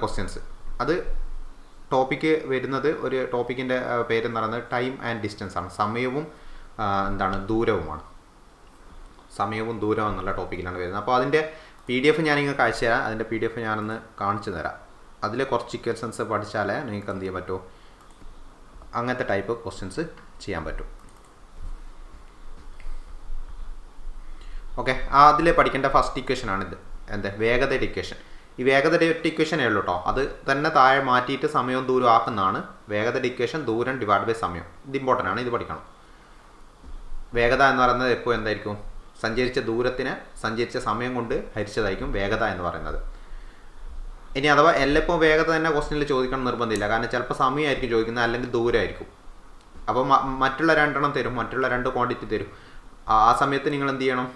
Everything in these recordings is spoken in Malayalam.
ക്വസ്റ്റ്യൻസ്. അത് ടോപ്പിക്ക് വരുന്നത് ഒരു ടോപ്പിക്കിൻ്റെ പേരെന്ന് പറയുന്നത് ടൈം ആൻഡ് ഡിസ്റ്റൻസ് ആണ്. സമയവും ദൂരവുമാണ്. സമയവും ദൂരവും എന്നുള്ള ടോപ്പിക്കിലാണ് വരുന്നത്. അപ്പോൾ അതിൻ്റെ PDF ഞാൻ നിങ്ങൾക്ക് അയച്ചു തരാം. അതിൻ്റെ PDF ഞാനൊന്ന് കാണിച്ചു തരാം. അതിൽ കുറച്ച് ഇക്വേഷൻസ് പഠിച്ചാലേ നിങ്ങൾക്ക് എന്ത് ചെയ്യാൻ പറ്റുമോ, അങ്ങനത്തെ ടൈപ്പ് ക്വസ്റ്റ്യൻസ് ചെയ്യാൻ പറ്റും. ഓക്കെ, അതിൽ പഠിക്കേണ്ട ഫസ്റ്റ് ഇക്വേഷനാണിത്. വേഗതയുടെ ഇക്വേഷൻ. ഈ വേഗതയുടെ ഇക്വേഷനേ ഉള്ളൂ കേട്ടോ. അത് തന്നെ താഴെ മാറ്റിയിട്ട് സമയവും ദൂരവും ആക്കുന്നതാണ് വേഗതയുടെ ഇക്വേഷൻ. ദൂരം ഡിവൈഡ് ബൈ സമയം. ഇത് ഇമ്പോർട്ടൻ്റ് ആണ്, ഇത് പഠിക്കണം. വേഗത എന്ന് പറയുന്നത് എപ്പോൾ എന്തായിരിക്കും? സഞ്ചരിച്ച ദൂരത്തിന് സഞ്ചരിച്ച സമയം കൊണ്ട് ഹരിച്ചതായിരിക്കും വേഗത എന്ന് പറയുന്നത്. ഇനി അഥവാ എല്ലപ്പോൾ വേഗത തന്നെ ക്വസ്റ്റ്യനിൽ ചോദിക്കണം നിർബന്ധമില്ല. കാരണം ചിലപ്പോൾ സമയമായിരിക്കും ചോദിക്കുന്നത്, അല്ലെങ്കിൽ ദൂരമായിരിക്കും. അപ്പോൾ മറ്റുള്ള രണ്ടെണ്ണം തരും, മറ്റുള്ള രണ്ട് ക്വാണ്ടിറ്റി തരും. ആ സമയത്ത് നിങ്ങൾ എന്ത് ചെയ്യണം?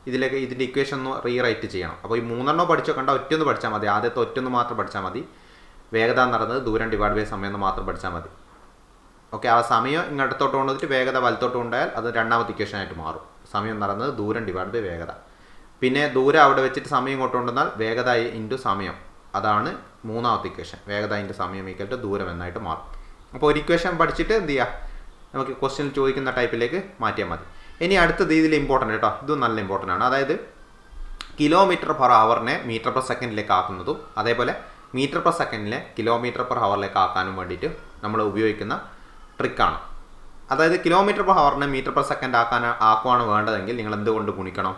ഇതിലേക്ക് ഇതിൻ്റെ ഇക്വേഷൻ ഒന്ന് റീറൈറ്റ് ചെയ്യണം. അപ്പോൾ ഈ മൂന്നെണ്ണം പഠിച്ചോ കണ്ട ഒറ്റൊന്ന് പഠിച്ചാൽ മതി. ആദ്യത്തെ ഒറ്റൊന്ന് മാത്രം പഠിച്ചാൽ മതി. വേഗത എന്ന് പറയുന്നത് ദൂരം ഡിവൈഡ് ബൈ സമയം എന്ന് മാത്രം പഠിച്ചാൽ മതി. ഓക്കെ, ആ സമയം ഇങ്ങോട്ടത്തോട്ട് കൊണ്ടുവന്നിട്ട് വേഗത വലത്തോട്ട് കൊണ്ടുപോയാൽ അത് രണ്ടാമത്തെ ഇക്വേഷനായിട്ട് മാറും. സമയം എന്ന് പറയുന്നത് ദൂരം ഡിവൈഡ് ബൈ വേഗത. പിന്നെ ദൂരം അവിടെ വെച്ചിട്ട് സമയം ഇങ്ങോട്ട് കൊണ്ടുവന്നാൽ വേഗത ഇൻറ്റു സമയം, അതാണ് മൂന്നാമത്തെ ഇക്വേഷൻ. വേഗത ഇൻറ്റു സമയം ഈക്വൽ ടു ദൂരം എന്നായിട്ട് മാറും. അപ്പോൾ ഒരു ഇക്വേഷൻ പഠിച്ചിട്ട് എന്ത് ചെയ്യുക, നമുക്ക് ക്വസ്റ്റ്യനിൽ ചോദിക്കുന്ന ടൈപ്പിലേക്ക് മാറ്റിയാൽ മതി. ഇനി അടുത്തത് ഇതിൽ ഇമ്പോർട്ടൻ്റ് കേട്ടോ, ഇതും നല്ല ഇമ്പോർട്ടൻ്റ് ആണ്. അതായത് കിലോമീറ്റർ പെർ ഹവറിനെ മീറ്റർ പെർ സെക്കൻഡിലേക്ക് ആക്കുന്നതും അതേപോലെ മീറ്റർ പെർ സെക്കൻഡിനെ കിലോമീറ്റർ പെർ ഹവറിലേക്ക് ആക്കാനും വേണ്ടിയിട്ട് നമ്മൾ ഉപയോഗിക്കുന്ന ട്രിക്കാണ്. അതായത് കിലോമീറ്റർ പെർ ഹവറിനെ മീറ്റർ പെർ സെക്കൻഡ് ആക്കുവാണ് വേണ്ടതെങ്കിൽ നിങ്ങൾ എന്തുകൊണ്ട് ഗുണിക്കണം?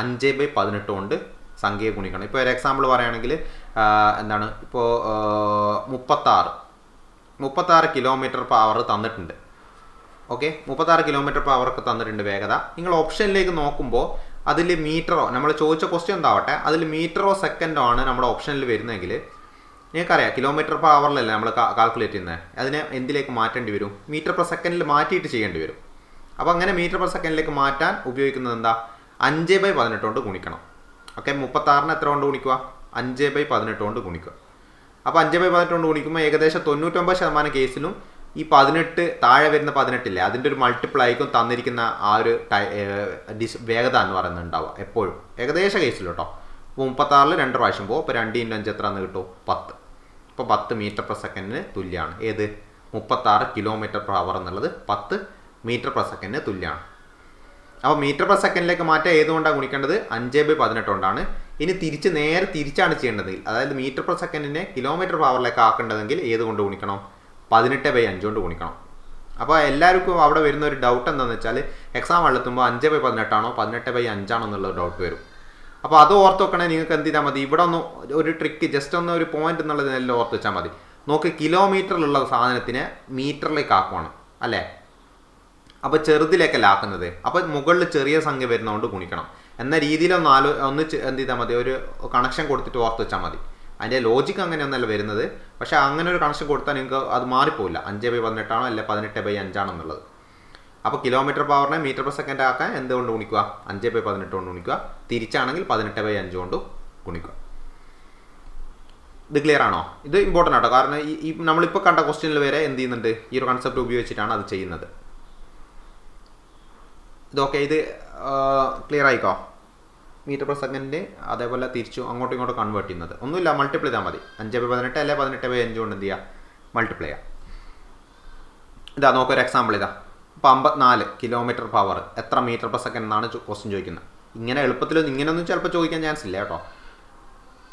5/18 കൊണ്ട് സംഖ്യയെ ഗുണിക്കണം. ഇപ്പോൾ ഒരു എക്സാമ്പിൾ പറയുകയാണെങ്കിൽ ഇപ്പോൾ 36 കിലോമീറ്റർ പെർ ഹവർ തന്നിട്ടുണ്ട്. ഓക്കെ, 36 കിലോമീറ്റർ പെർ ഹവറൊക്കെ തന്നിട്ടുണ്ട് വേഗത. നിങ്ങൾ ഓപ്ഷനിലേക്ക് നോക്കുമ്പോൾ അതിൽ മീറ്ററോ, നമ്മൾ ചോദിച്ച ക്വസ്റ്റ്യൻ എന്താവട്ടെ, അതിൽ മീറ്ററോ സെക്കൻഡോ ആണ് നമ്മുടെ ഓപ്ഷനിൽ വരുന്നതെങ്കിൽ നിങ്ങൾക്കറിയാം കിലോമീറ്റർ പെർ ഹവറിലല്ലേ നമ്മൾ കാൽക്കുലേറ്റ് ചെയ്യുന്നത്. അതിനെ എന്തിലേക്ക് മാറ്റേണ്ടി വരും? മീറ്റർ പെർ സെക്കൻഡിൽ മാറ്റിയിട്ട് ചെയ്യേണ്ടി വരും. അപ്പോൾ അങ്ങനെ മീറ്റർ പെർ സെക്കൻഡിലേക്ക് മാറ്റാൻ ഉപയോഗിക്കുന്നത് എന്താ? 5/18 കൊണ്ട് ഗുണിക്കണം. ഓക്കെ, 36 എത്ര കൊണ്ട് ഗുണിക്കുക? 5/18 കൊണ്ട് ഗുണിക്കുക. അപ്പോൾ 5/18 കൊണ്ട് ഗുണിക്കുമ്പോൾ ഏകദേശം 99% കേസിലും ഈ 18 താഴെ വരുന്ന 18 ഇല്ലേ, അതിൻ്റെ ഒരു മൾട്ടിപ്പിൾ ആയിരിക്കും തന്നിരിക്കുന്ന ആ ഒരു വേഗത എന്ന് പറയുന്നത് ഉണ്ടാവുക എപ്പോഴും, ഏകദേശ കേസിൽ കേട്ടോ. അപ്പോൾ 36 2 പ്രാവശ്യം പോകും. അപ്പോൾ 2 × 5 എത്ര എന്ന് കിട്ടും? 10. അപ്പോൾ 10 മീറ്റർ പെർ സെക്കൻഡിന് തുല്യമാണ്. ഏത്? 36 കിലോമീറ്റർ പെർ ഹവർ എന്നുള്ളത് 10 മീറ്റർ പെർ സെക്കൻഡിന് തുല്യമാണ്. അപ്പോൾ മീറ്റർ പെർ സെക്കൻഡിലേക്ക് മാറ്റാൻ ഏതുകൊണ്ടാണ് ഗുണിക്കേണ്ടത്? 5/18 കൊണ്ടാണ്. ഇനി നേരെ തിരിച്ചാണ് ചെയ്യേണ്ടത്. അതായത് മീറ്റർ പെർ സെക്കൻഡിനെ കിലോമീറ്റർ പെർ ഹവറിലേക്ക് ആക്കേണ്ടതെങ്കിൽ ഏതുകൊണ്ട് ഗുണിക്കണം? 18/5 കൊണ്ട് ഗുണിക്കണം. അപ്പോൾ എല്ലാവർക്കും അവിടെ വരുന്ന ഒരു ഡൗട്ട് എന്താണെന്ന് വെച്ചാൽ, എക്സാം എഴുതുമ്പോൾ 5/18 ആണോ 18/5 ആണോ എന്നുള്ള ഡൗട്ട് വരും. അപ്പോൾ അത് ഓർത്ത് വെക്കണേ. നിങ്ങൾക്ക് എന്ത് ചെയ്താൽ മതി, ഇവിടെ ഒന്ന് ഒരു ട്രിക്ക്, ജസ്റ്റ് ഒന്ന് ഒരു പോയിന്റ് എന്നുള്ളതിനെല്ലാം ഓർത്ത് വെച്ചാൽ മതി. നോക്ക്, കിലോമീറ്ററിലുള്ള സാധനത്തിനെ മീറ്ററിലേക്ക് ആക്കുവാണ് അല്ലേ? അപ്പോൾ ചെറുതിലേക്കല്ല ആക്കുന്നത്. അപ്പോൾ മുകളിൽ ചെറിയ സംഖ്യ വരുന്നതുകൊണ്ട് ഗുണിക്കണം എന്ന രീതിയിലൊന്ന് എന്ത് ചെയ്താൽ മതി, ഒരു കണക്ഷൻ കൊടുത്തിട്ട് ഓർത്ത് വെച്ചാൽ മതി. അതിൻ്റെ ലോജിക്ക് അങ്ങനെയൊന്നല്ല വരുന്നത്, പക്ഷേ അങ്ങനെ ഒരു കണക്ഷൻ കൊടുത്താൽ നിങ്ങൾക്ക് അത് മാറിപ്പോയില്ല. 5/18 ആണോ അല്ലെ 18/5 ആണോ എന്നുള്ളത്. അപ്പോൾ കിലോമീറ്റർ പവറിനെ മീറ്റർ പെർ സെക്കൻഡ് ആക്കാൻ എന്തുകൊണ്ട് ഗുണിക്കുക? 5/18 കൊണ്ട് ഗുണിക്കുക. തിരിച്ചാണെങ്കിൽ 18/5 കൊണ്ട് ഗുണിക്കുക. ഇത് ക്ലിയർ ആണോ? ഇത് ഇമ്പോർട്ടൻ്റ് ആട്ടോ. കാരണം ഈ നമ്മളിപ്പോൾ കണ്ട ക്വസ്റ്റ്യനിൽ വരെ എന്ത് ചെയ്യുന്നുണ്ട്, ഈ ഒരു കൺസെപ്റ്റ് ഉപയോഗിച്ചിട്ടാണ് അത് ചെയ്യുന്നത്. ഇതൊക്കെ ഇത് ക്ലിയർ ആയിക്കോ? മീറ്റർ പെർ സെക്കൻഡ് അതേപോലെ തിരിച്ചു അങ്ങോട്ടും ഇങ്ങോട്ടും കൺവേർട്ട് ചെയ്യുന്നത് ഒന്നുമില്ല, മൾട്ടിപ്ലൈ ചെയ്താൽ മതി. 5/18 അല്ലെ 18/5 കൊണ്ട് എന്ത് ചെയ്യുക? മൾട്ടിപ്ലൈ ചെയ്യാം. ഇതാ നോക്കൊരു എക്സാമ്പിൾ. ഇതാ ഇപ്പോൾ 54 കിലോമീറ്റർ പെർ ഹവർ എത്ര മീറ്റർ പെർ സെക്കൻഡ് എന്നാണ് ക്വസ്റ്റ്യൻ ചോദിക്കുന്നത്. ഇങ്ങനെ എളുപ്പത്തിലൊന്നും ഇങ്ങനെയൊന്നും ചിലപ്പോൾ ചോദിക്കാൻ ചാൻസ് ഇല്ല കേട്ടോ.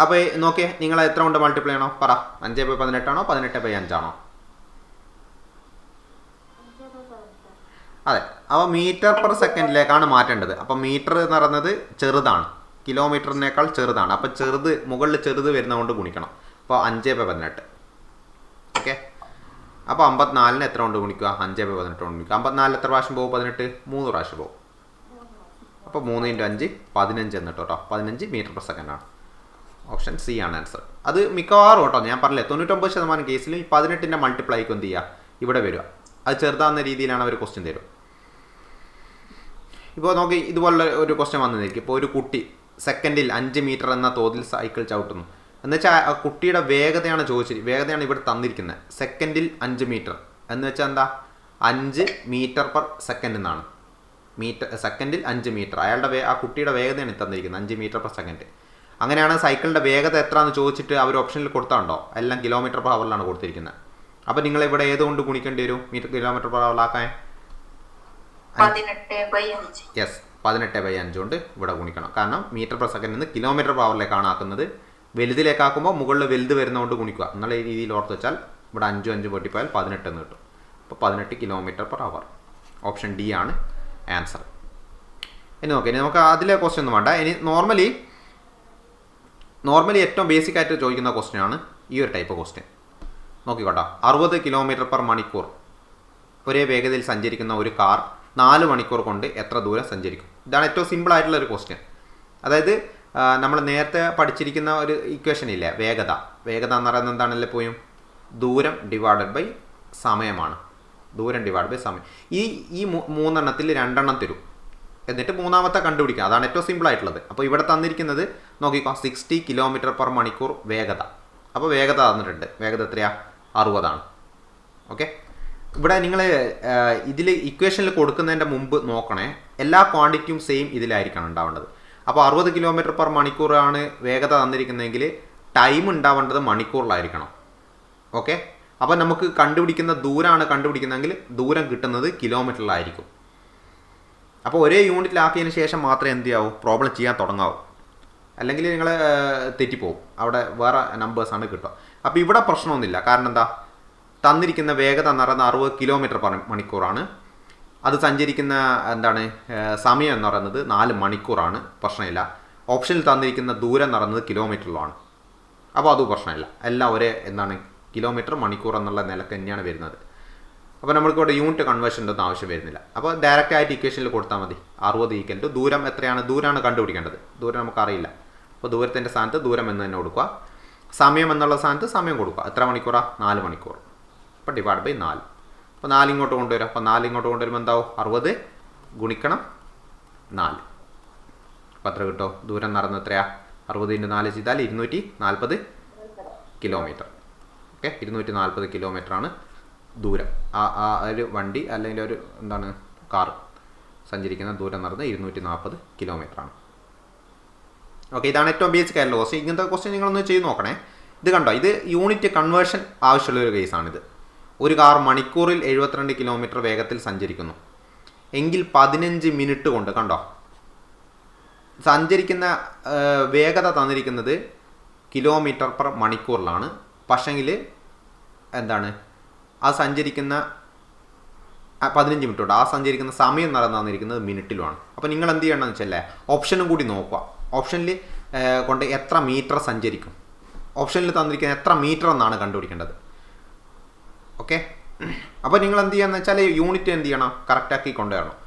അപ്പോൾ നോക്കിയേ, നിങ്ങൾ എത്ര കൊണ്ട് മൾട്ടിപ്ലൈ ചെയ്യണോ? പറ. 5/18 ആണോ 18/5 ആണോ? അതെ. അപ്പോൾ മീറ്റർ പെർ സെക്കൻഡിലേക്കാണ് മാറ്റേണ്ടത്. അപ്പോൾ മീറ്റർ എന്ന് പറയുന്നത് ചെറുതാണ്, കിലോമീറ്ററിനേക്കാൾ ചെറുതാണ്. അപ്പോൾ മുകളിൽ ചെറുത് വരുന്നതുകൊണ്ട് ഗുണിക്കണം. അപ്പോൾ 5/18. ഓക്കെ, അപ്പോൾ 54 എത്ര കൊണ്ട് ഗുണിക്കുക? 5/18 കൊണ്ട് ഗുണിക്കുക. 54 എത്ര പ്രാവശ്യം പോകും? 18 3 പ്രാവശ്യം പോകും. അപ്പോൾ 3 × 5 15 എന്നിട്ട് കേട്ടോ. 15 മീറ്റർ പെർ സെക്കൻഡാണ്. ഓപ്ഷൻ സി ആണ് ആൻസർ. അത് മിക്കവാറും കേട്ടോ, ഞാൻ പറഞ്ഞില്ലേ 99% കേസിൽ ഈ 18ൻ്റെ മൾട്ടിപ്ലൈക്ക് എന്ത് ചെയ്യുക? ഇവിടെ വരിക. അത് ചെറുതാകുന്ന രീതിയിലാണ് അവർ ക്വസ്റ്റ്യൻ തരും. ഇപ്പോൾ നോക്കി, ഇതുപോലുള്ള ഒരു ക്വസ്റ്റ്യൻ വന്നിരിക്കും. ഇപ്പോൾ ഒരു കുട്ടി സെക്കൻഡിൽ 5 മീറ്റർ എന്ന തോതിൽ സൈക്കിൾ ചവിട്ടുന്നു. എന്നുവെച്ചാൽ ആ കുട്ടിയുടെ വേഗതയാണ് വേഗതയാണ് ഇവിടെ തന്നിരിക്കുന്നത്. സെക്കൻഡിൽ 5 മീറ്റർ എന്ന് വെച്ചാൽ എന്താ? 5 മീറ്റർ പെർ സെക്കൻഡ് എന്നാണ്. സെക്കൻഡിൽ 5 മീറ്റർ. ആ കുട്ടിയുടെ വേഗതയാണ് തന്നിരിക്കുന്നത് 5 മീറ്റർ പെർ സെക്കൻഡ്. അങ്ങനെയാണ് സൈക്കിളിൻ്റെ വേഗത എത്ര എന്ന് ചോദിച്ചിട്ട് അവർ ഓപ്ഷനിൽ കൊടുത്താണ്ടോ എല്ലാം കിലോമീറ്റർ പെർ ഹവറിലാണ് കൊടുത്തിരിക്കുന്നത്. അപ്പോൾ നിങ്ങൾ ഇവിടെ ഏതുകൊണ്ട് ഗുണിക്കേണ്ടി വരും കിലോമീറ്റർ പെർ ഹവറിലാക്കാൻ? 18/5. യെസ്, 18/5 കൊണ്ട് ഇവിടെ ഗുണിക്കണം. കാരണം മീറ്റർ പെർ സെക്കൻഡിൽ നിന്ന് കിലോമീറ്റർ പെർ ഹവറിലേക്കാണ് ആക്കുന്നത്. വലുതിലേക്കാക്കുമ്പോൾ മുകളിൽ വലുത് വരുന്നതുകൊണ്ട് ഗുണിക്കുക എന്നുള്ള രീതിയിൽ ഓർത്ത് വെച്ചാൽ ഇവിടെ 5 പൊട്ടിപ്പോയാൽ 18 എന്ന് കിട്ടും. അപ്പോൾ 18 kilometre per hour. Option D ആണ് ആൻസർ. ഇനി നോക്കാം, ഇനി നമുക്ക് അതിലെ ക്വസ്റ്റ്യൻ ഒന്നും വേണ്ട. ഇനി നോർമലി ഏറ്റവും ബേസിക് ആയിട്ട് ചോദിക്കുന്ന ക്വസ്റ്റ്യൻ ആണ് ഈ ഒരു ടൈപ്പ് ക്വസ്റ്റ്യൻ. നോക്കിക്കോട്ടോ, 60 കിലോമീറ്റർ പെർ മണിക്കൂർ ഒരേ വേഗതയിൽ സഞ്ചരിക്കുന്ന ഒരു കാർ 4 മണിക്കൂർ കൊണ്ട് എത്ര ദൂരം സഞ്ചരിക്കും? ഇതാണ് ഏറ്റവും സിമ്പിൾ ആയിട്ടുള്ള ഒരു ക്വസ്റ്റ്യൻ. അതായത് നമ്മൾ നേരത്തെ പഠിച്ചിരിക്കുന്ന ഒരു ഇക്വേഷൻ ഇല്ലേ, വേഗത എന്ന് പറയുന്നത് എന്താണല്ലേ പോയും ദൂരം ഡിവൈഡഡ് ബൈ സമയമാണ്. ദൂരം ഡിവൈഡ് ബൈ സമയം. ഈ മൂന്നെണ്ണത്തിൽ 2 എണ്ണം തരും, എന്നിട്ട് മൂന്നാമത്തെ കണ്ടുപിടിക്കുക. അതാണ് ഏറ്റവും സിമ്പിൾ ആയിട്ടുള്ളത്. അപ്പോൾ ഇവിടെ തന്നിരിക്കുന്നത് നോക്കിക്കോ, 60 കിലോമീറ്റർ പെർ മണിക്കൂർ വേഗത. അപ്പോൾ വേഗത തന്നിട്ടുണ്ട്. വേഗത എത്രയാ? 60 ആണ്. ഓക്കെ, ഇവിടെ നിങ്ങൾ ഇതിൽ ഇക്വേഷനിൽ കൊടുക്കുന്നതിൻ്റെ മുമ്പ് നോക്കണേ, എല്ലാ ക്വാണ്ടിറ്റിയും സെയിം ഇതിലായിരിക്കണം ഉണ്ടാവേണ്ടത്. അപ്പോൾ 60 കിലോമീറ്റർ പെർ മണിക്കൂറാണ് വേഗത തന്നിരിക്കുന്നതെങ്കിൽ ടൈം ഉണ്ടാവേണ്ടത് മണിക്കൂറിലായിരിക്കണം. ഓക്കെ, അപ്പോൾ നമുക്ക് കണ്ടുപിടിക്കുന്ന ദൂരമാണ് കണ്ടുപിടിക്കുന്നതെങ്കിൽ ദൂരം കിട്ടുന്നത് കിലോമീറ്ററിലായിരിക്കും. അപ്പോൾ ഒരേ യൂണിറ്റിലാക്കിയതിന് ശേഷം മാത്രമേ എന്ത് ചെയ്യാവൂ, പ്രോബ്ലം ചെയ്യാൻ തുടങ്ങാവൂ. അല്ലെങ്കിൽ നിങ്ങൾ തെറ്റിപ്പോവും, അവിടെ വേറെ നമ്പേഴ്സാണ് കിട്ടുക. അപ്പോൾ ഇവിടെ പ്രശ്നമൊന്നുമില്ല. കാരണം എന്താ, തന്നിരിക്കുന്ന വേഗത എന്ന് പറയുന്നത് 60 കിലോമീറ്റർ പെർ മണിക്കൂറാണ്. അത് സഞ്ചരിക്കുന്ന സമയം എന്ന് പറയുന്നത് 4 മണിക്കൂറാണ്. പ്രശ്നമില്ല. ഓപ്ഷനിൽ തന്നിരിക്കുന്ന ദൂരം എന്ന് പറയുന്നത് കിലോമീറ്ററിലാണ്. അപ്പോൾ അതും പ്രശ്നമില്ല. എല്ലാം ഒരേ കിലോമീറ്റർ മണിക്കൂർ എന്നുള്ള നിലക്ക് തന്നെയാണ് വരുന്നത്. അപ്പോൾ നമ്മൾക്ക് ഇവിടെ യൂണിറ്റ് കൺവേർഷൻ്റെ ഒന്നും ആവശ്യം വരുന്നില്ല. അപ്പോൾ ഡയറക്റ്റ് ആയിട്ട് ഇക്വേഷനിൽ കൊടുത്താൽ മതി. 60 = ദൂരം എത്രയാണ്? ദൂരമാണ് കണ്ടുപിടിക്കേണ്ടത്. ദൂരം നമുക്കറിയില്ല. അപ്പോൾ ദൂരത്തിൻ്റെ സ്ഥാനത്ത് ദൂരം എന്ന് തന്നെ കൊടുക്കുക. സമയം എന്നുള്ള സ്ഥാനത്ത് സമയം കൊടുക്കുക. എത്ര മണിക്കൂറാണ്? 4 മണിക്കൂർ. അപ്പോൾ ഡിവൈഡ് ബൈ 4. അപ്പോൾ 4 ഇങ്ങോട്ട് കൊണ്ടുവരും. അപ്പോൾ 4 ഇങ്ങോട്ട് കൊണ്ടുവരുമ്പോൾ എന്താവും? 60 ഗുണിക്കണം 4. അപ്പോൾ എത്ര കിട്ടും? ദൂരം നടന്നത് എത്രയാ? 60 × 4 ചെയ്താൽ 240 കിലോമീറ്റർ. ഓക്കെ, 240 കിലോമീറ്ററാണ് ദൂരം. ആ ഒരു വണ്ടി അല്ലെങ്കിൽ ഒരു കാർ സഞ്ചരിക്കുന്ന ദൂരം നടന്നത് 240 കിലോമീറ്ററാണ്. ഓക്കെ, ഇതാണ് ഏറ്റവും ബേസിക് ആയിട്ടുള്ള ക്വസ്റ്റ്യൻ. ഇങ്ങനത്തെ ക്വസ്റ്റ്യൻ നിങ്ങളൊന്ന് ചെയ്ത് നോക്കണേ. ഇത് കണ്ടോ, ഇത് യൂണിറ്റ് കൺവേർഷൻ ആവശ്യമുള്ളൊരു കേസാണിത്. ഒരു കാർ മണിക്കൂറിൽ 72 കിലോമീറ്റർ വേഗത്തിൽ സഞ്ചരിക്കുന്നു എങ്കിൽ 15 മിനിറ്റ് കൊണ്ട്, കണ്ടോ, സഞ്ചരിക്കുന്ന വേഗത തന്നിരിക്കുന്നത് കിലോമീറ്റർ പെർ മണിക്കൂറിലാണ്. പക്ഷെങ്കിൽ ആ സഞ്ചരിക്കുന്ന 15 മിനിറ്റ് കൊണ്ട് ആ സഞ്ചരിക്കുന്ന സമയം തന്നിരിക്കുന്നത് മിനിറ്റിലുമാണ്. അപ്പോൾ നിങ്ങൾ എന്ത് ചെയ്യണമെന്ന് വെച്ചല്ലേ, ഓപ്ഷനും കൂടി നോക്കുക. ഓപ്ഷനിൽ കൊണ്ട് എത്ര മീറ്റർ സഞ്ചരിക്കും, ഓപ്ഷനിൽ തന്നിരിക്കുന്ന എത്ര മീറ്റർ എന്നാണ് കണ്ടുപിടിക്കേണ്ടത്. ഓക്കെ, അപ്പോൾ നിങ്ങൾ എന്ത് ചെയ്യാന്ന് വെച്ചാൽ യൂണിറ്റ് എന്ത് ചെയ്യണം, കറക്റ്റാക്കി കൊണ്ടുവരണം.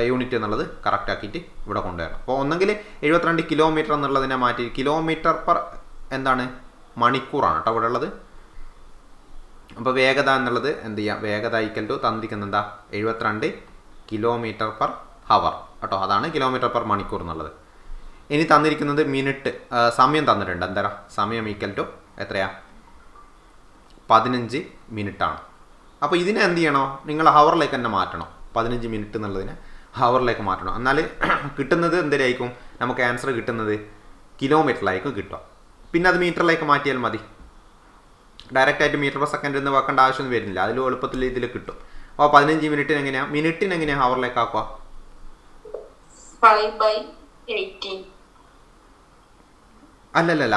യൂണിറ്റ് എന്നുള്ളത് കറക്റ്റാക്കിയിട്ട് ഇവിടെ കൊണ്ടുവരണം. അപ്പോൾ ഒന്നെങ്കിൽ 72 കിലോമീറ്റർ എന്നുള്ളതിനെ മാറ്റി കിലോമീറ്റർ പെർ മണിക്കൂറാണ് കേട്ടോ ഇവിടെ ഉള്ളത്. അപ്പോൾ വേഗത എന്നുള്ളത് എന്ത് ചെയ്യാം, വേഗത = തന്നിരിക്കുന്നത് 72 കിലോമീറ്റർ പെർ ഹവർ കേട്ടോ. അതാണ് കിലോമീറ്റർ പെർ മണിക്കൂർ എന്നുള്ളത്. ഇനി തന്നിരിക്കുന്നത് മിനിറ്റ്, സമയം തന്നിട്ടുണ്ട്. സമയം = എത്രയാ? 15 മിനിറ്റാണ്. അപ്പോൾ ഇതിനെ എന്ത് ചെയ്യണോ, നിങ്ങൾ ഹവറിലേക്ക് തന്നെ മാറ്റണം. 15 മിനിറ്റ് എന്നുള്ളതിനെ ഹവറിലേക്ക് മാറ്റണം. എന്നാൽ കിട്ടുന്നത് എന്തിനായിരിക്കും, നമുക്ക് ആൻസർ കിട്ടുന്നത് കിലോമീറ്ററിലായിരിക്കും കിട്ടുക. പിന്നെ അത് മീറ്ററിലേക്ക് മാറ്റിയാൽ മതി. ഡയറക്റ്റായിട്ട് മീറ്റർ പെർ സെക്കൻഡ് എന്ന് വെക്കേണ്ട ആവശ്യമൊന്നും വരുന്നില്ല. അതിൽ എളുപ്പത്തിൽ ഇതിൽ കിട്ടും. അപ്പോൾ 15 മിനിറ്റിനെങ്ങനെയാണ് ഹവറിലേക്ക് ആക്കുക? 5/18. അല്ലല്ല,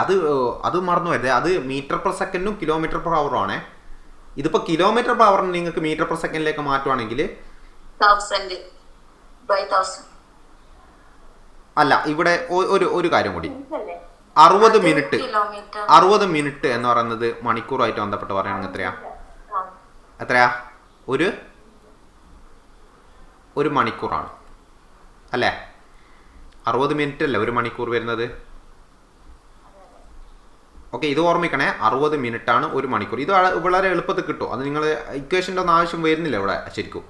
അത് മറന്നു വരുന്നത്. അത് മീറ്റർ പെർ സെക്കൻഡും കിലോമീറ്റർ പെർ ഹവറും ആണേ. ഇതിപ്പോൾ കിലോമീറ്റർ പെർ ഹവറിന് നിങ്ങൾക്ക് മീറ്റർ പെർ സെക്കൻഡിലേക്ക് മാറ്റുവാണെങ്കിൽ 1000/1000. അല്ല, ഇവിടെ ഒരു കാര്യം കൂടി, 60 മിനിറ്റ് എന്ന് പറയുന്നത് മണിക്കൂറുമായിട്ട് ബന്ധപ്പെട്ട് പറയുകയാണെങ്കിൽ എത്രയാ? ഒരു മണിക്കൂറാണ് അല്ലേ? 60 മിനിറ്റ് അല്ലേ ഒരു മണിക്കൂർ വരുന്നത്? ഓക്കെ, ഇത് ഓർമ്മിക്കണേ. 60 മിനിറ്റാണ് ഒരു മണിക്കൂർ. ഇത് വളരെ എളുപ്പത്തിൽ കിട്ടും. അത് നിങ്ങൾ ഇക്വേഷൻ്റെ ഒന്നും ആവശ്യം വരുന്നില്ല ഇവിടെ. ശരിക്കും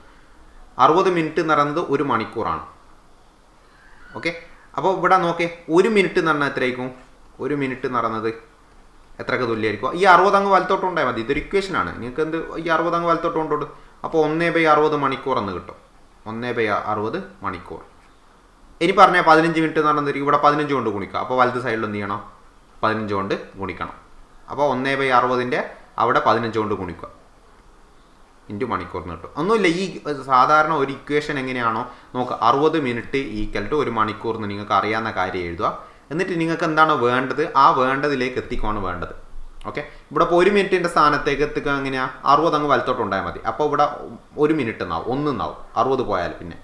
60 മിനിറ്റ് എന്ന് പറയുന്നത് ഒരു മണിക്കൂറാണ്. ഓക്കെ, അപ്പോൾ ഇവിടെ നോക്കേ, 1 മിനിറ്റ് എന്ന് പറഞ്ഞാൽ എത്രയായിരിക്കും? 1 മിനിറ്റ് എന്ന് പറയുന്നത് എത്രയൊക്കെ തുല്യമായിരിക്കും? ഈ 60 അങ്ങ് വലത്തോട്ട് കൊണ്ടുപോയാൽ മതി. ഇതൊരു ഇക്വേഷനാണ്. നിങ്ങൾക്ക് ഈ 60 അങ്ങ് വലത്തോട്ട് കൊണ്ടോട്ട്. അപ്പോൾ 1/60 മണിക്കൂർ എന്ന് കിട്ടും. 1/60 മണിക്കൂർ. ഇനി പറഞ്ഞാൽ 15 മിനിറ്റ് എന്ന് പറഞ്ഞാൽ ഇവിടെ 15 കൊണ്ട് ഗുണിക്കുക. അപ്പോൾ വലത് സൈഡിൽ എന്ത് ചെയ്യണം? 15 കൊണ്ട് ഗുണിക്കണം. അപ്പോൾ 1/60 അവിടെ 15 കൊണ്ട് ഗുണിക്കുക ഇൻറ്റു മണിക്കൂറിന് കിട്ടും. ഒന്നുമില്ല, ഈ സാധാരണ ഒരു ഇക്വേഷൻ എങ്ങനെയാണോ നോക്കുക, 60 മിനിറ്റ് ഈക്വൽ ടു 1 മണിക്കൂർ എന്ന് നിങ്ങൾക്ക് അറിയാവുന്ന കാര്യം എഴുതുക. എന്നിട്ട് നിങ്ങൾക്ക് എന്താണോ വേണ്ടത് ആ വേണ്ടതിലേക്ക് എത്തിക്കുകയാണ് വേണ്ടത്. ഓക്കെ, ഇവിടെ ഇപ്പോൾ 1 മിനിറ്റിൻ്റെ സ്ഥാനത്തേക്ക് എത്തിക്കുക എങ്ങനെയാണ്? 60 അങ്ങ് വലത്തോട്ട് ഉണ്ടായാൽ മതി. അപ്പോൾ ഇവിടെ 1 മിനിറ്റ് എന്നാവും, 1 എന്നാവും 60 പോയാൽ. പിന്നെ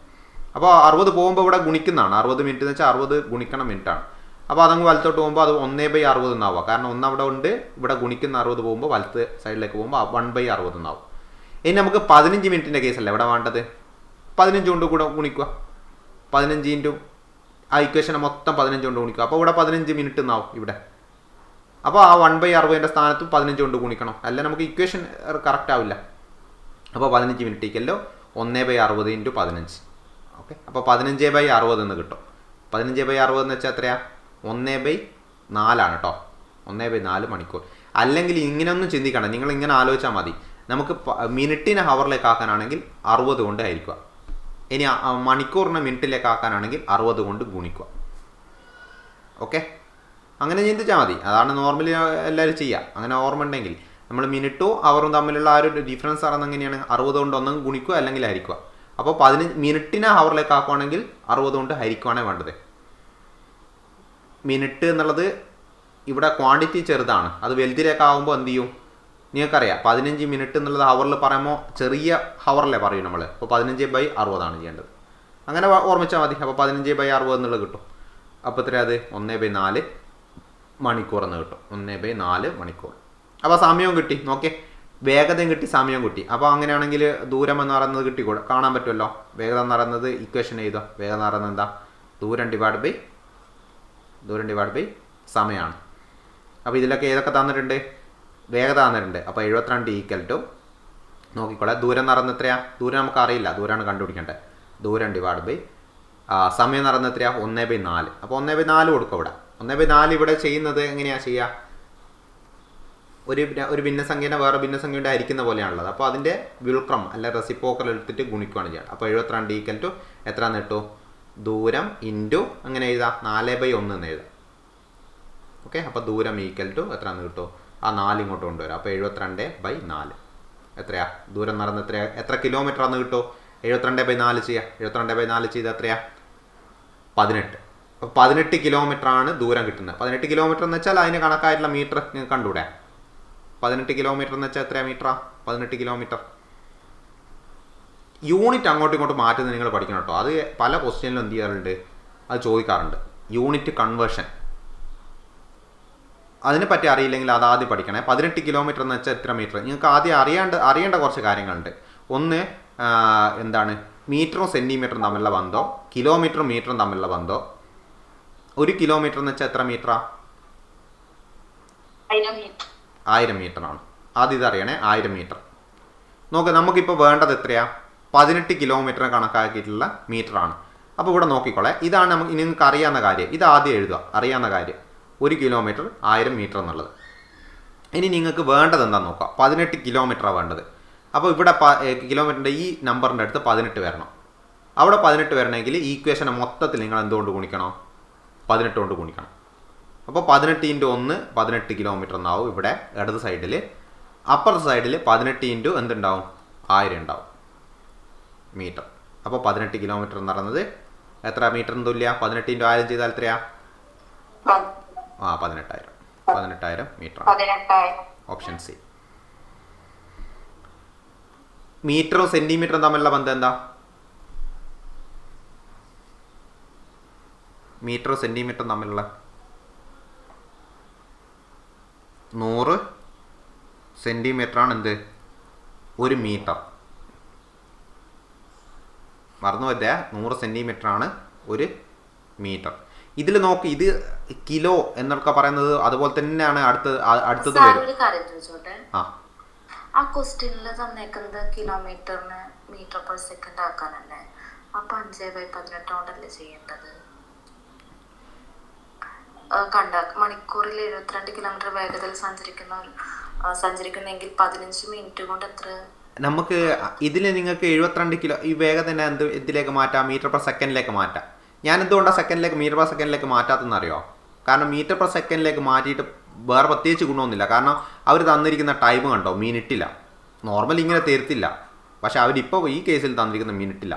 അപ്പോൾ 60 പോകുമ്പോൾ ഇവിടെ ഗുണിക്കുന്നതാണ്. 60 മിനിറ്റ് എന്ന് വെച്ചാൽ 60 ഗുണിക്കണം മിനിറ്റാണ്. അപ്പോൾ അതങ്ങ് വലത്തോട്ട് പോകുമ്പോൾ അത് 1/60 എന്നാവുക. കാരണം 1 അവിടെ ഉണ്ട്, ഇവിടെ ഗുണിക്കുന്ന 60 പോകുമ്പോൾ വലത്ത് സൈഡിലേക്ക് പോകുമ്പോൾ 1/60 എന്നാവും. ഇനി നമുക്ക് 15 മിനിറ്റിൻ്റെ കേസല്ല ഇവിടെ വേണ്ടത്. 15 കൊണ്ട് കൂടെ ഗുണിക്കുക. 15 ഇൻറ്റു ആ ഇക്വേഷനെ മൊത്തം 15 കൊണ്ട് ഗുണിക്കുക. അപ്പോൾ ഇവിടെ 15 മിനിറ്റ് എന്നാവും ഇവിടെ. അപ്പോൾ ആ 1/60 സ്ഥാനത്ത് 15 കൊണ്ട് ഗുണിക്കണം, അല്ല നമുക്ക് ഇക്വേഷൻ കറക്റ്റ് ആവില്ല. അപ്പോൾ 15 മിനിറ്റ് ഈക്വല്ലോ 1/60 ഇൻറ്റു 15. ഓക്കെ, അപ്പോൾ 15/60 എന്ന് കിട്ടും. 15/60 എന്ന് വെച്ചാൽ എത്രയാണ്? 1/4 കേട്ടോ. 1/4 മണിക്കൂർ. അല്ലെങ്കിൽ ഇങ്ങനെയൊന്നും ചിന്തിക്കണം, നിങ്ങൾ ഇങ്ങനെ ആലോചിച്ചാൽ മതി. നമുക്ക് മിനിറ്റിനെ ഹവറിലേക്ക് ആക്കാനാണെങ്കിൽ 60 കൊണ്ട് ഹരിക്കുക. ഇനി മണിക്കൂറിനെ മിനിറ്റിലേക്ക് ആക്കാനാണെങ്കിൽ 60 കൊണ്ട് ഗുണിക്കുക. ഓക്കെ, അങ്ങനെ ചിന്തിച്ചാൽ മതി. അതാണ് നോർമലി എല്ലാവരും ചെയ്യുക. അങ്ങനെ ഓർമ്മ ഉണ്ടെങ്കിൽ നമ്മൾ മിനിറ്റും അവറും തമ്മിലുള്ള ആ ഒരു ഡിഫറൻസ് അറിയുന്നത് എങ്ങനെയാണ്? 60 കൊണ്ട് ഒന്നും ഗുണിക്കുക അല്ലെങ്കിൽ ഹരിക്കുക. അപ്പോൾ 15 മിനിറ്റിനെ ഹവറിലേക്ക് ആക്കുവാണെങ്കിൽ 60 കൊണ്ട് ഹരിക്കുവാണേ വേണ്ടത്. മിനിറ്റ് എന്നുള്ളത് ഇവിടെ ക്വാണ്ടിറ്റി ചെറുതാണ്, അത് വലുതിലേക്കാവുമ്പോൾ എന്ത് ചെയ്യും? നിങ്ങൾക്കറിയാം 15 മിനിറ്റ് എന്നുള്ളത് ഹവറിൽ പറയുമ്പോൾ ചെറിയ ഹവറിലേ പറയും നമ്മൾ. അപ്പോൾ 15/60 ചെയ്യേണ്ടത്. അങ്ങനെ ഓർമ്മിച്ചാൽ മതി. അപ്പോൾ 15/60 എന്നുള്ളത് കിട്ടും. അപ്പോൾ എത്ര അത്? 1/4 മണിക്കൂർ എന്ന് കിട്ടും. 1/4 മണിക്കൂർ. അപ്പോൾ സമയവും കിട്ടി. നോക്കേ, വേഗതയും കിട്ടി, സമയവും കിട്ടി. അപ്പോൾ അങ്ങനെയാണെങ്കിൽ ദൂരം എന്ന് പറയുന്നത് കിട്ടിക്കൂടെ, കാണാൻ പറ്റുമല്ലോ. വേഗത എന്ന് പറയുന്നത് ഇക്വേഷൻ എഴുതുക. വേഗത എന്ന് പറയുന്നത് എന്താ? ദൂരം ഡിവൈഡ് ബൈ സമയമാണ്. അപ്പോൾ ഇതിലൊക്കെ ഏതൊക്കെ തന്നിട്ടുണ്ട്? വേഗത തന്നിട്ടുണ്ട്. അപ്പോൾ 72 ഈക്വൽ ടു നോക്കിക്കോളെ. ദൂരം എന്ന് പറയുന്നത് എത്രയാണ്? ദൂരം നമുക്ക് അറിയില്ല, ദൂരമാണ് കണ്ടുപിടിക്കേണ്ടത്. ദൂരം ഡിവൈഡ് ബൈ സമയം എന്ന് പറയുന്നത് എത്രയാണ്? 1/4. അപ്പോൾ 1/4 കൊടുക്കുക ഇവിടെ. 1/4 ഇവിടെ ചെയ്യുന്നത് എങ്ങനെയാണ് ചെയ്യുക? ഒരു ഭിന്നസംഖ്യനെ വേറെ ഭിന്നസംഖ്യയുടെ ഹരിക്കുന്ന പോലെയാണുള്ളത്. അപ്പോൾ അതിൻ്റെ വ്യുൽക്രമം അല്ല റെസിപ്രോക്കൽ എടുത്തിട്ട് ഗുണിക്കുകയാണ് ചെയ്യുക. അപ്പോൾ 72 ഈക്വൽ ടു എത്രയാണെന്ന് കിട്ടും? ദൂരം ഇൻറ്റു അങ്ങനെ എഴുതാം, 4/1 എന്ന് എഴുതാം. ഓക്കെ, അപ്പോൾ ദൂരം ഈക്വൽ ടു എത്രയാണെന്ന് കിട്ടും? ആ 4 ഇങ്ങോട്ട് കൊണ്ടുവരാം. അപ്പോൾ 72/4 എത്രയാ? ദൂരം നടന്ന് എത്രയാ? എത്ര കിലോമീറ്റർ ആണെന്ന് കിട്ടും? 72/4 ചെയ്യുക. 72/4 ചെയ്ത് എത്രയാ? 18. അപ്പോൾ 18 കിലോമീറ്റർ ആണ് ദൂരം കിട്ടുന്നത്. 18 കിലോമീറ്റർ എന്ന് വെച്ചാൽ അതിന് കണക്കായിട്ടുള്ള മീറ്റർ നിങ്ങൾക്ക് കണ്ടുകൂടെ? 18 കിലോമീറ്റർ എന്ന് വെച്ചാൽ എത്രയാണ് മീറ്ററാ? 18 കിലോമീറ്റർ. യൂണിറ്റ് അങ്ങോട്ടും ഇങ്ങോട്ടും മാറ്റുന്നത് നിങ്ങൾ പഠിക്കണം കേട്ടോ. അത് പല ക്വസ്റ്റ്യനിലും എന്ത് ചെയ്യാറുണ്ട്, അത് ചോദിക്കാറുണ്ട്. യൂണിറ്റ് കൺവേർഷൻ അതിനെപ്പറ്റി അറിയില്ലെങ്കിൽ അത് ആദ്യം പഠിക്കണേ. 18 കിലോമീറ്റർ എന്ന് വെച്ചാൽ എത്ര മീറ്റർ? നിങ്ങൾക്ക് ആദ്യം അറിയേണ്ട കുറച്ച് കാര്യങ്ങളുണ്ട്. ഒന്ന് എന്താണ് മീറ്ററും സെൻറ്റിമീറ്ററും തമ്മിലുള്ള ബന്ധം, കിലോമീറ്ററും മീറ്ററും തമ്മിലുള്ള ബന്ധം. 1 കിലോമീറ്റർ എന്ന് വെച്ചാൽ എത്ര മീറ്ററാ? 1000 മീറ്ററാണ്. ആദ്യം ഇതറിയണേ, 1000 മീറ്റർ. നോക്ക്, നമുക്കിപ്പോൾ വേണ്ടത് എത്രയാണ്? 18 കിലോമീറ്റർ കണക്കാക്കിയിട്ടുള്ള മീറ്ററാണ്. അപ്പോൾ ഇവിടെ നോക്കിക്കോളെ, ഇതാണ് നിങ്ങൾക്ക് അറിയാവുന്ന കാര്യം. ഇത് ആദ്യം എഴുതുക, അറിയാവുന്ന കാര്യം. 1 കിലോമീറ്റർ 1000 മീറ്റർ എന്നുള്ളത്. ഇനി നിങ്ങൾക്ക് വേണ്ടത് എന്താണെന്ന് നോക്കാം. 18 കിലോമീറ്ററാണ് വേണ്ടത്. അപ്പോൾ ഇവിടെ കിലോമീറ്ററിൻ്റെ ഈ നമ്പറിൻ്റെ അടുത്ത് 18 വരണം. അവിടെ 18 വരണമെങ്കിൽ ഈ ഇക്വേഷനെ മൊത്തത്തിൽ നിങ്ങൾ എന്തുകൊണ്ട് ഗുണിക്കണം? 18 കൊണ്ട് ഗുണിക്കണം. അപ്പോൾ 18 ഇൻറ്റു 1 18 കിലോമീറ്റർ എന്നാവും ഇവിടെ ഇടത് സൈഡിൽ. അപ്പുറത്തെ സൈഡിൽ 18 ഇൻറ്റു എന്തുണ്ടാവും? 1000 ഉണ്ടാവും മീറ്റർ. അപ്പോൾ 18 കിലോമീറ്റർ എന്ന് പറയുന്നത് എത്ര മീറ്ററിന് തുല്യ? 18 ഇൻറ്റു 1000 ചെയ്താൽ എത്രയാ? 18,000 മീറ്റർ. Option C. മീറ്ററും സെന്റിമീറ്ററും തമ്മിലുള്ള ബന്ധം എന്താ? മീറ്ററും സെന്റിമീറ്ററും തമ്മിലുള്ള 100 സെന്റിമീറ്ററാണ് എന്ത്? 1 മീറ്റർ. മറന്നു പറ്റേ, 100 സെന്റിമീറ്ററാണ് 1 മീറ്റർ. ഇതിൽ നോക്കി, ഇത് കിലോ എന്നൊക്കെ പറയുന്നത് അതുപോലെ തന്നെയാണ് അടുത്തത് വരും. ആ ക്വസ്റ്റ്യനിൽ തന്നേക്കുന്നത് കിലോമീറ്ററിന് മീറ്റർ പെർ സെക്കൻഡ് ആക്കാനല്ലേ? അപ്പൊ 5/18 കൊണ്ടല്ലേ ചെയ്യേണ്ടത്? മണിക്കൂറിൽ 72 കിലോമീറ്റർ വേഗതയിൽ സഞ്ചരിക്കുന്നെങ്കിൽ 15 മിനിറ്റ് കൊണ്ട് എത്ര? നമുക്ക് ഇതിൽ നിങ്ങൾക്ക് 72 കിലോ ഈ വേഗത തന്നെ ഇതിലേക്ക് മാറ്റാം, മീറ്റർ പെർ സെക്കൻഡിലേക്ക് മാറ്റാം. ഞാൻ എന്തുകൊണ്ടാണ് സെക്കൻഡിലേക്ക് മീറ്റർ പെർ സെക്കൻഡിലേക്ക് മാറ്റാത്തതെന്ന് അറിയോ? കാരണം മീറ്റർ പെർ സെക്കൻഡിലേക്ക് മാറ്റിയിട്ട് വേറെ പ്രത്യേകിച്ച് ഗുണമൊന്നുമില്ല. കാരണം അവർ തന്നിരിക്കുന്ന ടൈം കണ്ടോ, മിനിറ്റില്ല. നോർമലി ഇങ്ങനെ തരത്തില്ല, പക്ഷെ അവരിപ്പോൾ ഈ കേസിൽ തന്നിരിക്കുന്ന മിനിറ്റില്ല.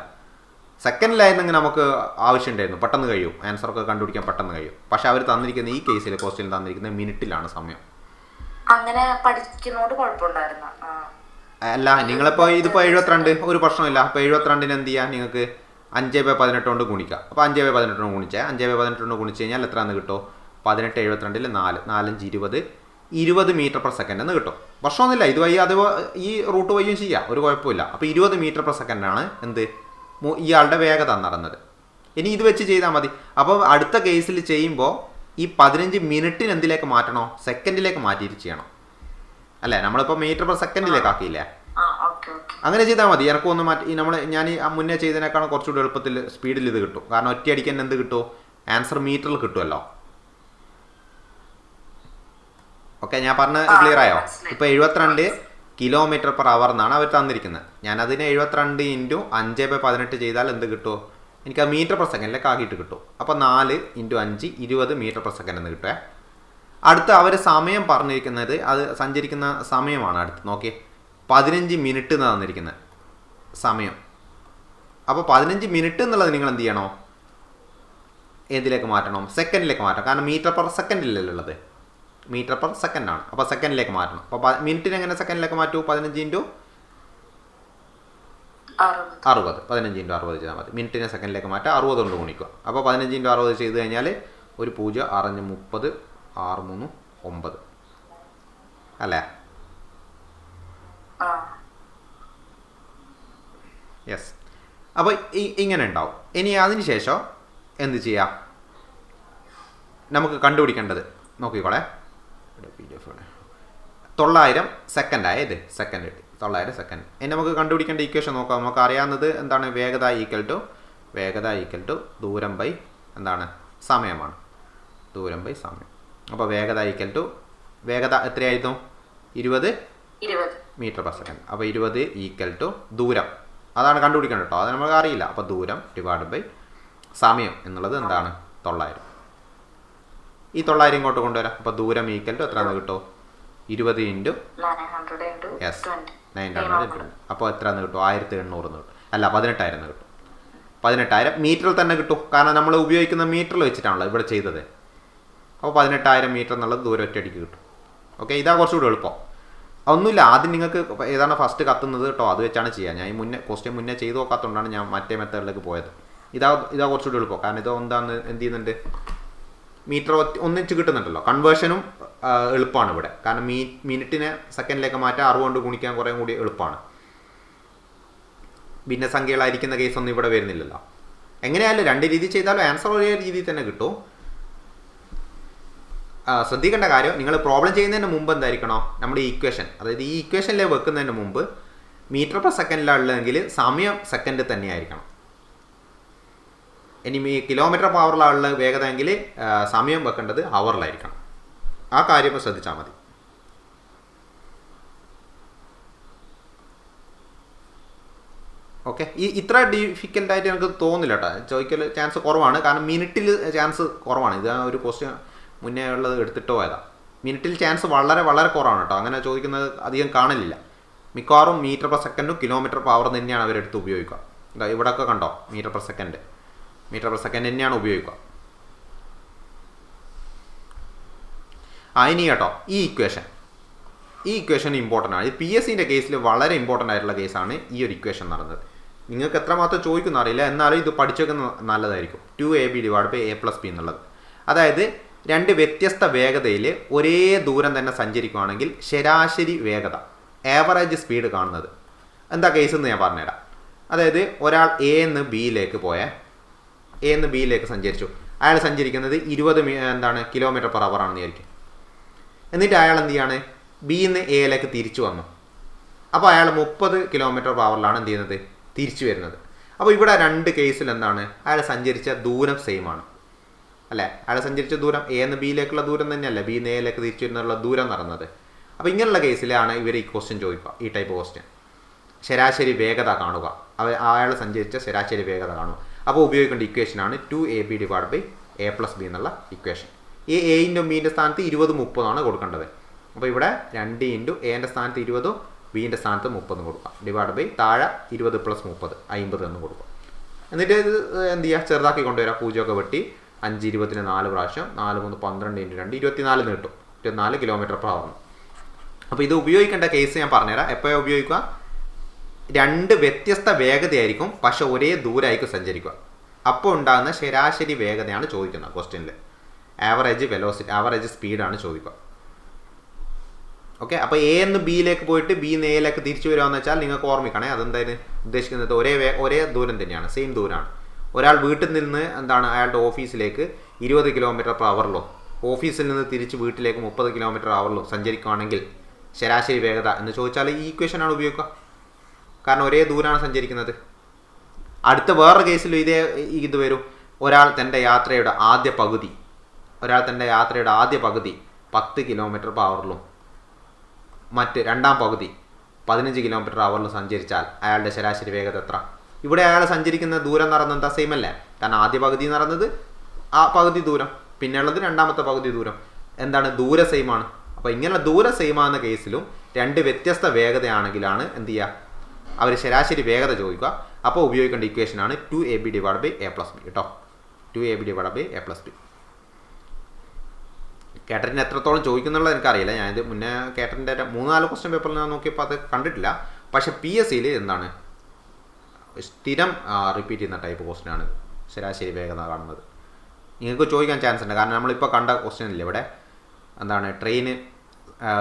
സെക്കൻഡിലായിരുന്നെങ്കിൽ നമുക്ക് ആവശ്യമുണ്ടായിരുന്നു, പെട്ടെന്ന് കഴിയും, ആൻസറൊക്കെ കണ്ടുപിടിക്കാൻ പെട്ടെന്ന് കഴിയും. പക്ഷെ അവർ തന്നിരിക്കുന്ന ഈ കേസിൽ ക്വസ്റ്റ്യൻ തന്നിരിക്കുന്നത് മിനിറ്റിലാണ് സമയം. അങ്ങനെ പഠിക്കുന്നോണ്ട് കുഴപ്പമുണ്ടായിരുന്നു. അല്ല, നിങ്ങളിപ്പോൾ ഇതിപ്പോൾ 72 ഒരു പ്രശ്നമില്ല. അപ്പോൾ 72 എന്ത് ചെയ്യാം, നിങ്ങൾക്ക് 5/18 കൊണ്ട് ഗുണിക്കാം. അപ്പോൾ 5/18 കൊണ്ട് ഗുണിച്ചാൽ 5/18 കൊണ്ട് ഗുണിച്ച് കഴിഞ്ഞാൽ എത്രയാണെന്ന് കിട്ടും? 18 72 4 4 5 20 മീറ്റർ പെർ സെക്കൻഡ് എന്ന് കിട്ടും. പ്രശ്നമൊന്നുമില്ല, ഇതുവഴി അത് ഈ റൂട്ട് വഴിയും ചെയ്യാം, ഒരു കുഴപ്പമില്ല. അപ്പോൾ 20 മീറ്റർ പെർ സെക്കൻഡാണ് എന്ത് ഇയാളുടെ വേഗത നടന്നത്. ഇനി ഇത് വെച്ച് ചെയ്താൽ മതി. അപ്പോൾ അടുത്ത കേസിൽ ചെയ്യുമ്പോൾ ഈ 15 മിനിറ്റിന് എന്തിലേക്ക് മാറ്റണോ? സെക്കൻഡിലേക്ക് മാറ്റിയിട്ട് ചെയ്യണം, അല്ലേ? നമ്മളിപ്പോൾ മീറ്റർ പെർ സെക്കൻഡിലേക്ക് ആക്കിയില്ലേ? അങ്ങനെ ചെയ്താൽ മതി. എനക്കും ഒന്ന് മാറ്റി ഞാൻ ഈ മുന്നേ ചെയ്തതിനേക്കാളും കുറച്ചുകൂടി എളുപ്പത്തിൽ സ്പീഡിൽ ഇത് കിട്ടും. കാരണം ഒറ്റയടിക്ക് തന്നെ എന്ത് കിട്ടും? ആൻസർ മീറ്ററിൽ കിട്ടുമല്ലോ. ഓക്കെ, ഞാൻ പറഞ്ഞ ക്ലിയർ ആയോ? ഇപ്പോൾ 72 കിലോമീറ്റർ പെർ അവർ എന്നാണ് അവർ തന്നിരിക്കുന്നത്. ഞാൻ അതിനെ 72 × 5/18 ചെയ്താൽ എന്ത് കിട്ടുമോ? എനിക്ക് ആ മീറ്റർ പെർ സെക്കൻഡിലേക്ക് ആക്കിയിട്ട് കിട്ടും. അപ്പോൾ 4 × 5 20 മീറ്റർ പെർ സെക്കൻഡ് എന്ന് കിട്ടുമേ. അടുത്ത് അവർ സമയം പറഞ്ഞിരിക്കുന്നത് അത് സഞ്ചരിക്കുന്ന സമയമാണ്. അടുത്ത് നോക്കിയേ, 15 മിനിറ്റ് എന്ന് തന്നിരിക്കുന്നത് സമയം. അപ്പോൾ 15 മിനിറ്റ് എന്നുള്ളത് നിങ്ങൾ എന്ത് ചെയ്യണോ? ഏതിലേക്ക് മാറ്റണം? സെക്കൻഡിലേക്ക് മാറ്റണം. കാരണം മീറ്റർ പെർ സെക്കൻഡിലല്ലേ ഉള്ളത്, മീറ്റർ പെർ സെക്കൻഡാണ്. അപ്പോൾ സെക്കൻഡിലേക്ക് മാറ്റണം. അപ്പോൾ മിനിറ്റിന് എങ്ങനെ സെക്കൻഡിലേക്ക് മാറ്റൂ? 15 × 60 15 × 60 ചെയ്താൽ മതി. മിനിറ്റിനെ സെക്കൻഡിലേക്ക് മാറ്റാം, 60 കൊണ്ട് ഗുണിക്കുക. അപ്പോൾ 15 × 60 ചെയ്ത് കഴിഞ്ഞാൽ ഒരു 0 6 30 6 3 9 അല്ലേ? യെസ്. അപ്പോൾ ഇങ്ങനെ ഉണ്ടാവും. ഇനി അതിന് ശേഷം എന്ത് ചെയ്യാം? നമുക്ക് കണ്ടുപിടിക്കേണ്ടത് നോക്കിക്കോളെ, 900 സെക്കൻഡായ ഇത് സെക്കൻഡ് കിട്ടി, 900 സെക്കൻഡ്. ഇനി നമുക്ക് കണ്ടുപിടിക്കേണ്ട ഇക്വേഷൻ നോക്കാം. നമുക്ക് അറിയാവുന്നത് എന്താണ്? വേഗത ഈക്വൽ ടു ദൂരം ബൈ എന്താണ്? സമയമാണ്. ദൂരം ബൈ സമയം. അപ്പോൾ വേഗത ഈക്വൽ ടു വേഗത എത്രയായിരുന്നു? 20 മീറ്റർ പെർ സെക്കൻഡ്. അപ്പോൾ 20 ഈക്വൽ ടു ദൂരം, അതാണ് കണ്ടുപിടിക്കേണ്ടത് കേട്ടോ, അത് നമുക്ക് അറിയില്ല. അപ്പോൾ ദൂരം ഡിവൈഡ് ബൈ സമയം എന്നുള്ളത് എന്താണ്? 900. ഈ 900 ഇങ്ങോട്ട് കൊണ്ടുവരാം. അപ്പോൾ ദൂരം ഈക്വൽ ടു എത്രയാണെന്ന് കിട്ടും? 20 × 900. അപ്പോൾ എത്രയാണെന്ന് കിട്ടും? 1800 കിട്ടും. അല്ല, 18,000 കിട്ടും. 18,000 മീറ്ററിൽ തന്നെ കിട്ടും. കാരണം നമ്മൾ ഉപയോഗിക്കുന്ന മീറ്ററിൽ വെച്ചിട്ടാണല്ലോ ഇവിടെ ചെയ്തത്. അപ്പോൾ 18,000 മീറ്റർ എന്നുള്ളത് ദൂരം ഒറ്റയടിക്ക് കിട്ടും. ഓക്കെ, ഇതാ കുറച്ചുകൂടി എളുപ്പം. ഒന്നുമില്ല, ആദ്യം നിങ്ങൾക്ക് ഏതാണ് ഫസ്റ്റ് കത്തുന്നത് കേട്ടോ, അത് വെച്ചാണ് ചെയ്യുക. ഞാൻ ഈ ക്വസ്റ്റ്യൻ മുന്നേ ചെയ്ത് നോക്കാത്തതുകൊണ്ടാണ് ഞാൻ മറ്റേ മെത്തേഡിലേക്ക് പോയത്. ഇതാ കുറച്ചുകൂടി എളുപ്പം. കാരണം ഇത് എന്താണ് എന്ത് ചെയ്യുന്നുണ്ട്? മീറ്റർ ഒന്നിച്ച് കിട്ടുന്നുണ്ടല്ലോ. കൺവേർഷനും എളുപ്പമാണ് ഇവിടെ. കാരണം മിനിറ്റിനെ സെക്കൻഡിലേക്ക് മാറ്റാൻ 60 കൊണ്ട് ഗുണിക്കാൻ കുറേ കൂടി എളുപ്പമാണ്. ഭിന്നസംഖ്യകളായിരിക്കുന്ന കേസൊന്നും ഇവിടെ വരുന്നില്ലല്ലോ. എങ്ങനെയായാലും 2 രീതി ചെയ്താലും ആൻസർ ഒരേ രീതിയിൽ തന്നെ കിട്ടും. ശ്രദ്ധിക്കേണ്ട കാര്യം, നിങ്ങൾ പ്രോബ്ലം ചെയ്യുന്നതിന് മുമ്പ് എന്തായിരിക്കണോ? നമ്മുടെ ഇക്വേഷൻ, അതായത് ഈ ഇക്വേഷനിലേക്ക് വെക്കുന്നതിന് മുമ്പ് മീറ്റർ പെർ സെക്കൻഡിലുള്ളതെങ്കിൽ സമയം സെക്കൻഡ് തന്നെയായിരിക്കണം. ഇനി കിലോമീറ്റർ പവറിലുള്ള വേഗത എങ്കിൽ സമയം വെക്കേണ്ടത് ഹവറിലായിരിക്കണം. ആ കാര്യം ഇപ്പോൾ ശ്രദ്ധിച്ചാൽ മതി. ഓക്കെ, ഇത്ര ഡിഫിക്കൽട്ടായിട്ട് എനിക്ക് തോന്നില്ല കേട്ടോ. ചോദിക്കൽ ചാൻസ് കുറവാണ്. കാരണം മിനിറ്റിൽ ചാൻസ് കുറവാണ്. ഇത് ഒരു ക്വസ്റ്റ്യൻ മുന്നേ ഉള്ളത് എടുത്തിട്ടോ പോയതാ. മിനിറ്റിൽ ചാൻസ് വളരെ വളരെ കുറവാണ് കേട്ടോ. അങ്ങനെ ചോദിക്കുന്നത് അധികം കാണലില്ല. മിക്കവാറും മീറ്റർ പെർ സെക്കൻഡും കിലോമീറ്റർ പവർ തന്നെയാണ് അവരെടുത്ത് ഉപയോഗിക്കുക. ഇവിടെയൊക്കെ കണ്ടോ, മീറ്റർ പെർ സെക്കൻഡ് തന്നെയാണ് ഉപയോഗിക്കുക. ഇനി കേട്ടോ, ഈ ഇക്വേഷൻ ഇമ്പോർട്ടൻ്റ് ആണ്. ഇത് PSCൻ്റെ കേസിൽ വളരെ ഇമ്പോർട്ടൻ്റ് ആയിട്ടുള്ള കേസാണ് ഈ ഒരു ഇക്വേഷൻ നടന്നത്. നിങ്ങൾക്ക് എത്രമാത്രം ചോദിക്കുന്ന അറിയില്ല, എന്നാലും ഇത് പഠിച്ചു വെക്കുന്നത് നല്ലതായിരിക്കും. 2AB / A+B എന്നുള്ളത്. അതായത് 2 വ്യത്യസ്ത വേഗതയിൽ ഒരേ ദൂരം തന്നെ സഞ്ചരിക്കുകയാണെങ്കിൽ ശരാശരി വേഗത, ആവറേജ് സ്പീഡ് കാണുന്നത് എന്താ കേസ് എന്ന് ഞാൻ പറഞ്ഞുതരാം. അതായത് ഒരാൾ A നിന്ന് ബിയിലേക്ക് സഞ്ചരിച്ചു. അയാൾ സഞ്ചരിക്കുന്നത് 20 കിലോമീറ്റർ പെർ അവർ ആണെന്ന് വിചാരിക്കും. എന്നിട്ട് അയാൾ എന്ത് ചെയ്യാണ്? ബിയിൽ നിന്ന് എയിലേക്ക് തിരിച്ചു വന്നു. അപ്പോൾ അയാൾ 30 കിലോമീറ്റർ പെർ അവറിലാണ് എന്ത് ചെയ്യുന്നത്? തിരിച്ചു വരുന്നത്. അപ്പോൾ ഇവിടെ 2 കേസിൽ എന്താണ്? അയാൾ സഞ്ചരിച്ച ദൂരം സെയിം ആണ്, അല്ലേ? അയാൾ സഞ്ചരിച്ച ദൂരം A നിന്ന് ബിയിലേക്കുള്ള ദൂരം തന്നെയല്ലേ ബിയിൽ നിന്ന് എയിലേക്ക് തിരിച്ചു വരുന്നുള്ള ദൂരം നടന്നത്. അപ്പോൾ ഇങ്ങനെയുള്ള കേസിലാണ് ഇവർ ഈ ക്വസ്റ്റ്യൻ ചോദിക്കുക, ഈ ടൈപ്പ് ക്വസ്റ്റ്യൻ. ശരാശരി വേഗത കാണുക, അയാൾ സഞ്ചരിച്ച ശരാശരി വേഗത കാണുക. അപ്പോൾ ഉപയോഗിക്കേണ്ട ഇക്വേഷനാണ് 2ab divide by a plus B എന്നുള്ള ഇക്വേഷൻ. ഈ എയിൻ്റെ ബീൻ്റെ സ്ഥാനത്ത് 20 30 കൊടുക്കേണ്ടത്. അപ്പോൾ ഇവിടെ 2 ഇൻറ്റു എൻ്റെ സ്ഥാനത്ത് 20 ബീൻ്റെ സ്ഥാനത്ത് 30 കൊടുക്കാം. ഡിവൈഡ് ബൈ താഴെ 20 + 30 50 എന്ന് കൊടുക്കാം. എന്നിട്ട് ഇത് എന്ത് ചെയ്യുക, ചെറുതാക്കി കൊണ്ടുവരാം. 0 വെട്ടി 5 20 4 പ്രാവശ്യം 4 3 12 × 2 24 കിട്ടും. 24 km/h. അപ്പോൾ ഇത് ഉപയോഗിക്കേണ്ട കേസ് ഞാൻ പറഞ്ഞുതരാം. എപ്പോഴാണ് ഉപയോഗിക്കുക? 2 വ്യത്യസ്ത വേഗതയായിരിക്കും, പക്ഷെ ഒരേ ദൂരമായിരിക്കും സഞ്ചരിക്കുക. അപ്പോൾ ഉണ്ടാകുന്ന ശരാശരി വേഗതയാണ് ചോദിക്കുന്നത് ക്വസ്റ്റ്യനിൽ. ആവറേജ് വെലോസിറ്റി, ആവറേജ് സ്പീഡാണ് ചോദിക്കുക. ഓക്കെ, അപ്പോൾ എ എന്ന് ബിയിലേക്ക് പോയിട്ട് ബി എന്ന് എയിലേക്ക് തിരിച്ചു വരികയെന്ന് വെച്ചാൽ നിങ്ങൾക്ക് ഓർമ്മിക്കണേ, അതെന്തായാലും ഉദ്ദേശിക്കുന്നത് ഒരേ ദൂരം തന്നെയാണ്, സെയിം ദൂരമാണ്. ഒരാൾ വീട്ടിൽ നിന്ന് അയാളുടെ ഓഫീസിലേക്ക് 20 km/h ഓഫീസിൽ നിന്ന് തിരിച്ച് വീട്ടിലേക്ക് 30 km/h സഞ്ചരിക്കുകയാണെങ്കിൽ ശരാശരി വേഗത എന്ന് ചോദിച്ചാൽ ഈ ഇക്വേഷനാണ് ഉപയോഗിക്കുക. കാരണം ഒരേ ദൂരമാണ് സഞ്ചരിക്കുന്നത്. അടുത്ത വേറൊരു കേസിൽ ഇത് വരും. ഒരാൾ തൻ്റെ യാത്രയുടെ ആദ്യ പകുതി 10 km/h മറ്റ് രണ്ടാം പകുതി 15 km/h സഞ്ചരിച്ചാൽ അയാളുടെ ശരാശരി വേഗത എത്ര? ഇവിടെ അയാൾ സഞ്ചരിക്കുന്ന ദൂരം എന്ന് പറയുന്നത് എന്താ? സെയിം അല്ലേ? കാരണം ആദ്യ പകുതി എന്ന് പറയുന്നത് ആ പകുതി ദൂരം, പിന്നെയുള്ളത് രണ്ടാമത്തെ പകുതി ദൂരം. എന്താണ്? ദൂര സെയിമാണ്. അപ്പോൾ ഇങ്ങനെ ദൂര സെയിമാകുന്ന കേസിലും 2 വ്യത്യസ്ത വേഗതയാണെങ്കിലാണ് എന്ത് ചെയ്യുക, അവർ ശരാശരി വേഗത ചോദിക്കുക. അപ്പോൾ ഉപയോഗിക്കേണ്ട ഇക്വേഷനാണ് 2ab divide by a plus B കേട്ടോ. 2ab divide by a plus B. കേട്ടറിന് എത്രത്തോളം ചോദിക്കുന്നുള്ളത് എനിക്കറിയില്ല. ഞാനിത് മുന്നേ കേട്ടറിൻ്റെ 3-4 ക്വസ്റ്റ്യൻ പേപ്പറിൽ ഞാൻ നോക്കിയപ്പോൾ അത് കണ്ടിട്ടില്ല. പക്ഷേ PSCയിൽ എന്താണ് സ്ഥിരം റിപ്പീറ്റ് ചെയ്യുന്ന ടൈപ്പ് ക്വസ്റ്റ്യനാണ് ശരാശരി വേഗത കാണുന്നത്. നിങ്ങൾക്ക് ചോദിക്കാൻ ചാൻസ് ഉണ്ട്. കാരണം നമ്മളിപ്പോൾ കണ്ട ക്വസ്റ്റ്യൻ ഇല്ല ഇവിടെ, എന്താണ് ട്രെയിന്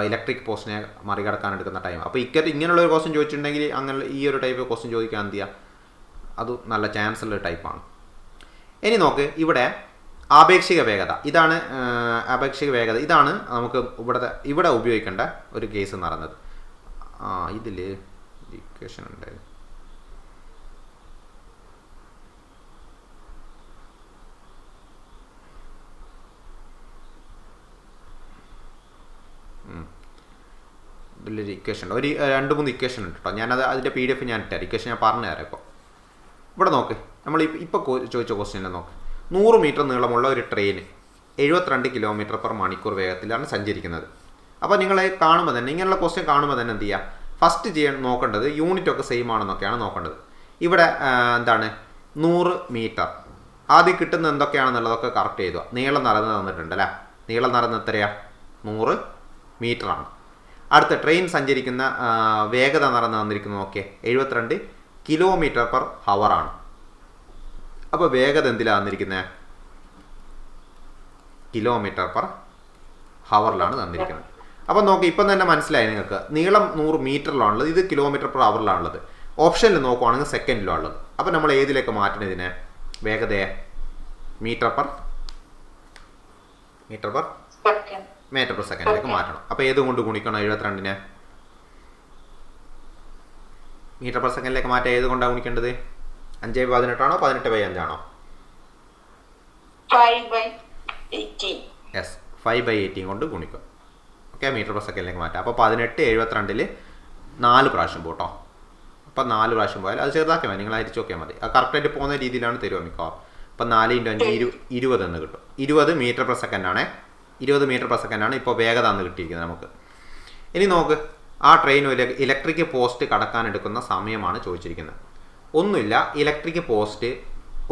ഇലക്ട്രിക് പോസ്റ്റിനെ മറികടക്കാൻ എടുക്കുന്ന ടൈം. അപ്പോൾ ഇങ്ങനെയുള്ളൊരു ക്വസ്റ്റ്യൻ ചോദിച്ചിട്ടുണ്ടെങ്കിൽ അങ്ങനെ ഈ ഒരു ടൈപ്പ് ക്വസ്റ്റ്യൻ ചോദിക്കാൻ എന്ത് ചെയ്യുക, അത് നല്ല ചാൻസ് ഉള്ള ടൈപ്പാണ്. ഇനി നോക്ക്, ഇവിടെ ആപേക്ഷിക വേഗത, ഇതാണ് ആപേക്ഷിക വേഗത. ഇതാണ് നമുക്ക് ഇവിടെ ഉപയോഗിക്കേണ്ട ഒരു കേസ് എന്ന് പറയുന്നത്. ഇതിൽ ഇക്വേഷൻ ഉണ്ട്. ഇതിലൊരു ഇക്വേഷൻ ഉണ്ട്, ഒരു 2-3 ഇക്വേഷൻ ഉണ്ട് കേട്ടോ. ഞാനത് അതിൻ്റെ PDF ഞാൻ ഇട്ടാൽ ഇക്വേഷൻ ഞാൻ പറഞ്ഞു തരാം. ഇപ്പോൾ ഇവിടെ നോക്ക്, നമ്മൾ ഇപ്പോൾ ചോദിച്ച ക്വസ്റ്റ്യനിൽ നോക്ക്, 100 മീറ്റർ നീളമുള്ള ഒരു ട്രെയിൻ 72 km/h വേഗത്തിലാണ് സഞ്ചരിക്കുന്നത്. അപ്പോൾ നിങ്ങൾ കാണുമ്പോൾ തന്നെ, ഇങ്ങനെയുള്ള ക്വസ്റ്റ്യൻ കാണുമ്പോൾ തന്നെ എന്ത് ചെയ്യുക, ഫസ്റ്റ് നോക്കേണ്ടത് യൂണിറ്റൊക്കെ സെയിം ആണെന്നൊക്കെയാണ് നോക്കേണ്ടത്. ഇവിടെ എന്താണ് 100 മീറ്റർ ആദ്യം കിട്ടുന്നത് എന്തൊക്കെയാണെന്നുള്ളതൊക്കെ കറക്റ്റ് ചെയ്തു. നീളം നടന്ന് തന്നിട്ടുണ്ട് അല്ലേ? നീളം നടന്ന് എത്രയാണ്? 100 മീറ്ററാണ്. അടുത്ത ട്രെയിൻ സഞ്ചരിക്കുന്ന വേഗത നടന്ന് തന്നിരിക്കുന്നത് നോക്കിയേ, 72 km/h ആണ്. അപ്പോൾ വേഗത എന്തിലാണ് തന്നിരിക്കുന്നത്? km/h തന്നിരിക്കുന്നത്. അപ്പോൾ നോക്കി, ഇപ്പം തന്നെ മനസ്സിലായി നിങ്ങൾക്ക്. നീളം 100 മീറ്ററിലാണുള്ളത്, ഇത് km/hലാണുള്ളത്. ഓപ്ഷനിൽ നോക്കുവാണെങ്കിൽ സെക്കൻഡിലാണുള്ളത്. അപ്പോൾ നമ്മൾ ഏതിലേക്ക് മാറ്റണം ഇതിനെ? വേഗതയെ മീറ്റർ പെർ സെക്കൻഡിലേക്ക് മാറ്റണം. അപ്പോൾ ഏത് കൊണ്ട് ഗുണിക്കണം? 72-നെ മീറ്റർ പെർ സെക്കൻഡിലേക്ക് മാറ്റാൻ ഏത് കൊണ്ടാണ് ഗുണിക്കേണ്ടത്? 5/18 ആണോ 18/5 ആണോ? 5/18. യെസ്, 5/18 കൊണ്ട് ഗുണിക്കുക. ഓക്കെ, മീറ്റർ പെർ സെക്കൻഡിലേക്ക് മാറ്റാം. അപ്പോൾ 18 72-ൽ 4 പ്രാവശ്യം പോട്ടോ. അപ്പോൾ 4 പ്രാവശ്യം പോയാൽ അത് ചെറുതാക്കിയാൽ മതി, നിങ്ങൾ അരിച്ചു നോക്കിയാൽ മതി. അത് കറക്റ്റായിട്ട് പോകുന്ന രീതിയിലാണ് തരുക മിക്കവാറും. അപ്പോൾ 4 × 5 20 എന്ന് കിട്ടും. 20 മീറ്റർ പെർ സെക്കൻഡാണ്. 20 മീറ്റർ പെർ സെക്കൻഡാണ് ഇപ്പോൾ വേഗത എന്ന് കിട്ടിയിരിക്കുന്നത് നമുക്ക്. ഇനി നോക്ക്, ആ ട്രെയിൻ ഒരു ഇലക്ട്രിക് പോസ്റ്റ് കടക്കാനെടുക്കുന്ന സമയമാണ് ചോദിച്ചിരിക്കുന്നത്. ഒന്നുമില്ല, ഇലക്ട്രിക് പോസ്റ്റ്,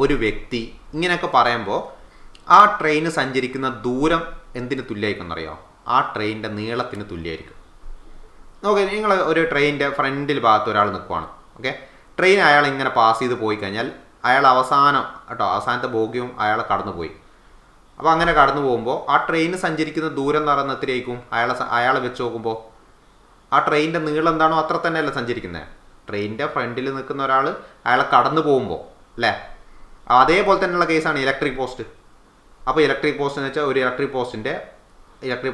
ഒരു വ്യക്തി, ഇങ്ങനെയൊക്കെ പറയുമ്പോൾ ആ ട്രെയിൻ സഞ്ചരിക്കുന്ന ദൂരം എന്തിന് തുല്യമായിരിക്കും എന്നറിയാമോ? ആ ട്രെയിനിൻ്റെ നീളത്തിന് തുല്യമായിരിക്കും. നോക്ക്, നിങ്ങൾ ഒരു ട്രെയിനിൻ്റെ ഫ്രണ്ടിൽ ഭാഗത്ത് ഒരാൾ നിൽക്കുവാണ്. ഓക്കെ, ട്രെയിൻ അയാൾ ഇങ്ങനെ പാസ് ചെയ്ത് പോയി കഴിഞ്ഞാൽ അയാൾ അവസാനത്തെ ബോഗിയും അയാളെ കടന്നു പോയി. അപ്പോൾ അങ്ങനെ കടന്നു പോകുമ്പോൾ ആ ട്രെയിൻ സഞ്ചരിക്കുന്ന ദൂരം എന്ന് പറയുന്നത് എത്രയായിരിക്കും? അയാളെ വെച്ച് നോക്കുമ്പോൾ ആ ട്രെയിനിൻ്റെ നീളം എന്താണോ അത്ര തന്നെയല്ല സഞ്ചരിക്കുന്നത്. ട്രെയിനിൻ്റെ ഫ്രണ്ടിൽ നിൽക്കുന്ന ഒരാൾ അയാളെ കടന്നു പോകുമ്പോൾ അല്ലേ? അതേപോലെ തന്നെയുള്ള കേസാണ് ഇലക്ട്രിക് പോസ്റ്റ്. അപ്പോൾ ഇലക്ട്രിക് പോസ്റ്റ് എന്ന് വെച്ചാൽ ഒരു ഇലക്ട്രിക്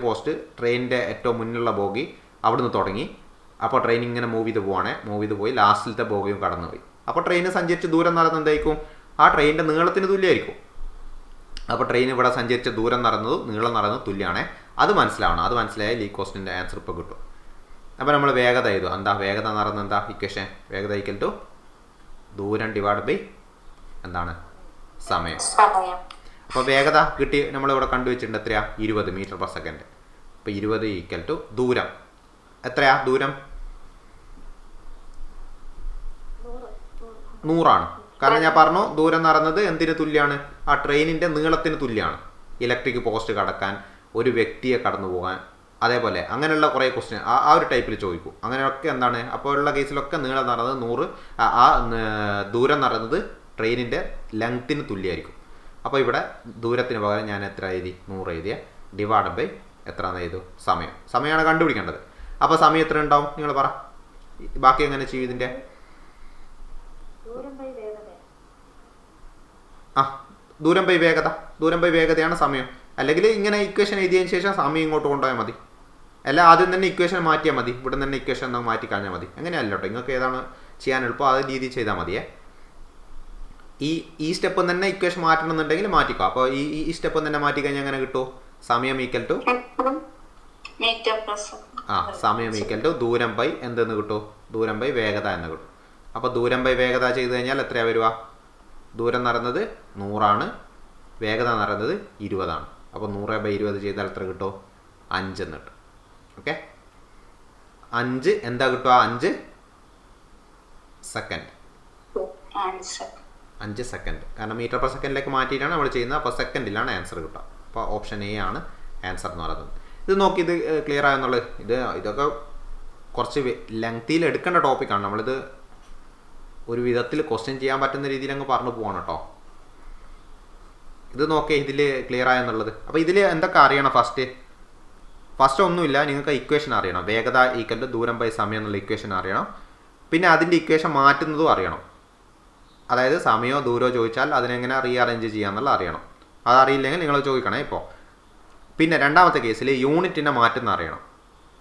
പോസ്റ്റ് ട്രെയിനിൻ്റെ ഏറ്റവും മുന്നിലുള്ള ബോഗി അവിടുന്ന് തുടങ്ങി. അപ്പോൾ ട്രെയിൻ ഇങ്ങനെ മൂവ് ചെയ്ത് പോയി ലാസ്റ്റിലത്തെ ബോഗിയും കടന്നുപോയി. അപ്പോൾ ട്രെയിന് സഞ്ചരിച്ച ദൂരം നടന്നത് എന്തായിരിക്കും? ആ ട്രെയിനിൻ്റെ നീളത്തിന് തുല്യമായിരിക്കും. അപ്പോൾ ട്രെയിൻ ഇവിടെ സഞ്ചരിച്ച ദൂരം നീളം നടന്നത് തുല്യമാണ്. അത് മനസ്സിലാവണം. അത് മനസ്സിലായാൽ ഈ ക്വസ്റ്റിൻ്റെ ആൻസർ ഇപ്പോൾ കിട്ടും. അപ്പോൾ നമ്മൾ വേഗത എഴുതും. എന്താ വേഗത നടന്നത്? എന്താ ഇക്വേഷൻ? വേഗത = ദൂരം ഡിവൈഡ് ബൈ എന്താണ് സമയം. സമയം. അപ്പോൾ വേഗത കിട്ടി നമ്മളിവിടെ കണ്ടുവച്ചിട്ടുണ്ട് എത്രയാ 20 മീറ്റർ പെർ സെക്കൻഡ്. അപ്പോൾ 20 ഈക്വൽ ടു ദൂരം എത്രയാ ദൂരം 100 കാരണം ഞാൻ പറഞ്ഞു ദൂരം എന്ന് പറയുന്നത് എന്തിന് തുല്യമാണ്? ആ ട്രെയിനിൻ്റെ നീളത്തിന് തുല്യമാണ്. ഇലക്ട്രിക് പോസ്റ്റ് കടക്കാൻ, ഒരു വ്യക്തിയെ കടന്നു പോകാൻ, അതേപോലെ അങ്ങനെയുള്ള കുറേ ക്വസ്റ്റ്യൻ ആ ഒരു ടൈപ്പിൽ ചോദിക്കും. അങ്ങനെയൊക്കെ എന്താണ് അപ്പോൾ ഉള്ള കേസിലൊക്കെ നീളം എന്ന് പറയുന്നത് 100, ആ ദൂരം എന്ന് പറയുന്നത് ട്രെയിനിൻ്റെ ലെങ്ത്തിന് തുല്യമായിരിക്കും. അപ്പോൾ ഇവിടെ ദൂരത്തിന് പകരം ഞാൻ എത്ര എഴുതി 100 എഴുതിയ ഡിവൈഡ് ബൈ എത്രയാണെന്ന് എഴുതും സമയമാണ് കണ്ടുപിടിക്കേണ്ടത്. അപ്പോൾ സമയം എത്ര ഉണ്ടാവും നിങ്ങൾ പറ. ബാക്കി എങ്ങനെ ചെയ്യും ഇതിൻ്റെ? ദൂരം ബൈ വേഗതയാണ് സമയം. അല്ലെങ്കിൽ ഇങ്ങനെ ഇക്വേഷൻ എഴുതിയതിന് ശേഷം സമയം ഇങ്ങോട്ട് കൊണ്ടുപോയാൽ മതി. അല്ല ആദ്യം തന്നെ ഇക്വേഷൻ മാറ്റിയാൽ മതി. ഇവിടെ തന്നെ ഇക്വേഷൻ എന്നാൽ മാറ്റി കഴിഞ്ഞാൽ മതി. അങ്ങനെയല്ല കേട്ടോ, നിങ്ങൾക്ക് ഏതാണ് ചെയ്യാൻ എളുപ്പം അതേ രീതിയിൽ ചെയ്താൽ മതിയേ. ഈ സ്റ്റെപ്പ് തന്നെ ഇക്വേഷൻ മാറ്റണമെന്നുണ്ടെങ്കിൽ മാറ്റിക്കോ. അപ്പോൾ ഈ സ്റ്റെപ്പ് തന്നെ മാറ്റി കഴിഞ്ഞാൽ എങ്ങനെ കിട്ടുമോ? സമയം ഈക്വൽ ടു സമയം ഈക്വൽ ടു ദൂരം ബൈ എന്തെന്ന് കിട്ടുമോ? ദൂരം ബൈ വേഗത എന്ന് കിട്ടും. അപ്പോൾ ദൂരം ബൈ വേഗത ചെയ്ത് കഴിഞ്ഞാൽ എത്രയാണ് വരിക? ദൂരം എന്ന് പറയുന്നത് 100, വേഗത എന്ന് പറയുന്നത് 20. അപ്പോൾ 100/20 ചെയ്താൽ എത്ര കിട്ടുമോ? 5 എന്ന് കിട്ടും. ഓക്കെ, 5 എന്താ കിട്ടുക? 5 സെക്കൻഡ്. 5 സെക്കൻഡ്. കാരണം മീറ്റർ പെർ സെക്കൻഡിലേക്ക് മാറ്റിയിട്ടാണ് നമ്മൾ ചെയ്യുന്നത്. അപ്പോൾ സെക്കൻഡിലാണ് ആൻസർ കിട്ടുക. അപ്പോൾ ഓപ്ഷൻ എ ആണ് ആൻസർ എന്ന് പറയുന്നത്. ഇത് നോക്കി, ഇത് ക്ലിയർ ആയെന്നുള്ളത്. ഇതൊക്കെ കുറച്ച് ലെങ്തിയിൽ എടുക്കേണ്ട ടോപ്പിക്കാണ്. നമ്മളിത് ഒരു വിധത്തിൽ ക്വസ്റ്റ്യൻ ചെയ്യാൻ പറ്റുന്ന രീതിയിൽ അങ്ങ് പറഞ്ഞു പോവാണ് കേട്ടോ. ഇത് നോക്കിയേ, ഇതിൽ ക്ലിയർ ആയെന്നുള്ളത്. അപ്പോൾ ഇതിൽ എന്തൊക്കെ അറിയണം? ഫസ്റ്റ് ഒന്നുമില്ല, നിങ്ങൾക്ക് ഇക്വേഷൻ അറിയണം. വേഗത ഈക്വൽ ടു ദൂരം ബൈ സമയം എന്നുള്ള ഇക്വേഷൻ അറിയണം. പിന്നെ അതിൻ്റെ ഇക്വേഷൻ മാറ്റുന്നതും അറിയണം. അതായത് സമയമോ ദൂരമോ ചോദിച്ചാൽ അതിനെങ്ങനെ റീഅറേഞ്ച് ചെയ്യാമെന്നുള്ള അറിയണം. അതറിയില്ലെങ്കിൽ നിങ്ങൾ ചോദിക്കണേ ഇപ്പോൾ. പിന്നെ രണ്ടാമത്തെ കേസിൽ യൂണിറ്റിനെ മാറ്റുന്ന അറിയണം.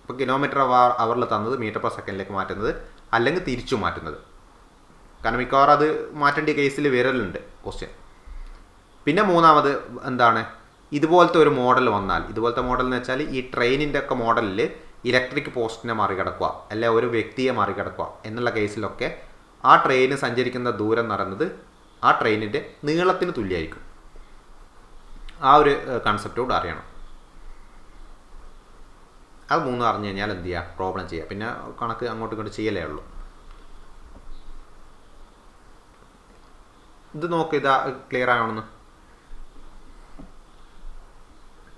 ഇപ്പോൾ കിലോമീറ്റർ അവറിൽ തന്നത് മീറ്റർ പെർ സെക്കൻഡിലേക്ക് മാറ്റുന്നത്, അല്ലെങ്കിൽ തിരിച്ചു മാറ്റുന്നത്. കാരണം മിക്കവാറും അത് മാറ്റേണ്ട കേസിൽ വിരലുണ്ട് ക്വസ്റ്റ്യൻ. പിന്നെ മൂന്നാമത് എന്താണ്? ഇതുപോലത്തെ ഒരു മോഡൽ വന്നാൽ, ഇതുപോലത്തെ മോഡൽ എന്ന് വെച്ചാൽ ഈ ട്രെയിനിൻ്റെ ഒക്കെ മോഡലിൽ ഇലക്ട്രിക് പോസ്റ്റിനെ മറികടക്കുക, അല്ലെ ഒരു വ്യക്തിയെ മറികടക്കുക എന്നുള്ള കേസിലൊക്കെ ആ ട്രെയിന് സഞ്ചരിക്കുന്ന ദൂരം എന്ന് പറയുന്നത് ആ ട്രെയിനിൻ്റെ നീളത്തിന് തുല്യമായിരിക്കും. ആ ഒരു കൺസെപ്റ്റ് കൂടെ അറിയണം. അത് 3 അറിഞ്ഞു കഴിഞ്ഞാൽ എന്ത് ചെയ്യുക? പ്രോബ്ലം ചെയ്യുക. പിന്നെ കണക്ക് അങ്ങോട്ടും ഇങ്ങോട്ട് ചെയ്യലേ ഉള്ളൂ. ഇത് നോക്ക്, ഇതാ ക്ലിയർ ആവണമെന്ന്.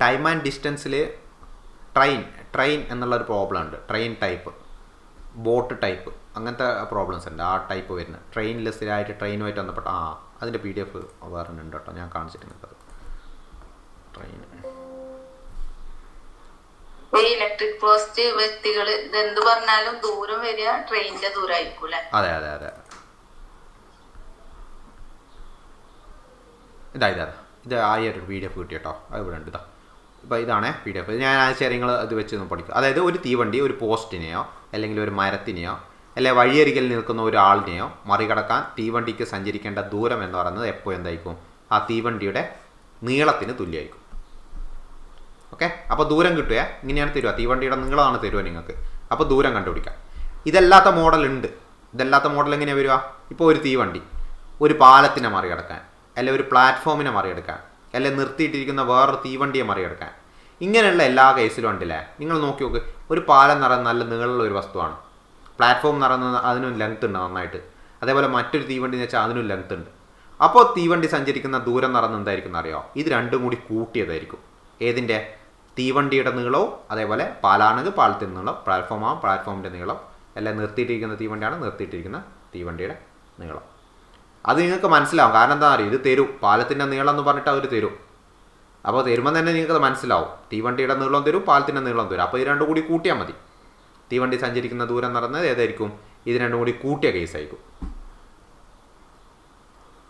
ടൈം ആൻഡ് ഡിസ്റ്റൻസിൽ ട്രെയിൻ എന്നുള്ളൊരു പ്രോബ്ലം ഉണ്ട്. ട്രെയിൻ ടൈപ്പ്, ബോട്ട് ടൈപ്പ്, അങ്ങനത്തെ പ്രോബ്ലംസ് ഉണ്ട്. ആ ടൈപ്പ് വരുന്നത് ട്രെയിനിൽ സ്ഥിരമായിട്ട് ട്രെയിനുമായിട്ട് ബന്ധപ്പെട്ട അതിൻ്റെ PDF വേറെ ഉണ്ട് കേട്ടോ, ഞാൻ കാണിച്ചിട്ടുണ്ട്. ട്രെയിൻ ഇലക്ട്രിക് പോസ്റ്റ് വ്യക്തികൾ എന്ത് പറഞ്ഞാലും ദൂരം വരിക ട്രെയിനിന്റെ ദൂരമായിരിക്കും അല്ലേ? അതെ. ഇത് ആ ഒരു PDF കിട്ടി കേട്ടോ. അത് ഇവിടെ ഉണ്ട്. ഇപ്പോൾ ഇതാണ് PDF. ഞാൻ ആഴ്ച നിങ്ങൾ ഇത് വെച്ച് പഠിക്കും. അതായത് ഒരു തീവണ്ടി ഒരു പോസ്റ്റിനെയോ അല്ലെങ്കിൽ ഒരു മരത്തിനെയോ അല്ലെ വഴിയരികിൽ നിൽക്കുന്ന ഒരാളിനെയോ മറികടക്കാൻ തീവണ്ടിക്ക് സഞ്ചരിക്കേണ്ട ദൂരം എന്ന് പറയുന്നത് എപ്പോൾ എന്തായിരിക്കും? ആ തീവണ്ടിയുടെ നീളത്തിന് തുല്യമായിരിക്കും. ഓക്കെ, അപ്പോൾ ദൂരം കിട്ടുക ഇങ്ങനെയാണ് തരുക. തീവണ്ടിയുടെ നീളമാണ് തരുക നിങ്ങൾക്ക്. അപ്പോൾ ദൂരം കണ്ടുപിടിക്കാം. ഇതല്ലാത്ത മോഡൽ ഉണ്ട്. ഇതല്ലാത്ത മോഡൽ എങ്ങനെയാണ് വരിക? ഇപ്പോൾ ഒരു തീവണ്ടി ഒരു പാലത്തിനെ മറികടക്കാൻ, അല്ലെ ഒരു പ്ലാറ്റ്ഫോമിനെ മറികടക്കാൻ, അല്ലെ നിർത്തിയിട്ടിരിക്കുന്ന വേറൊരു തീവണ്ടിയെ മറികടക്കാൻ, ഇങ്ങനെയുള്ള എല്ലാ കേസിലും ഉണ്ടല്ലേ. നിങ്ങൾ നോക്കി നോക്ക്, ഒരു പാലം എന്ന് പറയുന്നത് നല്ല നീളമുള്ള ഒരു വസ്തുവാണ്. പ്ലാറ്റ്ഫോം എന്ന് പറയുന്നത് അതിനും ലെങ്ത് ഉണ്ട് നന്നായിട്ട്. അതേപോലെ മറ്റൊരു തീവണ്ടി എന്ന് വെച്ചാൽ അതിനും ലെങ്ത് ഉണ്ട്. അപ്പോൾ തീവണ്ടി സഞ്ചരിക്കുന്ന ദൂരം എന്ന് പറയുന്നത് എന്തായിരിക്കും എന്നറിയോ? ഇത് രണ്ടും കൂടി കൂട്ടിയതായിരിക്കും. ഏതിൻ്റെ? തീവണ്ടിയുടെ നീളവും അതേപോലെ പാലാണെങ്കിൽ പാലത്തിൻ്റെ നീളം, പ്ലാറ്റ്ഫോം പ്ലാറ്റ്ഫോമിൻ്റെ നീളം, അല്ലെ നിർത്തിയിട്ടിരിക്കുന്ന തീവണ്ടിയാണ് നിർത്തിയിട്ടിരിക്കുന്ന തീവണ്ടിയുടെ നീളം. അത് നിങ്ങൾക്ക് മനസ്സിലാവും. കാരണം എന്താ അറിയാം, ഇത് തരും. പാലത്തിൻ്റെ നീളം എന്ന് പറഞ്ഞിട്ട് അവർ തരും. അപ്പോൾ തരുമ്പോൾ തന്നെ നിങ്ങൾക്കത് മനസ്സിലാവും. തീവണ്ടിയുടെ നീളം തരും, പാലത്തിൻ്റെ നീളം തരും. അപ്പോൾ ഇത് രണ്ടും കൂടി കൂട്ടിയാൽ മതി. തീവണ്ടി സഞ്ചരിക്കുന്ന ദൂരം എന്ന് പറയുന്നത് ഏതായിരിക്കും? ഇത് രണ്ടും കൂടി കൂട്ടിയ കേസായിരിക്കും.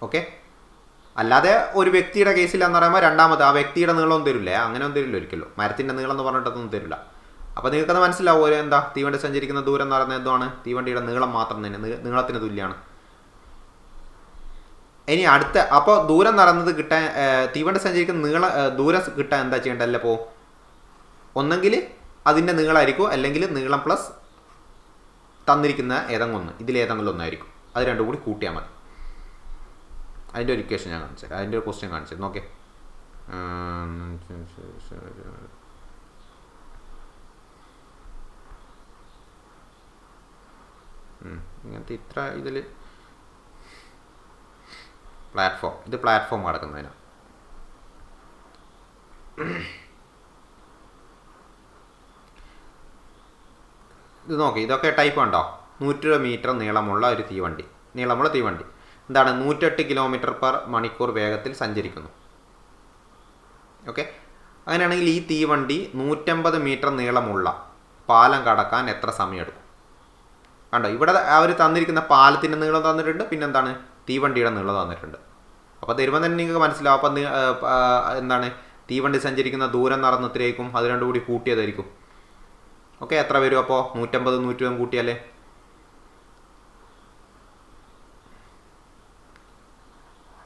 ഓക്കെ, അല്ലാതെ ഒരു വ്യക്തിയുടെ കേസിലെന്ന് പറയുമ്പോൾ രണ്ടാമത് ആ വ്യക്തിയുടെ നീളമൊന്നും തരില്ലേ, അങ്ങനെ ഒന്നും തരില്ല ഒരിക്കലും. മരത്തിൻ്റെ നീളം എന്ന് പറഞ്ഞിട്ടൊന്നും തരില്ല. അപ്പോൾ നിങ്ങൾക്കത് മനസ്സിലാവും. എന്താ തീവണ്ടി സഞ്ചരിക്കുന്ന ദൂരം എന്ന് പറയുന്നത് എന്താണ്? തീവണ്ടിയുടെ നീളം മാത്രം തന്നെ നീളത്തിന് തുല്യമാണ്. ഇനി അടുത്ത, അപ്പോൾ ദൂരം നടന്നത് കിട്ടാൻ, തീവണ്ടി സഞ്ചരിക്കുന്ന ദൂരം കിട്ടാൻ എന്താ ചെയ്യേണ്ടത്? അപ്പോൾ ഒന്നെങ്കിൽ അതിൻ്റെ നീളമായിരിക്കും, അല്ലെങ്കിൽ നീളം പ്ലസ് തന്നിരിക്കുന്ന ഏതെങ്കിലും ഒന്ന്, ഇതിലേതെങ്കിലും ഒന്നായിരിക്കും. അത് രണ്ടും കൂടി കൂട്ടിയാൽ മതി. അതിൻ്റെ ഒരു ഇക്വേഷൻ ഞാൻ കാണിച്ചു തരാം, അതിൻ്റെ ഒരു ക്വസ്റ്റ്യൻ കാണിച്ചു തരാം. ഓക്കെ, ഇങ്ങനത്തെ ഇത്ര ഇതിൽ പ്ലാറ്റ്ഫോം കിടക്കുന്നതിനാണ്. ഇത് നോക്കി, ഇതൊക്കെ ടൈപ്പ് ഉണ്ടോ? 120 മീറ്റർ നീളമുള്ള ഒരു തീവണ്ടി, എന്താണ് 108 km/മണിക്കൂർ വേഗത്തിൽ സഞ്ചരിക്കുന്നു. ഓക്കെ, അങ്ങനെയാണെങ്കിൽ ഈ തീവണ്ടി 150 മീറ്റർ നീളമുള്ള പാലം കടക്കാൻ എത്ര സമയമെടുക്കും? കണ്ടോ, ഇവിടെ അവർ തന്നിരിക്കുന്ന പാലത്തിൻ്റെ നീളം തന്നിട്ടുണ്ട്, പിന്നെന്താണ് തീവണ്ടിയുടെ നീളം തന്നിട്ടുണ്ട്. അപ്പോൾ തരുമ്പോൾ തന്നെ നിങ്ങൾക്ക് മനസ്സിലാവും. അപ്പം എന്താണ് തീവണ്ടി സഞ്ചരിക്കുന്ന ദൂരം നടന്നത്രയായിരിക്കും, അത് രണ്ടും കൂടി കൂട്ടിയതായിരിക്കും. ഓക്കെ, എത്ര വരും അപ്പോൾ? 150 120 കൂട്ടിയാലേ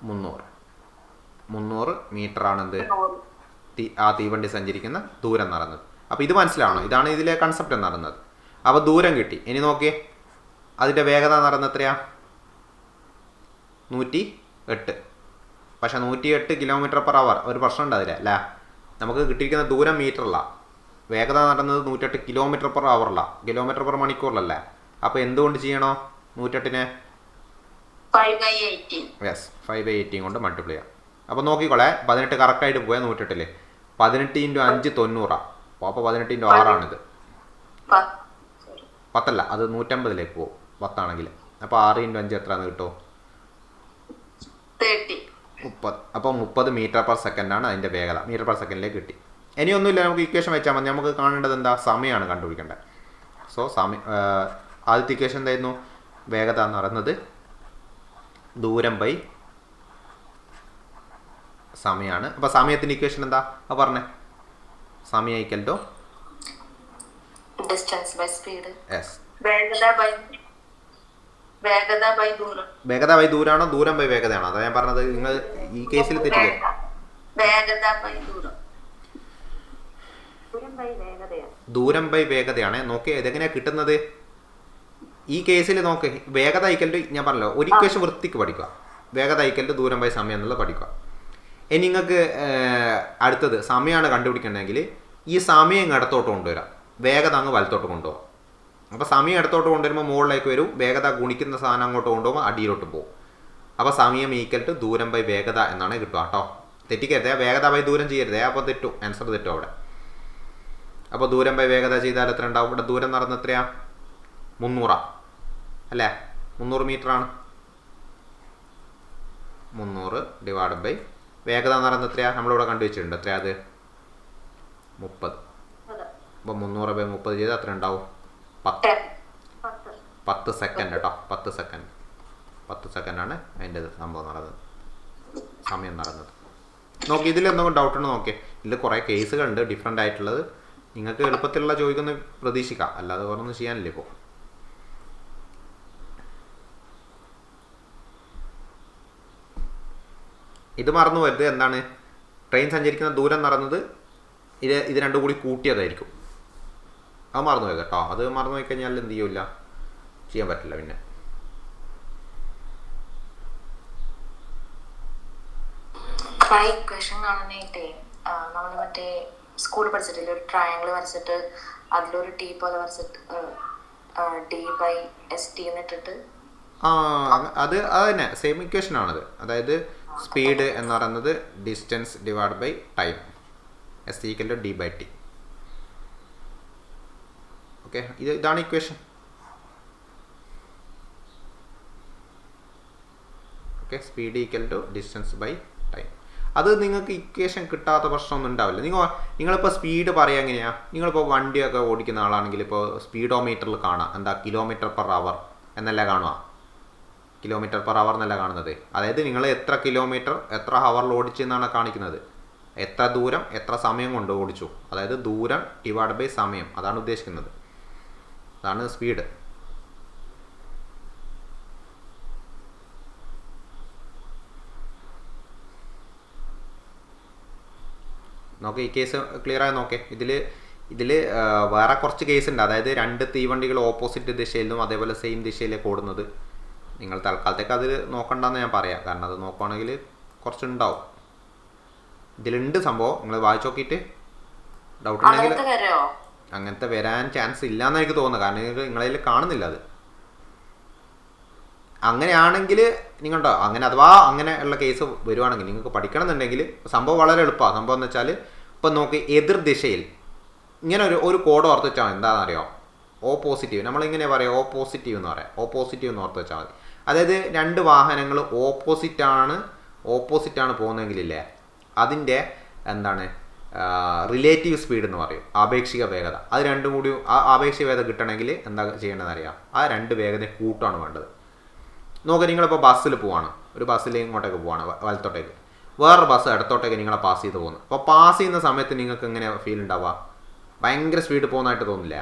300 മീറ്ററാണെന്ത് ആ തീവണ്ടി സഞ്ചരിക്കുന്ന ദൂരം നടന്നത്. അപ്പോൾ ഇത് മനസ്സിലാവണം, ഇതാണ് ഇതിലെ കൺസെപ്റ്റ് നടന്നത്. അപ്പോൾ ദൂരം കിട്ടി. ഇനി നോക്കിയേ, അതിൻ്റെ വേഗത നടന്നത് എത്രയാ? 108. പക്ഷേ 108 km/h ഒരു പ്രശ്നം ഉണ്ട് അതിൽ അല്ലേ? നമുക്ക് കിട്ടിയിരിക്കുന്ന ദൂരം മീറ്ററല്ല, വേഗത നടന്നത് 108 km/h കിലോമീറ്റർ/മണിക്കൂറിലല്ലേ? അപ്പോൾ എന്തുകൊണ്ട് ചെയ്യണോ 108-നെ? 5/18 കൊണ്ട് മൾട്ടിപ്ലൈ ചെയ്യാം. അപ്പോൾ നോക്കിക്കോളെ, 18 കറക്റ്റായിട്ട് പോയാൽ 108-ല് 18 × 5 90. അപ്പോൾ 18 × 6 ആണിത്. 10 അത് 150-ലേക്ക് പോകും 10 ആണെങ്കിൽ. അപ്പോൾ 6 × 5 എത്രയാണെന്ന് കിട്ടുമോ? 30. അപ്പോൾ 30 മീറ്റർ/സെക്കൻഡ് ആണ് അതിൻ്റെ വേഗത. മീറ്റർ/സെക്കൻഡിലേക്ക് കിട്ടി. ഇനിയൊന്നുമില്ല, നമുക്ക് ഇക്വേഷൻ വെച്ചാൽ മതി. നമുക്ക് കാണേണ്ടത് എന്താ? സമയമാണ് കണ്ടുപിടിക്കേണ്ടത്. സോ ആദ്യത്തെ ഇക്വേഷൻ എന്തായിരുന്നു? വേഗത എന്ന് പറയുന്നത് ദൂരം ബൈ സമയമാണ്. അപ്പോൾ സമയത്തിൻ്റെ ഇക്വേഷൻ എന്താ? അപ്പോൾ പറഞ്ഞേ, സമയം = ഡിസ്റ്റൻസ് ബൈ സ്പീഡ്. യെസ്, വേഗത ബൈ ദൂരമാണോ ദൂരം ബൈ വേഗതയാണോ? അതാ ഞാൻ പറഞ്ഞത്. നിങ്ങൾ ഈ കേസിൽ തെറ്റില്ല. ദൂരം ബൈ വേഗതയാണ്. നോക്കി ഇതെങ്ങനെയാണ് കിട്ടുന്നത്? ഈ കേസിൽ നോക്ക്, വേഗത = ഞാൻ പറഞ്ഞല്ലോ, ഒരു ഇക്വേഷൻ വൃത്തിക്ക് പഠിക്കുക. വേഗത = ദൂരം ബൈ സമയം എന്നുള്ളത് പഠിക്കുക. ഇനി നിങ്ങൾക്ക് അടുത്തത് സമയമാണ് കണ്ടുപിടിക്കണമെങ്കിൽ ഈ സമയം ഇടത്തോട്ട് കൊണ്ടുവരാം, വേഗത അങ്ങ് വലത്തോട്ട് കൊണ്ടുപോകാം. അപ്പോൾ സമയം ഇടത്തോട്ട് കൊണ്ടുവരുമ്പോൾ മുകളിലേക്ക് വരും, വേഗത ഗുണിക്കുന്ന സാധനം അങ്ങോട്ട് കൊണ്ടുപോകുമ്പോൾ അടിയിലോട്ട് പോകും. അപ്പോൾ സമയം = ദൂരം ബൈ വേഗത എന്നാണ് കിട്ടുക കേട്ടോ. തെറ്റിക്കരുതേ, വേഗത ബൈ ദൂരം ചെയ്യരുതേ, അപ്പോൾ തെറ്റും, ആൻസർ തെറ്റും അവിടെ. അപ്പോൾ ദൂരം ബൈ വേഗത ചെയ്താൽ എത്ര ഉണ്ടാവും? ഇവിടെ ദൂരം നടന്ന എത്രയാ? 300 അല്ലേ? 300 മീറ്ററാണ്. 300 ഡിവൈഡ് ബൈ വേഗത നടന്ന എത്രയാ? നമ്മളിവിടെ കണ്ടുവച്ചിട്ടുണ്ട്. എത്രയാ അത്? 30. അപ്പോൾ 300 / 30 ചെയ്താൽ എത്ര ഉണ്ടാവും? 10 സെക്കൻഡ് കേട്ടോ. 10 സെക്കൻഡാണ് അതിൻ്റെ സംഭവം നടന്നത്, സമയം നടന്നത്. നോക്കി, ഇതിലെന്തെങ്കിലും ഡൗട്ട് ഉണ്ടോ നോക്കിയേ. ഇതിൽ കുറേ കേസുകളുണ്ട് ഡിഫറെൻ്റ് ആയിട്ടുള്ളത്. നിങ്ങൾക്ക് എളുപ്പത്തിലുള്ള ചോദിക്കുന്ന പ്രതീക്ഷിക്കാം, അല്ലാതെ വേറൊന്നും ചെയ്യാനില്ല. ഇപ്പോൾ ഇത് മറന്നു വരുത്. എന്താണ്? ട്രെയിൻ സഞ്ചരിക്കുന്ന ദൂരം നടന്നത് ഇത് രണ്ടും കൂടി കൂട്ടിയതായിരിക്കും. അത് മറന്നു പോയത് കേട്ടോ. അത് മറന്നു പോയി കഴിഞ്ഞാൽ എന്ത് ചെയ്യൂല, ചെയ്യാൻ പറ്റില്ല. പിന്നെ ഇക്വേഷൻ കാണാനായിട്ടേ നമ്മൾ മറ്റേ സ്കൂളിൽ പഠിച്ചിട്ടില്ല, ഒരു ട്രയാങ്കിൾ വരച്ചിട്ട് അതിലൊരു ടി പോലെ വരച്ചിട്ട് d/st എന്നിട്ടിട്ട് അത് തന്നെ സെയിം ഇക്വേഷൻ ആണത്. അതായത് സ്പീഡ് എന്ന് പറയുന്നത് distance divide by time, s = d/t. Okay, ഇതാണ് equation. Okay, speed = distance by time. അത് നിങ്ങൾക്ക് ഇക്വേഷൻ കിട്ടാത്ത പ്രശ്നമൊന്നും ഉണ്ടാവില്ല. നിങ്ങളിപ്പോൾ സ്പീഡ് പറയുക എങ്ങനെയാണ്? നിങ്ങളിപ്പോൾ വണ്ടിയൊക്കെ ഓടിക്കുന്ന ആളാണെങ്കിൽ ഇപ്പോൾ സ്പീഡോമീറ്ററിൽ കാണാം എന്താ km/h എന്നല്ല കാണുക, km/h എന്നല്ല കാണുന്നത്. അതായത് നിങ്ങൾ എത്ര കിലോമീറ്റർ എത്ര ഹവറിൽ ഓടിച്ചെന്നാണ് കാണിക്കുന്നത്, എത്ര ദൂരം എത്ര സമയം കൊണ്ട് ഓടിച്ചു. അതായത് ദൂരം ഡിവൈഡ് ബൈ സമയം, അതാണ് ഉദ്ദേശിക്കുന്നത്. അതാണ് സ്പീഡ്. നോക്കെ, ഈ കേസ് ക്ലിയർ ആയി നോക്കേ. ഇതിൽ വേറെ കുറച്ച് കേസ് ഉണ്ട്. അതായത് രണ്ട് തീവണ്ടികൾ ഓപ്പോസിറ്റ് ദിശയിലും അതേപോലെ സെയിം ദിശയിലേക്ക് ഓടുന്നത്. നിങ്ങൾ തൽക്കാലത്തേക്ക് അതിൽ നോക്കണ്ടെന്ന് ഞാൻ പറയാം, കാരണം അത് നോക്കുകയാണെങ്കിൽ കുറച്ചുണ്ടാവും. ഇതിലുണ്ട് സംഭവം, നിങ്ങൾ വായിച്ചു നോക്കിയിട്ട് ഡൗട്ട് ഉണ്ടെങ്കിൽ. അങ്ങനത്തെ വരാൻ ചാൻസ് ഇല്ലയെന്ന് എനിക്ക് തോന്നുന്നത്, കാരണം നിങ്ങളതിൽ കാണുന്നില്ല അത്. അങ്ങനെയാണെങ്കിൽ നിങ്ങളുണ്ടോ അങ്ങനെ അഥവാ അങ്ങനെ ഉള്ള കേസ് വരുവാണെങ്കിൽ നിങ്ങൾക്ക് പഠിക്കണം എന്നുണ്ടെങ്കിൽ സംഭവം വളരെ എളുപ്പമാണ്. സംഭവം എന്ന് വെച്ചാൽ ഇപ്പം നോക്കി എതിർ ദിശയിൽ ഇങ്ങനെ ഒരു കോഡ് ഓർത്ത് വെച്ചാൽ മതി. എന്താണെന്നറിയോ? ഓപ്പോസിറ്റീവ്, നമ്മളിങ്ങനെ പറയാം ഓപ്പോസിറ്റീവ് എന്ന് പറയാം. ഓപ്പോസിറ്റീവ് എന്ന് ഓർത്ത് വെച്ചാൽ മതി. അതായത് രണ്ട് വാഹനങ്ങൾ ഓപ്പോസിറ്റാണ് പോകുന്നതെങ്കിലില്ലേ, അതിൻ്റെ എന്താണ് റിലേറ്റീവ് സ്പീഡ് എന്ന് പറയും, ആപേക്ഷിക വേഗത. അത് രണ്ടും കൂടി ആപേക്ഷിക വേഗത കിട്ടണമെങ്കിൽ എന്താ ചെയ്യേണ്ടതെന്ന് അറിയാം, ആ രണ്ട് വേഗത കൂട്ടാണ് വേണ്ടത്. നോക്കുക, നിങ്ങളിപ്പോൾ ബസ്സിൽ പോവാണ്, ഒരു ബസ്സിൽ ഇങ്ങോട്ടേക്ക് പോവാണ് വലത്തോട്ടേക്ക്, വേറൊരു ബസ് ഇടത്തോട്ടേക്ക് നിങ്ങളെ പാസ് ചെയ്ത് പോകുന്നു. അപ്പോൾ പാസ് ചെയ്യുന്ന സമയത്ത് നിങ്ങൾക്ക് എങ്ങനെ ഫീൽ ഉണ്ടാവുക? ഭയങ്കര സ്പീഡ് പോകുന്നതായിട്ട് തോന്നില്ല.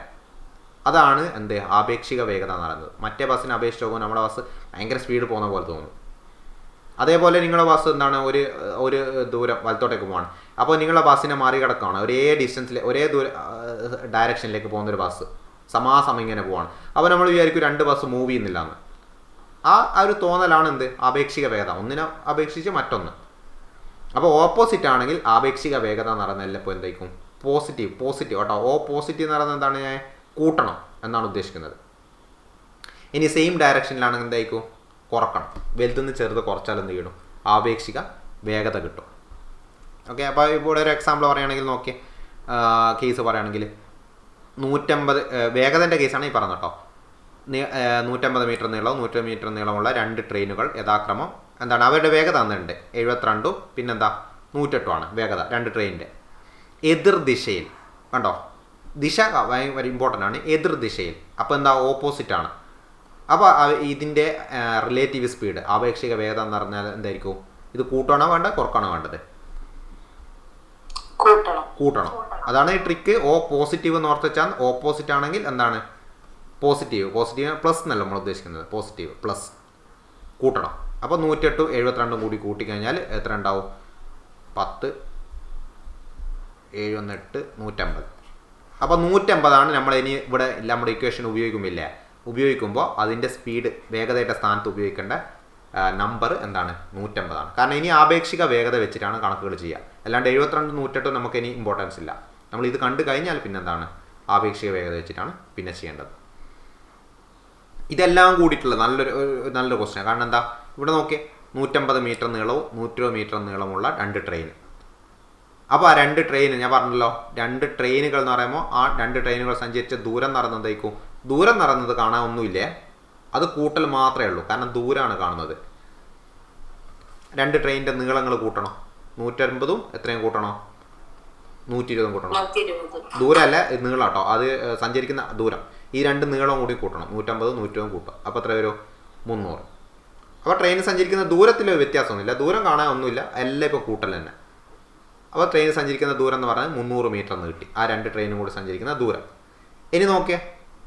അതാണ് എന്ത് ആപേക്ഷിക വേഗത എന്ന് പറയുന്നത്. മറ്റേ ബസ്സിനെ അപേക്ഷിച്ച് പോകുമ്പോൾ നമ്മുടെ ബസ് ഭയങ്കര സ്പീഡ് പോകുന്ന പോലെ തോന്നും. അതേപോലെ നിങ്ങളുടെ ബസ് എന്താണ് ഒരു ദൂരം വലത്തോട്ടേക്ക് പോവാണ്, അപ്പോൾ നിങ്ങളുടെ ബസ്സിനെ മറികടക്കുകയാണ്, ഒരേ ഡിസ്റ്റൻസിൽ ഒരേ ഡയറക്ഷനിലേക്ക് പോകുന്നൊരു ബസ് സമാസമം ഇങ്ങനെ പോവാണ്. അപ്പോൾ നമ്മൾ വിചാരിക്കും രണ്ട് ബസ് മൂവ് ചെയ്യുന്നില്ല എന്ന്. ആ ഒരു തോന്നലാണ് എന്ത് ആപേക്ഷിക വേഗത, ഒന്നിനെ അപേക്ഷിച്ച് മറ്റൊന്ന്. അപ്പോൾ ഓപ്പോസിറ്റ് ആണെങ്കിൽ ആപേക്ഷിക വേഗത എന്ന് പറയുന്നത് ഇപ്പോൾ എന്തായിരിക്കും പോസിറ്റീവ് കേട്ടോ. പോസിറ്റീവ് എന്ന് പറയുന്നത് എന്താണ്, ഞാൻ കൂട്ടണം എന്നാണ് ഉദ്ദേശിക്കുന്നത്. ഇനി സെയിം ഡയറക്ഷനിലാണെങ്കിൽ എന്തായിരിക്കും, കുറക്കണം. വലുതുനിന്ന് ചെറുത് കുറച്ചാൽ എന്ത് ചെയ്യണം, ആപേക്ഷിക വേഗത കിട്ടും. ഓക്കെ, അപ്പോൾ ഇവിടെ ഒരു എക്സാമ്പിൾ പറയുകയാണെങ്കിൽ നോക്കിയേ, കേസ് പറയുകയാണെങ്കിൽ 150 വേഗതൻ്റെ കേസാണ് ഈ പറഞ്ഞത് കേട്ടോ. 150 മീറ്റർ നീളവും 100 മീറ്റർ നീളമുള്ള രണ്ട് ട്രെയിനുകൾ യഥാക്രമം എന്താണ് അവരുടെ വേഗത തന്നിട്ടുണ്ട് 72 പിന്നെന്താ 108 വേഗത രണ്ട് ട്രെയിനിൻ്റെ. എതിർ ദിശയിൽ കണ്ടോ, ദിശ ഭയങ്കര ഇമ്പോർട്ടൻ്റ് ആണ്. എതിർ ദിശയിൽ അപ്പോൾ എന്താ ഓപ്പോസിറ്റ് ആണ്. അപ്പോൾ ഇതിൻ്റെ റിലേറ്റീവ് സ്പീഡ് ആപേക്ഷിക വേഗത എന്ന് പറഞ്ഞാൽ എന്തായിരിക്കും, ഇത് കൂട്ടണോ വേണ്ട കുറക്കണോ വേണ്ടത്? കൂട്ടണം. അതാണ് ഈ ട്രിക്ക്. പോസിറ്റീവ് എന്ന് ഓർത്ത് വെച്ചാൽ ഓപ്പോസിറ്റ് ആണെങ്കിൽ എന്താണ് പോസിറ്റീവ് പ്ലസ് എന്നല്ല നമ്മൾ ഉദ്ദേശിക്കുന്നത്, പോസിറ്റീവ് പ്ലസ് കൂട്ടണം. അപ്പോൾ 108 72 കൂടി കൂട്ടിക്കഴിഞ്ഞാൽ എത്ര ഉണ്ടാവും? 10 7 8 150. അപ്പോൾ 150 നമ്മൾ ഇനി ഇവിടെ നമ്മുടെ ഇക്വേഷൻ ഉപയോഗിക്കുമ്പോൾ അതിൻ്റെ സ്പീഡ് വേഗതയുടെ സ്ഥാനത്ത് ഉപയോഗിക്കേണ്ട നമ്പർ എന്താണ് 150. കാരണം ഇനി ആപേക്ഷിക വേഗത വെച്ചിട്ടാണ് കണക്കുകൾ ചെയ്യുക. അല്ലാണ്ട് 72 108 നമുക്ക് ഇനി ഇമ്പോർട്ടൻസ് ഇല്ല. നമ്മൾ ഇത് കണ്ടു കഴിഞ്ഞാൽ പിന്നെ എന്താണ് ആപേക്ഷിക വേഗത വെച്ചിട്ടാണ് പിന്നെ ചെയ്യേണ്ടത്. ഇതെല്ലാം കൂടിയിട്ടുള്ള നല്ലൊരു ക്വസ്റ്റ്യൻ. കാരണം എന്താ, ഇവിടെ നോക്കിയേ 150 മീറ്റർ നീളവും 120 മീറ്റർ നീളമുള്ള രണ്ട് ട്രെയിൻ. അപ്പോൾ ആ രണ്ട് ട്രെയിൻ ഞാൻ പറഞ്ഞല്ലോ, രണ്ട് ട്രെയിനുകൾ എന്ന് പറയുമ്പോൾ ആ രണ്ട് ട്രെയിനുകൾ സഞ്ചരിച്ച ദൂരം നടന്നതായിരിക്കും. ദൂരം നടന്നത് കാണാൻ ഒന്നുമില്ലേ, അത് കൂട്ടൽ മാത്രമേ ഉള്ളൂ. കാരണം ദൂരമാണ് കാണുന്നത്. രണ്ട് ട്രെയിനിൻ്റെ നീളങ്ങൾ കൂട്ടണം. 150 എത്രയും കൂട്ടണോ, 120 കൂട്ടണം. ദൂരമല്ല നീളം കേട്ടോ, അത് സഞ്ചരിക്കുന്ന ദൂരം. ഈ രണ്ട് നീളം കൂടി കൂട്ടണം. 150 120 കൂട്ടുക. അപ്പോൾ എത്ര വരും? 300. അപ്പോൾ ട്രെയിൻ സഞ്ചരിക്കുന്ന ദൂരത്തിൽ വ്യത്യാസമൊന്നുമില്ല, ദൂരം കാണാൻ ഒന്നുമില്ല, എല്ലാം ഇപ്പോൾ കൂട്ടൽ തന്നെ. അപ്പോൾ ട്രെയിൻ സഞ്ചരിക്കുന്ന ദൂരം എന്ന് പറഞ്ഞാൽ 300 മീറ്റർ എന്ന് കിട്ടി, ആ രണ്ട് ട്രെയിനും കൂടി സഞ്ചരിക്കുന്ന ദൂരം. ഇനി നോക്കിയേ,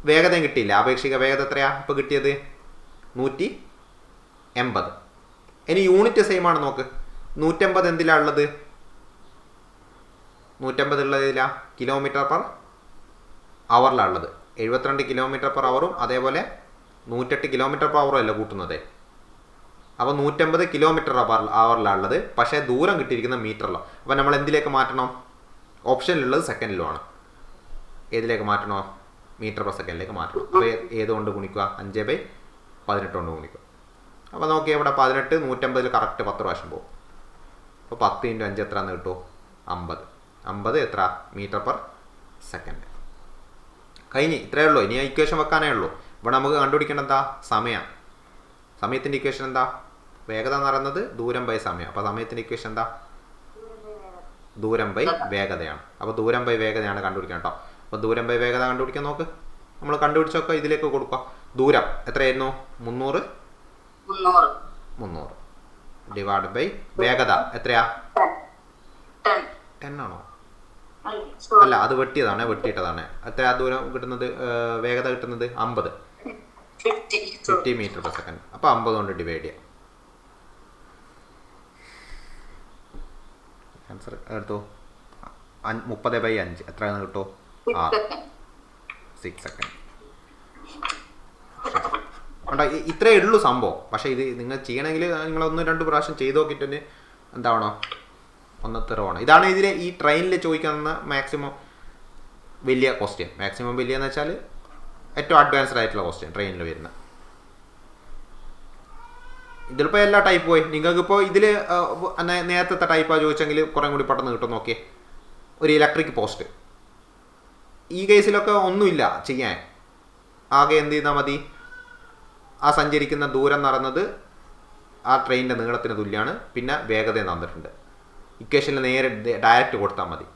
വേഗതയും കിട്ടിയില്ല. ആപേക്ഷിക വേഗത എത്രയാണ് ഇപ്പോൾ കിട്ടിയത്? 180. ഇനി യൂണിറ്റ് സെയിം ആണ്. നോക്ക്, 150 എന്തിലാണ് ഉള്ളത്? 150 ഉള്ളതിലാണ് കിലോമീറ്റർ പെർ അവറിലാണ് ഉള്ളത്. 72 കിലോമീറ്റർ പെർ അവറും അതേപോലെ 108 കിലോമീറ്റർ പെർ അവറും അല്ല കൂട്ടുന്നത്. അപ്പോൾ 150 കിലോമീറ്റർ അവറിലാണ് ഉള്ളത്, പക്ഷേ ദൂരം കിട്ടിയിരിക്കുന്ന മീറ്ററിലോ. അപ്പോൾ നമ്മൾ എന്തിലേക്ക് മാറ്റണം? ഓപ്ഷനിലുള്ളത് സെക്കൻഡിലുമാണ്. ഏതിലേക്ക് മാറ്റണോ? മീറ്റർ പെർ സെക്കൻഡിലേക്ക് മാറ്റണം. അപ്പോൾ ഏതുകൊണ്ട് ഗുണിക്കുക? 5/18 കൊണ്ട് ഗുണിക്കുക. അപ്പോൾ നോക്കി ഇവിടെ 18 150 കറക്റ്റ് 10 പ്രാവശ്യം പോകും. അപ്പോൾ 10 × 5 എത്ര എന്ന് കിട്ടുമോ? 50 എത്ര മീറ്റർ പെർ സെക്കൻഡ്. കഴിഞ്ഞ് ഇത്രയേ ഉള്ളൂ. ഇനി ഇക്വേഷൻ വെക്കാനേ ഉള്ളൂ. ഇവിടെ നമുക്ക് കണ്ടുപിടിക്കേണ്ട എന്താ? സമയത്തിൻ്റെ ഇക്വേഷൻ എന്താ? വേഗത എന്ന് പറയുന്നത് ദൂരം ബൈ സമയം. അപ്പോൾ സമയത്തിൻ്റെ ഇക്വേഷൻ എന്താ? ദൂരം ബൈ വേഗതയാണ്. അപ്പോൾ ദൂരം ബൈ വേഗതയാണ് കണ്ടുപിടിക്കണം കേട്ടോ. അപ്പോൾ ദൂരം ബൈ വേഗത കണ്ടുപിടിക്കാൻ നോക്ക്. നമ്മൾ കണ്ടുപിടിച്ചൊക്കെ ഇതിലേക്ക് കൊടുക്കുക. ദൂരം എത്രയായിരുന്നു? 300 ഡിവൈഡ് ബൈ വേഗത എത്രയാ? 10 ആണോ? അല്ല, അത് വെട്ടിയിട്ടതാണ്. എത്രയാ ദൂരം കിട്ടുന്നത്, വേഗത കിട്ടുന്നത്? 50 മീറ്റർ പെർ സെക്കൻഡ്. അപ്പോൾ 50 കൊണ്ട് ഡിവൈഡ് ചെയ്യാം. ആൻസർ എടുത്തു 30/5 എത്രയാണെന്ന് കിട്ടുമോ? 6 സെക്കൻഡ്. ഉണ്ടോ ഇത്രയേ ഉള്ളൂ സംഭവം. പക്ഷേ ഇത് നിങ്ങൾ ചെയ്യണമെങ്കിൽ നിങ്ങൾ 1-2 പ്രാവശ്യം ചെയ്ത് നോക്കിയിട്ട് എന്താവണോ ഒന്നത്തരവാണ്. ഇതാണ് ഇതിൽ ഈ ട്രെയിനിൽ ചോദിക്കുന്ന മാക്സിമം വലിയ ക്വസ്റ്റ്യൻ. മാക്സിമം വലിയെന്ന് വെച്ചാൽ ഏറ്റവും അഡ്വാൻസ്ഡ് ആയിട്ടുള്ള ക്വസ്റ്റ്യൻ ട്രെയിനിൽ വരുന്ന. ഇതിലിപ്പോൾ എല്ലാ ടൈപ്പ് പോയി. നിങ്ങൾക്കിപ്പോൾ ഇതിൽ നേരത്തെ ടൈപ്പാണ് ചോദിച്ചെങ്കിൽ കുറേ കൂടി പെട്ടെന്ന് കിട്ടും. നോക്കിയേ, ഒരു ഇലക്ട്രിക് പോസ്റ്റ്. ഈ കേസിലൊക്കെ ഒന്നുമില്ല ചെയ്യാൻ. ആകെ എന്ത് ചെയ്താൽ മതി, ആ സഞ്ചരിക്കുന്ന ദൂരം എന്ന് പറയുന്നത് ആ ട്രെയിനിൻ്റെ നീളത്തിന് തുല്യമാണ്. പിന്നെ വേഗത തന്നിട്ടുണ്ട്. ഇക്വേഷനിൽ നേരെ ഡയറക്റ്റ് കൊടുത്താൽ മതി.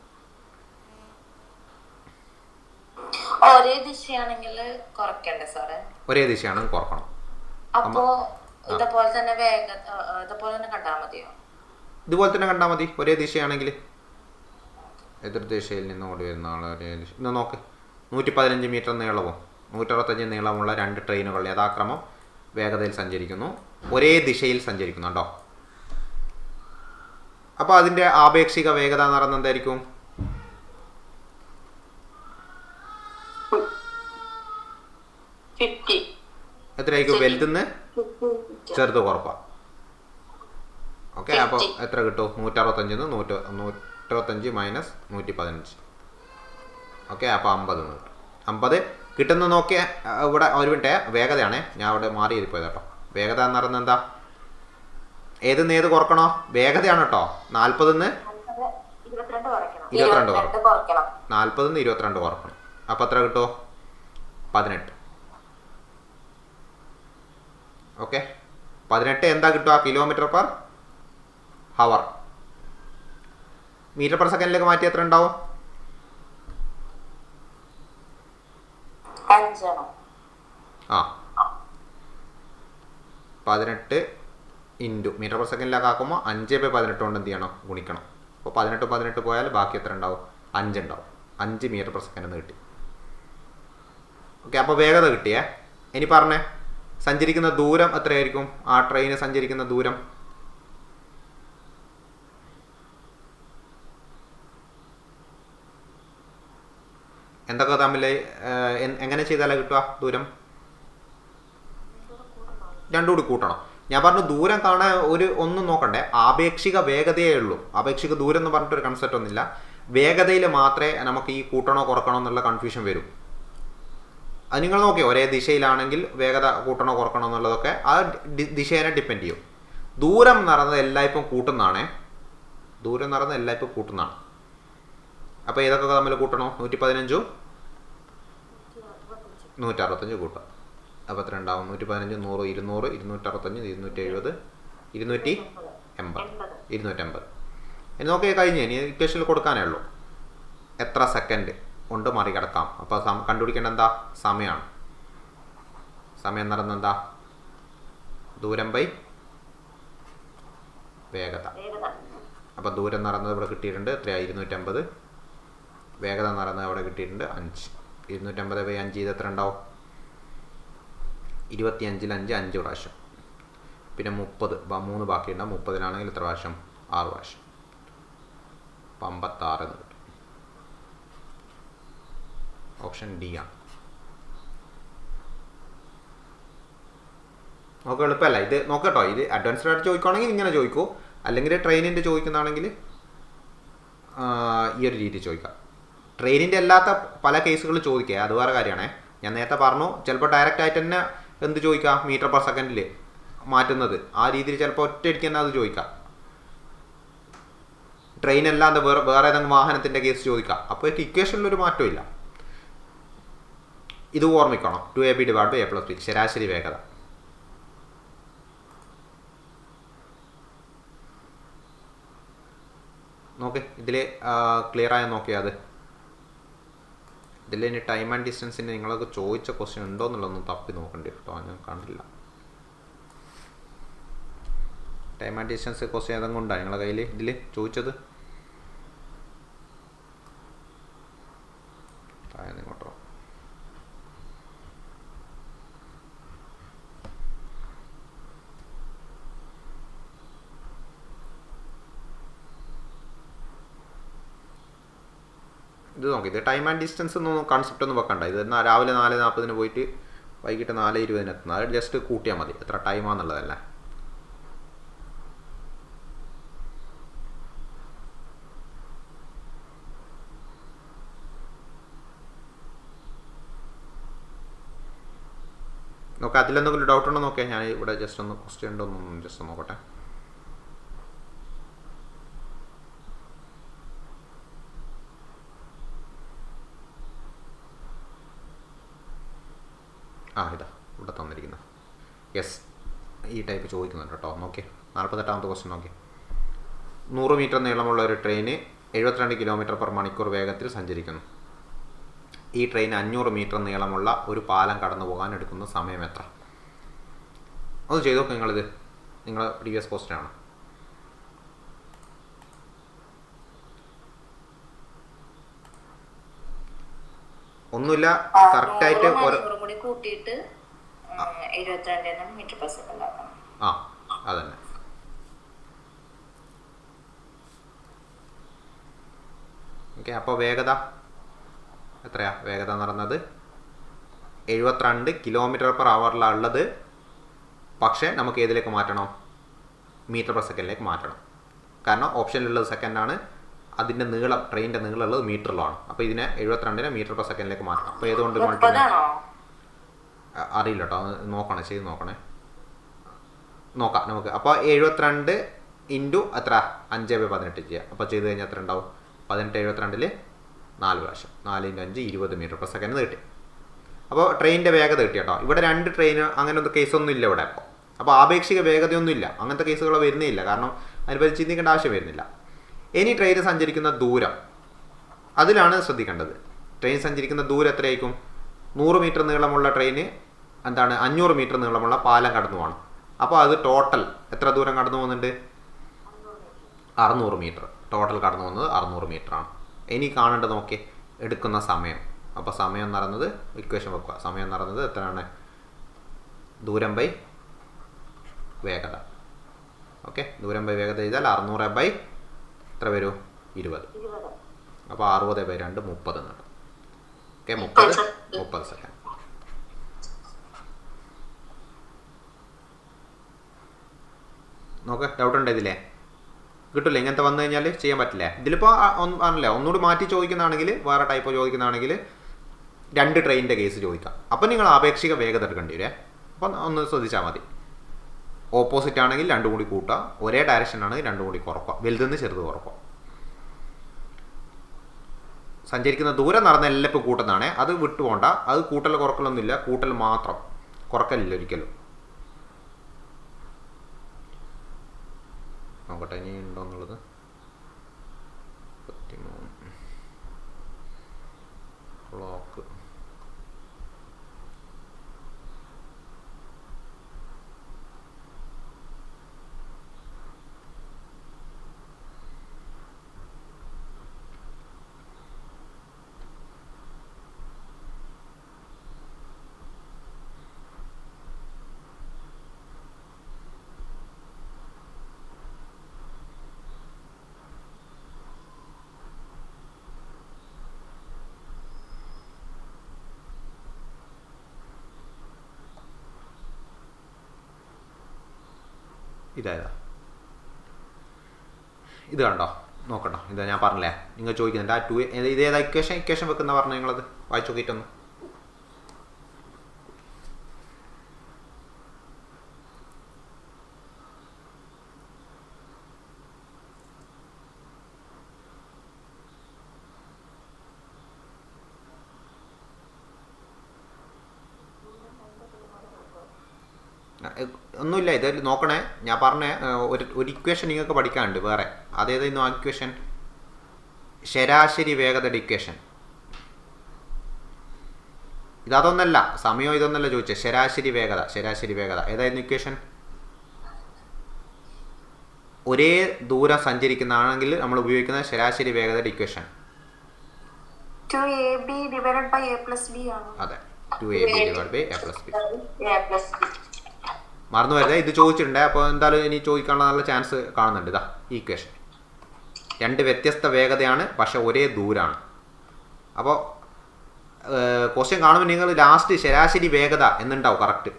ഒരേ ദിശയാണെങ്കിൽ കുറയ്ക്കണ്ടേ സാറേ? ഒരേ ദിശയാണെങ്കിൽ കുറക്കണം. അപ്പോ ഇതുപോലെ തന്നെ ഇതുപോലെ തന്നെ കണ്ടാൽ മതിയോ? ഇതുപോലെ തന്നെ കണ്ടാൽ മതി ഒരേ ദിശയാണെങ്കിൽ. എതിർ ദിശയിൽ നിന്ന് ഓടി വരുന്ന ആൾ ഒരേ ദിശ. ഇന്ന് നോക്ക്, 115 മീറ്റർ നീളവും 165 നീളമുള്ള 2 ട്രെയിനുകൾ യഥാക്രമം വേഗതയിൽ സഞ്ചരിക്കുന്നു, ഒരേ ദിശയിൽ സഞ്ചരിക്കുന്നുണ്ടോ. അപ്പോൾ അതിൻ്റെ ആപേക്ഷിക വേഗത എന്ന് പറയുന്നത് എന്തായിരിക്കും? എത്രയായിരിക്കും? വലുതെന്ന് ചെറുത് കുറപ്പാ. ഓക്കെ, അപ്പോൾ എത്ര കിട്ടും? 165 125 മൈനസ് 115. ഓക്കെ, അപ്പോൾ 50 കിട്ടും. 50 കിട്ടുന്ന നോക്കിയാൽ ഇവിടെ ഒരു മിനിറ്റ്, വേഗതയാണേ, ഞാൻ അവിടെ മാറി പോയത് കേട്ടോ. വേഗത എന്ന് പറയുന്നത് എന്താ? ഏതെന്ന് ഏത് കുറക്കണോ? വേഗതയാണ് കേട്ടോ. 40 22 കുറക്കണം. 40 22 കുറക്കണം. അപ്പോൾ എത്ര കിട്ടുമോ? 18. ഓക്കെ, 18 എന്താ കിട്ടുക? Kilometre per hour. Metre per സെക്കൻഡിലേക്ക് മാറ്റി എത്ര ഉണ്ടാവും? 18 ഇൻറ്റു മീറ്റർ പെർ സെക്കൻഡിലേക്ക് ആക്കുമ്പോൾ 5/18 കൊണ്ട് എന്ത് ചെയ്യണം? ഗുണിക്കണം. അപ്പോൾ 18 പോയാൽ ബാക്കി എത്ര ഉണ്ടാവും? 5 ഉണ്ടാവും. 5 മീറ്റർ പെർ സെക്കൻഡ് എന്ന് കിട്ടി. ഓക്കെ, അപ്പോൾ വേഗത കിട്ടിയേ. ഇനി പറഞ്ഞേ, സഞ്ചരിക്കുന്ന ദൂരം എത്രയായിരിക്കും? ആ ട്രെയിന് സഞ്ചരിക്കുന്ന ദൂരം എന്തൊക്കെ തമ്മിൽ എങ്ങനെ ചെയ്താലേ കിട്ടുക ദൂരം? രണ്ടും കൂടി കൂട്ടണം. ഞാൻ പറഞ്ഞു ദൂരം കാണാൻ ഒന്നും നോക്കണ്ടേ, ആപേക്ഷിക വേഗതയേ ഉള്ളൂ. ആപേക്ഷിക ദൂരം എന്ന് പറഞ്ഞിട്ടൊരു കൺസെപ്റ്റ് ഒന്നുമില്ല. വേഗതയിൽ മാത്രമേ നമുക്ക് ഈ കൂട്ടണോ കുറക്കണോ എന്നുള്ള കൺഫ്യൂഷൻ വരും. അത് നിങ്ങൾ നോക്കിയോ, ഒരേ ദിശയിലാണെങ്കിൽ വേഗത കൂട്ടണോ കുറക്കണോ എന്നുള്ളതൊക്കെ ആ ദിശേനെ ഡിപ്പെൻഡ് ചെയ്യും. ദൂരം എന്ന് പറയുന്നത് എല്ലായ്പ്പം കൂട്ടുന്നതാണേ. ദൂരം എന്ന് പറയുന്നത് എല്ലായ്പ്പം കൂട്ടുന്നതാണ്. അപ്പോൾ ഏതൊക്കെ തമ്മിൽ കൂട്ടണോ? 115 165 കൂട്ടാം. അപ്പോൾ എത്ര ഉണ്ടാവും? 115 100 200 265 270 280. ഇനി നോക്കിയാൽ കഴിഞ്ഞ് ഇനി ഇക്വേഷനിൽ കൊടുക്കാനേ ഉള്ളൂ. എത്ര സെക്കൻഡ് കൊണ്ട് മറികടക്കാം? അപ്പോൾ കണ്ടുപിടിക്കേണ്ട എന്താ? സമയമാണ്. സമയം എന്ന് പറയുന്നത് എന്താ? ദൂരം ബൈ വേഗത. അപ്പോൾ ദൂരം എന്ന് പറയുന്നത് ഇവിടെ കിട്ടിയിട്ടുണ്ട് എത്രയാണ്? 250. വേഗത എന്ന് പറയുന്നത് അവിടെ കിട്ടിയിട്ടുണ്ട് 5. 250/5 ഇത് എത്ര ഉണ്ടാവും? 25 5 പ്രാവശ്യം. പിന്നെ 30 3 ബാക്കിയുണ്ടാവും. 30-ലാണെങ്കിൽ എത്ര പ്രാവശ്യം? 6 പ്രാവശ്യം. 56 എന്ന് കിട്ടും. ഓപ്ഷൻ ഡി ആണ്. നോക്കുക, എളുപ്പമല്ല ഇത്. നോക്കട്ടോ, ഇത് അഡ്വാൻസ്ഡ് ആയിട്ട് ചോദിക്കുകയാണെങ്കിൽ ഇങ്ങനെ ചോദിക്കൂ. അല്ലെങ്കിൽ ട്രെയിനിൻ്റെ ചോദിക്കുന്നതാണെങ്കിൽ ഈ ഒരു രീതി ചോദിക്കാം. ട്രെയിനിൻ്റെ അല്ലാത്ത പല കേസുകൾ ചോദിക്കുക, അത് വേറെ കാര്യമാണേ. ഞാൻ നേരത്തെ പറഞ്ഞു, ചിലപ്പോൾ ഡയറക്റ്റ് ആയിട്ട് തന്നെ എന്ത് ചോദിക്കാം? മീറ്റർ പെർ സെക്കൻഡിൽ മാറ്റുന്നത്. ആ രീതിയിൽ ചിലപ്പോൾ ഒറ്റയടിക്ക് തന്നെ അത് ചോദിക്കാം. ട്രെയിൻ അല്ലാതെ വേറെ ഏതെങ്കിലും വാഹനത്തിൻ്റെ കേസ് ചോദിക്കാം. അപ്പോൾ ഇക്വേഷനിലൊരു മാറ്റമില്ല. ഇത് ഓർമ്മിക്കണം. 2ab/a+b ശരാശരി വേഗത. നോക്ക്, ഇതിൽ ക്ലിയർ ആയി നോക്കിയാൽ അത്. ഇതിൽ ഇനി ടൈം ആൻഡ് ഡിസ്റ്റൻസിന് നിങ്ങളൊക്കെ ചോദിച്ച ക്വസ്റ്റ്യൻ ഉണ്ടോ എന്നുള്ളതൊന്നും തപ്പി നോക്കേണ്ടി കേട്ടോ. ഞാൻ കണ്ടില്ല. ടൈം ആൻഡ് ഡിസ്റ്റൻസ് ക്വസ്റ്റ്യൻ ഏതെങ്കിലും ഉണ്ടോ നിങ്ങളുടെ കയ്യിൽ ഇതിൽ ചോദിച്ചത്? ഇങ്ങോട്ടോ. ഇത് നോക്കി, ഇത് ടൈം ആൻഡ് ഡിസ്റ്റൻസ് ഒന്നും കൺസെപ്റ്റ് ഒന്നും വെക്കണ്ട. ഇത് രാവിലെ 4:40 പോയിട്ട് വൈകിട്ട് 4:20 എത്തുന്നത്. അത് ജസ്റ്റ് കൂട്ടിയാൽ മതി, എത്ര ടൈമാണെന്നുള്ളതല്ലേ. നോക്കാം, അതിലെന്തെങ്കിലും ഡൗട്ട് ഉണ്ടോ നോക്കിയാൽ. ഞാൻ ഇവിടെ ജസ്റ്റ് ഒന്ന് ക്വസ്റ്റ്യൻ ഉണ്ടോ എന്നൊന്നും ജസ്റ്റ് നോക്കട്ടെ. ഇതാ ഇവിടെ തന്നിരിക്കുന്ന യെസ്, ഈ ടൈപ്പ് ചോദിക്കുന്നുണ്ട് കേട്ടോ. നോക്കി 48ാമത്തെ ക്വസ്റ്റ്യൻ നോക്കി. 100 മീറ്റർ നീളമുള്ള ഒരു ട്രെയിന് 72 km/മണിക്കൂർ വേഗത്തിൽ സഞ്ചരിക്കുന്നു. ഈ ട്രെയിൻ 500 മീറ്റർ നീളമുള്ള ഒരു പാലം കടന്നു പോകാൻ എടുക്കുന്ന സമയം എത്ര? അത് ചെയ്ത് നോക്കുക നിങ്ങളിത്, നിങ്ങളെ പ്രീവിയസ് ക്വസ്റ്റ്യൻ ആണ്. ഒന്നുമില്ല, കറക്റ്റായിട്ട് കൂട്ടിയിട്ട് 72 മീറ്റർ/സെക്കൻഡ് ആക്കണം. അതന്നെ. ഓക്കെ, അപ്പോൾ വേഗത എത്രയാ? വേഗത എന്ന് പറയുന്നത് 72 km/h ഉള്ളത്. പക്ഷേ നമുക്ക് ഏതിലേക്ക് മാറ്റണം? മീറ്റർ/സെക്കൻഡിലേക്ക് മാറ്റണം. കാരണം ഓപ്ഷനിലുള്ളത് സെക്കൻഡാണ്, അതിൻ്റെ നീളം, ട്രെയിനിൻ്റെ നീളം ഉള്ളത് മീറ്ററിലാണ്. അപ്പോൾ ഇതിനെ 72 മീറ്റർ/സെക്കൻഡിലേക്ക് മാറ്റണം. അപ്പോൾ ഏതുകൊണ്ട് അറിയില്ല കേട്ടോ, നോക്കണേ, ചെയ്ത് നോക്കണേ, നോക്കാം നമുക്ക്. അപ്പോൾ 72 ഇൻറ്റു എത്ര? 5/18 ചെയ്യുക. അപ്പോൾ ചെയ്ത് കഴിഞ്ഞാൽ എത്ര ഉണ്ടാവും? 18 72 4 പ്രാവശ്യം, 4 × 5 20 മീറ്റർ/സെക്കൻഡ് കിട്ടി. അപ്പോൾ ട്രെയിനിൻ്റെ വേഗത കിട്ടി കേട്ടോ. ഇവിടെ 2 ട്രെയിൻ അങ്ങനത്തെ കേസൊന്നും ഇല്ല ഇവിടെ. അപ്പോൾ ആപേക്ഷിക വേഗതയൊന്നും ഇല്ല, അങ്ങനത്തെ കേസുകൾ വരുന്നില്ല. കാരണം അതിനെപ്പറ്റി ചിന്തിക്കേണ്ട ആവശ്യം വരുന്നില്ല. ഇനി ട്രെയിൻ സഞ്ചരിക്കുന്ന ദൂരം, അതിലാണ് ശ്രദ്ധിക്കേണ്ടത്. ട്രെയിൻ സഞ്ചരിക്കുന്ന ദൂരം എത്രയായിരിക്കും? 100 മീറ്റർ നീളമുള്ള ട്രെയിന് 500 മീറ്റർ നീളമുള്ള പാലം കടന്നു പോകണം. അപ്പോൾ അത് ടോട്ടൽ എത്ര ദൂരം കടന്നു പോകുന്നുണ്ട്? 600 മീറ്റർ. ടോട്ടൽ കടന്നു പോകുന്നത് 600 മീറ്ററാണ്. ഇനി കാണേണ്ടത് നോക്കി എടുക്കുന്ന സമയം. അപ്പോൾ സമയം എന്ന് പറയുന്നത് ഇക്വേഷൻ വെക്കുക. സമയം എന്ന് പറയുന്നത് എത്രയാണ്? ദൂരം ബൈ വേഗത. ഓക്കെ, ദൂരം ബൈ വേഗത ചെയ്താൽ 600 എത്ര വരും? 20. അപ്പോൾ 60/2 30 എന്നുണ്ട്. Okay, 30 second. നോക്ക്, ഡൗട്ട് ഉണ്ട് ഇതില്ലേ? കിട്ടില്ല, ഇങ്ങനത്തെ വന്നു കഴിഞ്ഞാൽ ചെയ്യാൻ പറ്റില്ല. ഇതിലിപ്പോൾ ആണല്ലേ, ഒന്നുകൂടി മാറ്റി ചോദിക്കുന്നതാണെങ്കിൽ, വേറെ ടൈപ്പ് ചോദിക്കുന്നതാണെങ്കിൽ 2 ട്രെയിനിൻ്റെ കേസ് ചോദിക്കാം. അപ്പം നിങ്ങൾ ആപേക്ഷിക വേഗത എടുക്കേണ്ടി വരെ. അപ്പം ഒന്ന് ശ്രദ്ധിച്ചാൽ മതി. ഓപ്പോസിറ്റ് ആണെങ്കിൽ 2 കൂടി കൂട്ടുക, ഒരേ ഡയറക്ഷൻ ആണെങ്കിൽ 2 കൂടി കുറക്കുക, വലുതെന്ന് ചെറുത് കുറക്കുക. സഞ്ചരിക്കുന്ന ദൂരം നടന്ന എല്ലാം ഇപ്പോൾ കൂട്ടുന്നതാണ്, അത് വിട്ടു പോകണ്ട. അത് കൂട്ടൽ കുറക്കലൊന്നുമില്ല, കൂട്ടൽ മാത്രം, കുറക്കലില്ല ഒരിക്കലും. നോക്കട്ടെ ഇനി ഉണ്ടോ എന്നുള്ളത്. 13 ക്ലോക്ക്. ഇതായതാ, ഇത് കണ്ടോ? നോക്കട്ടോ, ഇതാ ഞാൻ പറഞ്ഞില്ലേ, നിങ്ങൾ ചോദിക്കുന്നുണ്ട് ആ 2 ഇതേതാ ഇക്വേഷൻ വെക്കുന്ന പറഞ്ഞു. നിങ്ങളത് വായിച്ചു നോക്കിയിട്ടൊന്ന്. ഒന്നുമില്ല, ഇത് നോക്കണേ. ഞാൻ പറഞ്ഞ ഒരു ഇക്വേഷൻ നിങ്ങൾക്ക് പഠിക്കാനുണ്ട് വേറെ. അതേതായിരുന്നു ആ ഇക്വേഷൻ? ശരാശരി വേഗതയുടെ ഇക്വേഷൻ. ഇതൊന്നല്ല, സമയം ഇതൊന്നല്ല ചോദിച്ചത്. ശരാശരി വേഗത ഏതായിരുന്നു ഇക്വേഷൻ? ഒരേ ദൂരം സഞ്ചരിക്കുന്നതാണെങ്കിൽ നമ്മൾ ഉപയോഗിക്കുന്ന ശരാശരി വേഗതയുടെ ഇക്വേഷൻ 2ab/a+b ആണ്. അതെ, 2ab/a+b. മറന്നു വരുന്നത്, ഇത് ചോദിച്ചിട്ടുണ്ട്. അപ്പോൾ എന്തായാലും ഇനി ചോദിക്കാനുള്ള നല്ല ചാൻസ് കാണുന്നുണ്ട്. ഇതാ ഈ ഇക്വേഷൻ. 2 വ്യത്യസ്ത വേഗതയാണ്, പക്ഷെ ഒരേ ദൂരമാണ്. അപ്പോൾ ക്വസ്റ്റ്യൻ കാണുമ്പോൾ നിങ്ങൾ ലാസ്റ്റ് ശരാശരി വേഗത എന്നുണ്ടാവും കറക്റ്റ്.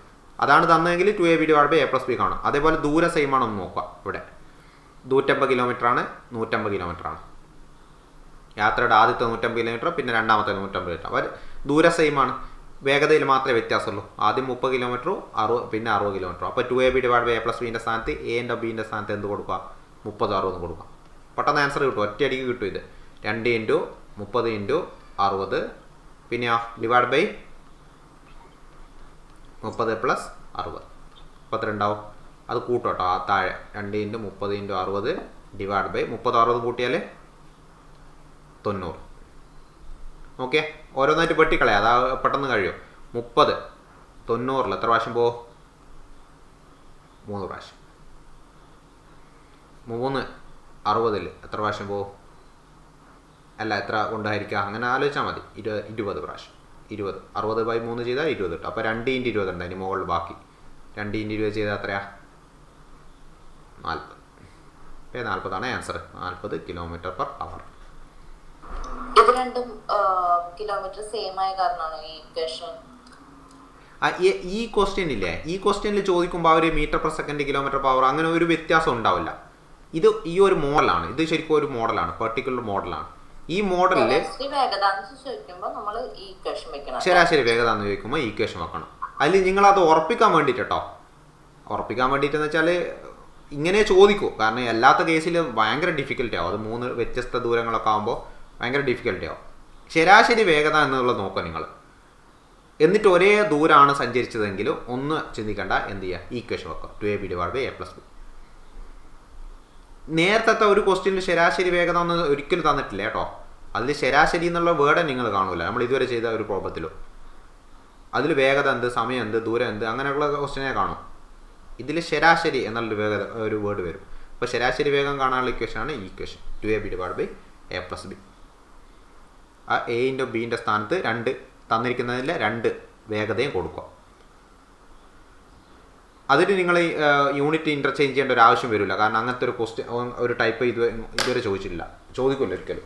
അതാണ് തന്നതെങ്കിൽ 2ab / a+b കാണും. അതേപോലെ ദൂര സെയിം ആണെന്ന് നോക്കുക. ഇവിടെ 150 കിലോമീറ്റർ ആണ്, 150 കിലോമീറ്റർ ആണ്. യാത്രയുടെ ആദ്യത്തെ 150 കിലോമീറ്റർ, പിന്നെ രണ്ടാമത്തെ 150 കിലോമീറ്റർ. അവർ ദൂര സെയിം ആണ്, വേഗതയിൽ മാത്രമേ വ്യത്യാസമുള്ളൂ. ആദ്യം 30 കിലോമീറ്ററും 60, പിന്നെ 60 കിലോമീറ്റർ. അപ്പോൾ 2ab / a+b സ്ഥാനത്ത് a × b സ്ഥാനത്ത് എന്ത് കൊടുക്കുക? 30 60 കൊടുക്കുക. പെട്ടെന്ന് ആൻസർ കിട്ടും, ഒറ്റയടിക്ക് കിട്ടും. ഇത് 2 × 30 × 60, പിന്നെയോ ഡിവൈഡ് ബൈ 30 + 60, 32 അത് കൂട്ടോട്ടോ. ആ താഴെ 2 × 30 × 60 ഡിവൈഡ് ബൈ 30 60 കൂട്ടിയാൽ 90. ഓക്കെ, ഓരോന്നായിട്ട് വെട്ടിക്കളയാം, അതാ പെട്ടെന്ന് കഴിയും. 30 90 എത്ര പ്രാവശ്യം പോകും? 3 പ്രാവശ്യം. 3 60 എത്ര പ്രാവശ്യം പോകും? അല്ല, എത്ര കൊണ്ടായിരിക്കുക, അങ്ങനെ ആലോചിച്ചാൽ മതി. 20 പ്രാവശ്യം. 20 60/3 ചെയ്താൽ 20 കിട്ടും. അപ്പോൾ 2 × 20 ഉണ്ട് അതിന് മുകളിൽ ബാക്കി. 2 × 20 ചെയ്താൽ എത്രയാ? 40. 40 ആൻസർ. 40 km/h. ഇത് രണ്ടും കിലോമീറ്റർ സെയിം ആയ കാരണമാണോ ഈ ഇക്വേഷൻ? ഈ ക്വസ്റ്റ്യൻ ഇല്ലേ, ഈ ക്വസ്റ്റ്യനിൽ ചോദിക്കുമ്പോൾ അവർ m/s km/h അങ്ങനെ ഒരു വ്യത്യാസം ഉണ്ടാവില്ല. ഇത് ഈ ഒരു മോഡലാണ്, ഇത് ശരിക്കും ഒരു മോഡലാണ്, പെർട്ടിക്കുലർ മോഡലാണ്. ഈ മോഡലിൽ ശരാശരി വേഗത എന്ന് ചോദിക്കുമ്പോൾ ഈ ഇക്വേഷൻ വെക്കണം. അതിൽ നിങ്ങളത് ഉറപ്പിക്കാൻ വേണ്ടിയിട്ട് കേട്ടോ, ഉറപ്പിക്കാൻ വേണ്ടിയിട്ടെന്ന് വെച്ചാൽ ഇങ്ങനെ ചോദിക്കൂ. കാരണം അല്ലാത്ത കേസിൽ ഭയങ്കര ഡിഫിക്കൽട്ടി ആവും. അത് 3 വ്യത്യസ്ത ദൂരങ്ങളൊക്കെ ആകുമ്പോൾ ഭയങ്കര ഡിഫിക്കൽട്ടി ആവും. ശരാശരി വേഗത എന്നുള്ളത് നോക്കുക നിങ്ങൾ. എന്നിട്ട് ഒരേ ദൂരമാണ് സഞ്ചരിച്ചതെങ്കിലും ഒന്ന് ചിന്തിക്കേണ്ട, എന്ത് ചെയ്യുക, ഈ ഇക്വേഷൻ വെക്കുക. 2ab / a+b. നേരത്തെ ഒരു ക്വസ്റ്റ്യനിൽ ശരാശരി വേഗത ഒന്നും ഒരിക്കലും തന്നിട്ടില്ല കേട്ടോ. അതിൽ ശരാശരി എന്നുള്ള വേർഡ് നിങ്ങൾ കാണൂല നമ്മൾ ഇതുവരെ ചെയ്ത ഒരു പ്രോബ്ലത്തിലും. അതിൽ വേഗത എന്ത്, സമയം എന്ത്, ദൂരം എന്ത്, അങ്ങനെയുള്ള ക്വസ്റ്റ്യനെ കാണും. ഇതിൽ ശരാശരി എന്നുള്ളൊരു വേഗത ഒരു വേർഡ് വരും. അപ്പോൾ ശരാശരി വേഗം കാണാനുള്ള ഇക്വേഷനാണ് ഈ ഇക്വേഷൻ. 2ab / a+b. ആ a × b സ്ഥാനത്ത് 2 തന്നിരിക്കുന്നതിൽ 2 വേഗതയും കൊടുക്കുക. അതിന് നിങ്ങൾ യൂണിറ്റ് ഇൻ്റർചേഞ്ച് ചെയ്യേണ്ട ഒരു ആവശ്യം വരില്ല. കാരണം അങ്ങനത്തെ ഒരു ക്വസ്റ്റ്യൻ ഒരു ടൈപ്പ് ഇതുവരെ ചോദിച്ചില്ല, ചോദിക്കില്ല ഒരിക്കലും.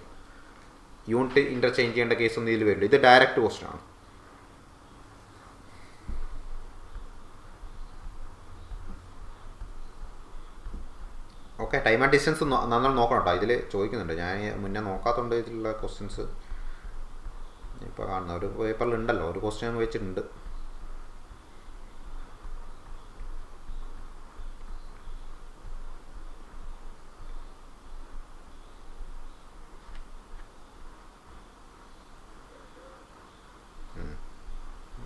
യൂണിറ്റ് ഇൻ്റർചേഞ്ച് ചെയ്യേണ്ട കേസൊന്നും ഇതിൽ വരില്ല. ഇത് ഡയറക്റ്റ് ക്വസ്റ്റ്യൻ ആണ്. ഓക്കെ, ടൈം ആൻഡ് ഡിസ്റ്റൻസ് നന്നായി നോക്കണം കേട്ടോ. ഇതിൽ ചോദിക്കുന്നുണ്ട്, ഞാൻ മുന്നേ നോക്കാത്തതുകൊണ്ട് ഇതിലുള്ള ക്വസ്റ്റ്യൻസ് ഇപ്പോൾ കാണുന്ന ഒരു പേപ്പറിൽ ഉണ്ടല്ലോ, ഒരു ക്വസ്റ്റ്യൻ വെച്ചിട്ടുണ്ട്.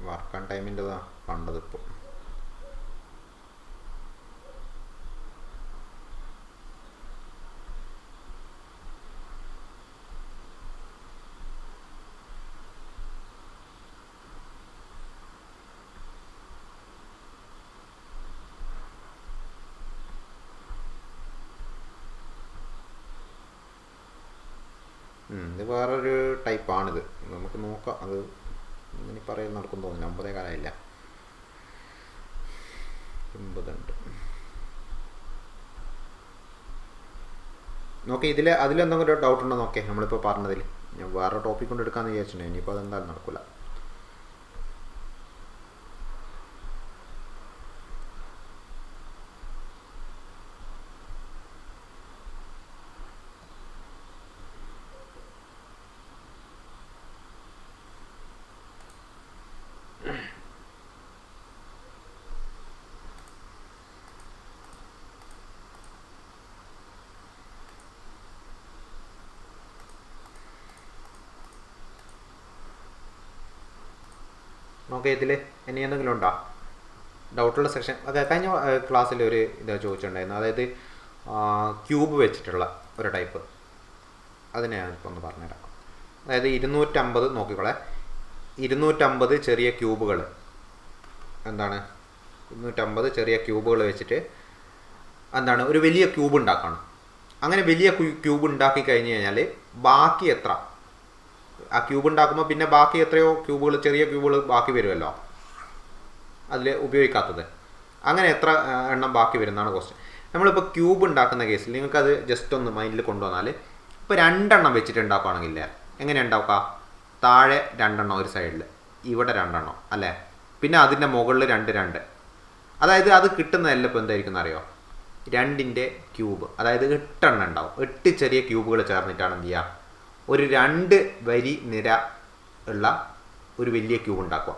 വർക്ക് ആൻഡ് ടൈമിൻ്റെതാണ് കണ്ടതിപ്പോൾ. ഇത് വേറൊരു ടൈപ്പാണിത്, നമുക്ക് നോക്കാം. അത് ഇങ്ങനെ പറയാൻ നടക്കും തോന്നുന്നു. 9 കാലമില്ല, 9 ഉണ്ട്. നോക്കി ഇതിൽ അതിലെന്തെങ്കിലും ഒരു ഡൗട്ട് ഉണ്ടോ നോക്കേ. നമ്മളിപ്പോൾ പറഞ്ഞതിൽ ഞാൻ വേറെ ടോപ്പിക് കൊണ്ട് എടുക്കാമെന്ന് വിചാരിച്ചിട്ടുണ്ട്. ഇനിയിപ്പോൾ അതെന്തായാലും നടക്കില്ല. നോക്കേ, ഇതിൽ ഇനി എന്തെങ്കിലും ഉണ്ടോ ഡൗട്ടുള്ള സെക്ഷൻ? അതെ, കഴിഞ്ഞ ക്ലാസ്സിൽ ഒരു ഇത് ചോദിച്ചിട്ടുണ്ടായിരുന്നു. അതായത് ക്യൂബ് വെച്ചിട്ടുള്ള ഒരു ടൈപ്പ്, അതിനെ ഞാനിപ്പോൾ ഒന്ന് പറഞ്ഞുതരാം. അതായത് 250 നോക്കിക്കോളെ, 250 ചെറിയ ക്യൂബുകൾ, എന്താണ് 250 ചെറിയ ക്യൂബുകൾ വെച്ചിട്ട് എന്താണ് ഒരു വലിയ ക്യൂബ് ഉണ്ടാക്കണം. അങ്ങനെ വലിയ ക്യൂബ് ഉണ്ടാക്കി കഴിഞ്ഞ് കഴിഞ്ഞാൽ ബാക്കി എത്ര, ആ ക്യൂബ് ഉണ്ടാക്കുമ്പോൾ പിന്നെ ബാക്കി എത്രയോ ക്യൂബുകൾ, ചെറിയ ക്യൂബുകൾ ബാക്കി വരുമല്ലോ അതിൽ ഉപയോഗിക്കാത്തത്. അങ്ങനെ എത്ര എണ്ണം ബാക്കി വരുന്നതാണ് ക്വസ്റ്റ്യൻ. നമ്മളിപ്പോൾ ക്യൂബ് ഉണ്ടാക്കുന്ന കേസിൽ നിങ്ങൾക്കത് ജസ്റ്റ് ഒന്ന് മൈൻഡിൽ കൊണ്ടുവന്നാൽ, ഇപ്പോൾ 2 എണ്ണം വെച്ചിട്ട് ഉണ്ടാക്കുകയാണെങ്കിൽ എങ്ങനെ ഉണ്ടാക്കുക? താഴെ 2 എണ്ണം ഒരു സൈഡിൽ, ഇവിടെ 2 എണ്ണം അല്ലേ, പിന്നെ അതിൻ്റെ മുകളിൽ 2 2. അതായത് അത് കിട്ടുന്നതല്ല ഇപ്പോൾ എന്തായിരിക്കും എന്നറിയോ, 2ൻ്റെ ക്യൂബ്, അതായത് 8 എണ്ണം ഉണ്ടാവും. 8 ചെറിയ ക്യൂബുകൾ ചേർന്നിട്ടാണ് എന്ത് ചെയ്യുക, ഒരു 2 വരി നിര ഉള്ള ഒരു വലിയ ക്യൂബ് ഉണ്ടാക്കുക.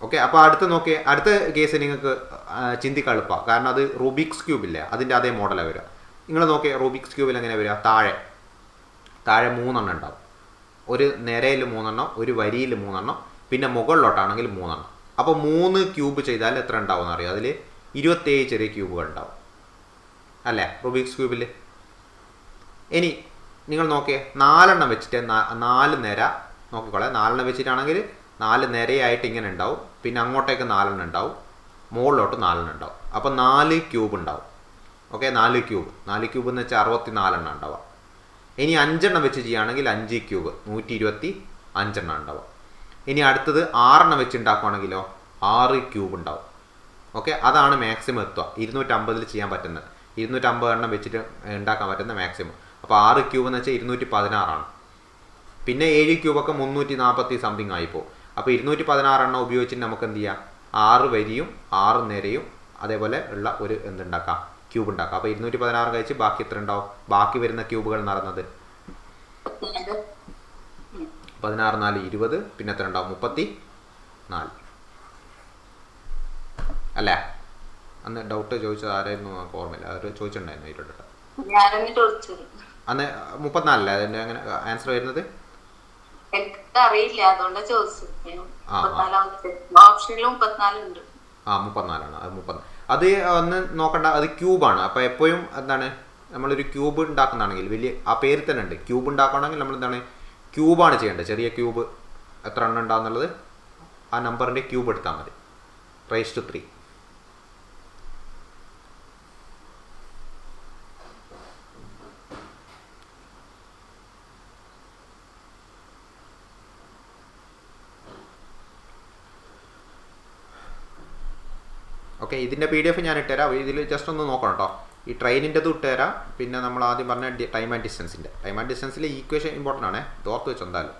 ഓക്കെ, അപ്പോൾ അടുത്ത നോക്കിയേ, അടുത്ത കേസ് നിങ്ങൾക്ക് ചിന്തിക്കാൻ എളുപ്പമാണ്. കാരണം അത് റൂബിക്സ് ക്യൂബില്ലേ, അതിൻ്റെ അതേ മോഡലാണ് വരിക. നിങ്ങൾ നോക്കിയേ, റൂബിക്സ് ക്യൂബിൽ എങ്ങനെ വരിക, താഴെ 3 എണ്ണം ഉണ്ടാവും. ഒരു നിരയിൽ 3 എണ്ണം, ഒരു വരിയിൽ 3 എണ്ണം, പിന്നെ മുകളിലോട്ടാണെങ്കിൽ 3 എണ്ണം. അപ്പോൾ 3 ക്യൂബ് ചെയ്താൽ എത്ര ഉണ്ടാവും എന്നറിയാം, അതിൽ 27 ചെറിയ ക്യൂബുകൾ ഉണ്ടാവും അല്ലേ റൂബിക്സ് ക്യൂബിൽ. ഇനി നിങ്ങൾ നോക്കിയേ, 4 എണ്ണം വെച്ചിട്ട് 4 നിര നോക്കിക്കോളെ. 4 എണ്ണം വെച്ചിട്ടാണെങ്കിൽ 4 നിരയായിട്ട് ഇങ്ങനെ ഉണ്ടാവും, പിന്നെ അങ്ങോട്ടേക്ക് 4 എണ്ണം ഉണ്ടാവും, മുകളിലോട്ട് 4 എണ്ണം ഉണ്ടാവും. അപ്പോൾ 4 ക്യൂബ് ഉണ്ടാവും. ഓക്കെ, 4 ക്യൂബ് എന്ന് വെച്ചാൽ 64 എണ്ണം ഉണ്ടാവുക. ഇനി 5 എണ്ണം വെച്ച് ചെയ്യുകയാണെങ്കിൽ 5 ക്യൂബ് 125 എണ്ണം ഉണ്ടാവുക. ഇനി അടുത്തത് 6 എണ്ണം വെച്ച് ഉണ്ടാക്കുകയാണെങ്കിലോ 6 ക്യൂബ് ഉണ്ടാവും. ഓക്കെ, അതാണ് മാക്സിമം എത്തുക 250 ചെയ്യാൻ പറ്റുന്നത്. 250 എണ്ണം വെച്ചിട്ട് ഉണ്ടാക്കാൻ പറ്റുന്ന മാക്സിമം. അപ്പോൾ 6 ക്യൂബ് എന്ന് വെച്ചാൽ 216 പിന്നെ 7 ക്യൂബൊക്കെ 340 സംതിങ് ആയിപ്പോൾ. അപ്പോൾ 216 എണ്ണം ഉപയോഗിച്ചിട്ട് നമുക്ക് എന്ത് ചെയ്യാം, 6 വരിയും 6 നിരയും അതേപോലെ ഉള്ള ഒരു എന്തുണ്ടാക്കാം, ക്യൂബ് ഉണ്ടാക്കാം. അപ്പോൾ 216 കഴിച്ച് ബാക്കി എത്ര ഉണ്ടാവും, ബാക്കി വരുന്ന ക്യൂബുകൾ നടന്നത് 16 4 20, പിന്നെ എത്ര ഉണ്ടാവും 34 അല്ലേ. അന്ന് ഡൗട്ട് ചോദിച്ചത് ആരായിരുന്നു ഓർമ്മയില്ല, അവർ ചോദിച്ചിട്ടുണ്ടായിരുന്നു ഇരുട്ട്. അന്ന് 34 അല്ലേ അതിൻ്റെ അങ്ങനെ ആൻസർ വരുന്നത്, അറിയില്ല അതുകൊണ്ട് ചോദിച്ചത്. 34ആണ് അത് 34. അത് ഒന്ന് നോക്കണ്ട, അത് ക്യൂബാണ്. അപ്പോൾ എപ്പോഴും എന്താണ്, നമ്മളൊരു ക്യൂബ് ഉണ്ടാക്കുന്നതാണെങ്കിൽ വലിയ ആ പേര് തന്നെ ഉണ്ട്, ക്യൂബ് ഉണ്ടാക്കുകയാണെങ്കിൽ നമ്മൾ എന്താണ് ക്യൂബാണ് ചെയ്യേണ്ടത്. ചെറിയ ക്യൂബ് എത്ര എണ്ണം ഉണ്ടാകുന്നുള്ളത് ആ നമ്പറിൻ്റെ ക്യൂബ് എടുത്താൽ മതി, റൈസ് ടു 3. ഓക്കെ, ഇതിൻ്റെ PDF ഞാൻ ഇട്ടുതരാം. ഇതിൽ ജസ്റ്റ് ഒന്ന് നോക്കണം കേട്ടോ. ഈ ട്രെയിനിൻ്റെത് ഇട്ടുതരാം. പിന്നെ നമ്മൾ ആദ്യം പറഞ്ഞ ടൈം ആൻഡ് ഡിസ്റ്റൻസിൽ ഈക്വേഷൻ ഇമ്പോർട്ടൻ്റ് ആണ്, ഓർത്ത് വെച്ചോ എന്തായാലും.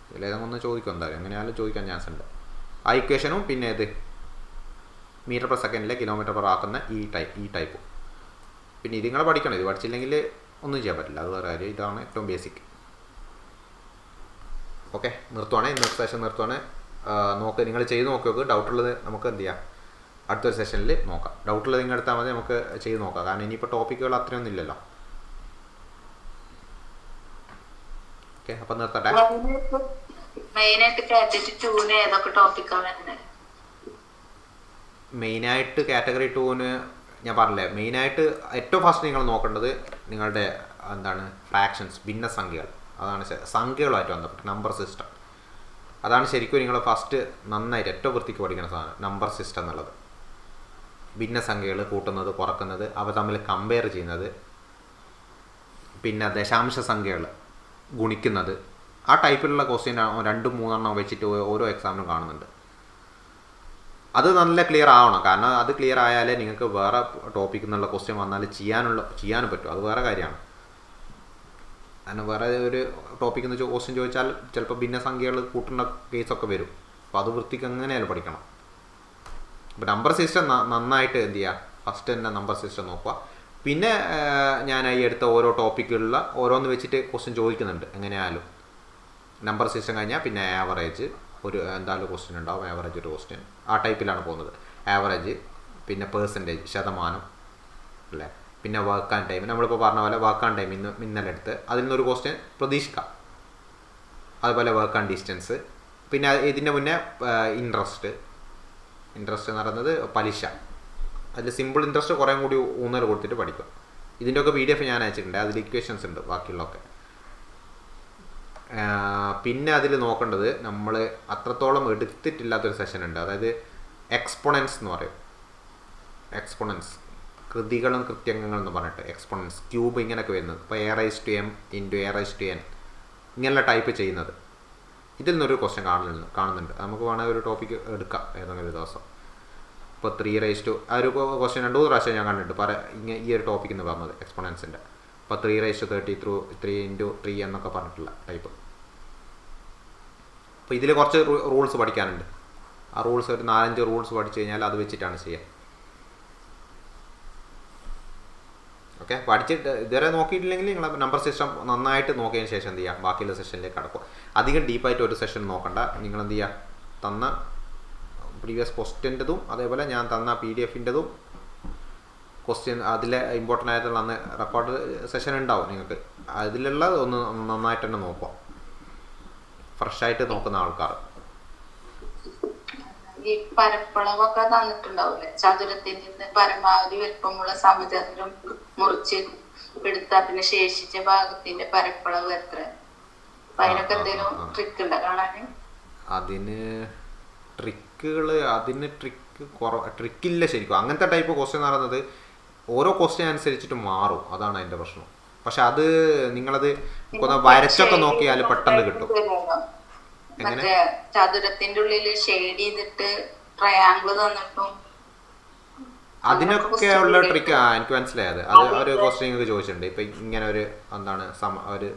ഇതിലേതെങ്കിലും ഒന്ന് ചോദിക്കും എന്തായാലും, എങ്ങനെയായാലും ചോദിക്കാൻ ചാൻസ് ഉണ്ട്. ആ ഇക്വേഷനും പിന്നെ ഇത് മീറ്റർ പെർ സെക്കൻഡിലെ കിലോമീറ്റർ പെർ ആക്കുന്ന ഈ ടൈപ്പ്. പിന്നെ ഇത് നിങ്ങൾ പഠിക്കണം, ഇത് പഠിച്ചില്ലെങ്കിൽ ഒന്നും ചെയ്യാൻ പറ്റില്ല, അത് വേറെ കാര്യം. ഇതാണ് ഏറ്റവും ബേസിക്. ഓക്കെ, നിർത്തുവാണ് ഇന്നത്തെ സെഷൻ നിർത്തുവാണ്. നിങ്ങൾ ചെയ്ത് നോക്കി. ഡൗട്ടുള്ളത് നമുക്ക് എന്ത് ചെയ്യാം, അടുത്തൊരു സെഷനിൽ നോക്കാം. ഡൗട്ടുള്ളത് നിങ്ങൾ എടുത്താൽ മതി, നമുക്ക് ചെയ്ത് നോക്കാം. കാരണം ഇനിയിപ്പോൾ ടോപ്പിക്കുകൾ അത്രയൊന്നും ഇല്ലല്ലോ. ഓക്കെ, അപ്പം നിർത്തട്ടെ. മെയിനായിട്ട് കാറ്റഗറി 2 ഞാൻ പറഞ്ഞില്ലേ, മെയിനായിട്ട് ഏറ്റവും ഫസ്റ്റ് നിങ്ങൾ നോക്കേണ്ടത് നിങ്ങളുടെ എന്താണ് ഫ്രാക്ഷൻസ്, ഭിന്നസംഖ്യകൾ. അതാണ് സംഖ്യകളുമായിട്ട് ബന്ധപ്പെട്ട് നമ്പർ സിസ്റ്റം. അതാണ് ശരിക്കും നിങ്ങൾ ഫസ്റ്റ് നന്നായിട്ട് ഏറ്റവും വൃത്തിക്ക് പഠിക്കുന്ന സാധനം, നമ്പർ സിസ്റ്റം എന്നുള്ളത്. ഭിന്നസംഖ്യകൾ കൂട്ടുന്നത്, കുറക്കുന്നത്, അവ തമ്മിൽ കമ്പയർ ചെയ്യുന്നത്, പിന്നെ ദശാംശ സംഖ്യകൾ ഗുണിക്കുന്നത്, ആ ടൈപ്പിലുള്ള ക്വസ്റ്റ്യൻ 2-3 എണ്ണം വെച്ചിട്ട് ഓരോ എക്സാമിനും കാണുന്നുണ്ട്. അത് നല്ല ക്ലിയർ ആവണം. കാരണം അത് ക്ലിയർ ആയാലേ നിങ്ങൾക്ക് വേറെ ടോപ്പിക്കിൽ നിന്നുള്ള ക്വസ്റ്റ്യൻ വന്നാൽ ചെയ്യാനും പറ്റും. അത് വേറെ കാര്യമാണ്. കാരണം വേറെ ഒരു ടോപ്പിക്കിൽ നിന്ന് ക്വസ്റ്റ്യൻ ചോദിച്ചാൽ ചിലപ്പോൾ ഭിന്നസംഖ്യകൾ കൂട്ടുന്ന കേസൊക്കെ വരും. അപ്പോൾ അത് വൃത്തിക്ക് എങ്ങനെയാലും പഠിക്കണം. അപ്പോൾ നമ്പർ സിസ്റ്റം നന്നായിട്ട് എന്ത് ചെയ്യുക, ഫസ്റ്റ് തന്നെ നമ്പർ സിസ്റ്റം നോക്കുക. പിന്നെ ഞാൻ ഈ എടുത്ത ഓരോ ടോപ്പിക്കുകളിലുള്ള ഓരോന്ന് വെച്ചിട്ട് ക്വസ്റ്റ്യൻ ചോദിക്കുന്നുണ്ട്. എങ്ങനെയായാലും നമ്പർ സിസ്റ്റം കഴിഞ്ഞാൽ പിന്നെ ആവറേജ് ഒരു എന്തായാലും ക്വസ്റ്റ്യൻ ഉണ്ടാവും. ആവറേജ് ഒരു ക്വസ്റ്റ്യൻ ആ ടൈപ്പിലാണ് പോകുന്നത്. ആവറേജ്, പിന്നെ പേഴ്സൻറ്റേജ്, ശതമാനം അല്ലേ, പിന്നെ വർക്ക് ആൻഡ് ടൈം. നമ്മളിപ്പോൾ പറഞ്ഞ പോലെ വർക്ക് ആൻഡ് ടൈം ഇന്നലെ എടുത്ത് അതിൽ നിന്നൊരു ക്വസ്റ്റ്യൻ പ്രതീക്ഷിക്കാം. അതുപോലെ വർക്ക് ആൻഡ് ഡിസ്റ്റൻസ്. പിന്നെ ഇതിൻ്റെ മുന്നേ ഇൻട്രസ്റ്റ് എന്ന് പറയുന്നത് പലിശ. അതിൽ സിമ്പിൾ ഇൻട്രസ്റ്റ് കുറേ കൂടി ഊന്നൽ കൊടുത്തിട്ട് പഠിക്കുക. ഇതിൻ്റെയൊക്കെ PDF ഞാൻ അയച്ചിട്ടുണ്ട്, അതിൽ ഇക്വേഷൻസ് ഉണ്ട് ബാക്കിയുള്ളതൊക്കെ. പിന്നെ അതിൽ നോക്കേണ്ടത് നമ്മൾ അത്രത്തോളം എടുത്തിട്ടില്ലാത്തൊരു സെഷൻ ഉണ്ട്, അതായത് എക്സ്പോണൻസ് എന്ന് പറയും. എക്സ്പോണൻസ്, കൃതികളും കൃത്യങ്ങളും എന്ന് പറഞ്ഞിട്ട് എക്സ്പോണൻസ്, ക്യൂബ് ഇങ്ങനെയൊക്കെ വരുന്നത്. ഇപ്പോൾ A⁻m × A⁻n ഇങ്ങനെയുള്ള ടൈപ്പ് ചെയ്യുന്നത്. ഇതിൽ നിന്നൊരു ക്വസ്റ്റ്യൻ കാണുന്നുണ്ട്. നമുക്ക് വേണമെങ്കിൽ ഒരു ടോപ്പിക്ക് എടുക്കാം ഏതെങ്കിലും ഒരു ദിവസം. ഇപ്പോൾ 3 ആ ഒരു ക്വസ്റ്റ്യൻ 2 പ്രാവശ്യം ഞാൻ കണ്ടിട്ടുണ്ട് ഈ ഒരു ടോപ്പിക്ക് എന്ന് പറഞ്ഞത് എക്സ്പോണൻസിൻ്റെ. ഇപ്പോൾ 3 × 3 എന്നൊക്കെ പറഞ്ഞിട്ടുള്ള ടൈപ്പ്. അപ്പോൾ ഇതിൽ കുറച്ച് റൂൾസ് പഠിക്കാനുണ്ട്. ആ റൂൾസ് ഒരു 4-5 റൂൾസ് പഠിച്ചു കഴിഞ്ഞാൽ അത് വെച്ചിട്ടാണ് ചെയ്യുക. ഓക്കെ, പഠിച്ചിട്ട് ഇതുവരെ നോക്കിയിട്ടില്ലെങ്കിൽ നിങ്ങൾ നമ്പർ സിസ്റ്റം നന്നായിട്ട് നോക്കിയതിന് ശേഷം എന്ത് ചെയ്യുക, ബാക്കിയുള്ള സെഷനിലേക്ക് കടക്കും. അധികം ഡീപ്പായിട്ട് ഒരു സെഷൻ നോക്കണ്ട. നിങ്ങൾ എന്ത് ചെയ്യുക, തന്ന പ്രീവിയസ് ക്വസ്റ്റ്യൻ്റെതും അതേപോലെ ഞാൻ തന്ന PDF-ൻ്റെതും ക്വസ്റ്റ്യൻ അതിലെ ഇമ്പോർട്ടൻ്റ് ആയിട്ടുള്ള അന്ന് റെക്കോർഡ് സെഷൻ ഉണ്ടാവും നിങ്ങൾക്ക്. അതിലുള്ള ഒന്ന് നന്നായിട്ട് തന്നെ നോക്കുക, ഫ്രഷായിട്ട് നോക്കുന്ന ആൾക്കാർ. ഈ പരപ്പളവൊക്കെ തന്നിട്ടുണ്ടാവില്ലേ, ചതുരത്തിൽ നിന്ന് പരമാവധി വലുപ്പമുള്ള സമചതുരം മുറിച്ച് എടുത്താൽ പിന്നെ ശേഷിച്ച ഭാഗത്തിന്റെ പരപ്പളവ് എത്ര? അതിനൊക്കെ എന്തെങ്കിലും ട്രിക്ക് ഉണ്ടോ കാണാന്? അതിന് ട്രിക്കില്ല ശരിക്കും. അങ്ങനത്തെ ടൈപ്പ് ക്വസ്റ്റ്യൻ എന്ന് പറയുന്നത് ഓരോ ക്വസ്റ്റ്യൻ അനുസരിച്ചിട്ട് മാറും, അതാണ് അതിൻ്റെ പ്രശ്നം. പക്ഷെ അത് നിങ്ങളത് വരച്ചൊക്കെ നോക്കിയാൽ പെട്ടെന്ന് കിട്ടും. മറ്റേ ചതുരത്തിന്റെ ഉള്ളിൽ ഷെയ്ഡ് ചെയ്തിട്ട് ട്രയാങ്കിൾ തന്നിട്ടും അതിനൊക്കെയുള്ള ട്രിക്ക് എനിക്ക് മനസ്സിലായത്. അത് ഒരു ക്വസ്റ്റ്യൻ നിങ്ങൾക്ക് ചോദിച്ചിട്ടുണ്ട്. ഇപ്പം ഇങ്ങനെ ഒരു എന്താണ് ഒരു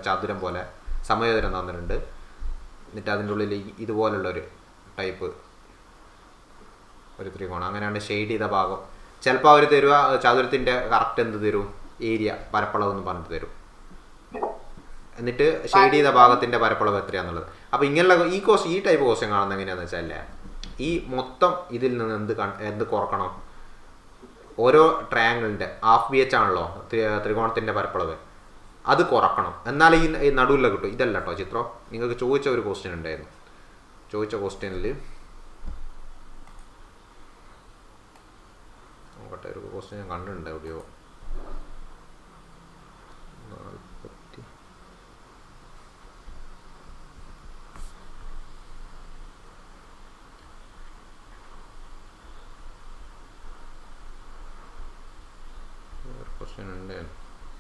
ചതുരം പോലെ സമചതുരം തന്നിട്ടുണ്ട്, എന്നിട്ട് അതിൻ്റെ ഉള്ളിൽ ഇതുപോലുള്ളൊരു ടൈപ്പ് ഒരു ത്രികോണം, അങ്ങനെയാണ് ഷെയ്ഡ് ചെയ്ത ഭാഗം. ചിലപ്പോൾ അവർ തരുക ചതുരത്തിൻ്റെ കറക്റ്റ് എന്ത് തരും, ഏരിയ പരപ്പളവ് എന്ന് പറഞ്ഞിട്ട് തരും. എന്നിട്ട് ഷെയ്ഡ് ചെയ്ത ഭാഗത്തിൻ്റെ പരപ്പളവ് എത്രയാണെന്നുള്ളത്. അപ്പോൾ ഇങ്ങനെയുള്ള ഈ ടൈപ്പ് ക്വസ്റ്റ്യൻ കാണുന്നത് എങ്ങനെയാണെന്ന് വെച്ചാൽ, ഈ മൊത്തം ഇതിൽ നിന്ന് എന്ത് കുറക്കണം, ഓരോ ട്രയാങ്കിളിൻ്റെ ½ ആണല്ലോ ത്രികോണത്തിൻ്റെ പരപ്പളവ്, അത് കുറക്കണം. എന്നാൽ ഈ നടുവിലെ കിട്ടും. ഇതല്ല കേട്ടോ ചിത്രം, നിങ്ങൾക്ക് ചോദിച്ച ഒരു ക്വസ്റ്റ്യൻ ഉണ്ടായിരുന്നു. ചോദിച്ച ക്വസ്റ്റ്യനിൽ നോക്കട്ടെ, ഒരു ക്വസ്റ്റ്യൻ ഞാൻ കണ്ടിട്ടുണ്ട് എവിടെയോ.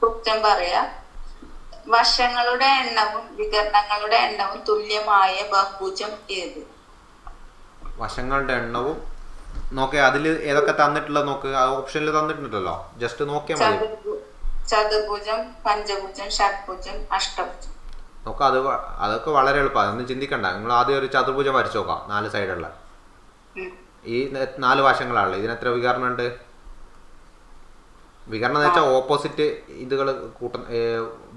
കുറ്റം പറയാ, വശങ്ങളുടെ എണ്ണവും വികരണങ്ങളുടെ എണ്ണവും തുല്യമായ ബഹുഭുജം ഏത്? വശങ്ങളുടെ എണ്ണവും നോക്കേ, അതിൽ ഏതൊക്കെ തന്നിട്ടുള്ള നോക്ക്, ആ ഓപ്ഷനിൽ തന്നിട്ടുണ്ടല്ലോ, ജസ്റ്റ് നോക്കിയാൽ മതി. ചതുർഭുജം, പഞ്ചഭുജം, ഷഡ്ഭുജം, അഷ്ടഭുജം. നോക്കാം, അതൊക്കെ വളരെ എളുപ്പമാണ്, ഒന്നും ചിന്തിക്കണ്ട. നിങ്ങൾ ആദ്യം ഒരു ചതുർഭുജം വരച്ചു നോക്കാം, 4 സൈഡുള്ള. ഈ 4 വശങ്ങളാണല്ലോ, ഇതിനെത്ര വികരണം ഉണ്ട്? വികരണം എന്ന് വെച്ചാൽ ഓപ്പോസിറ്റ് ഇതുകൾ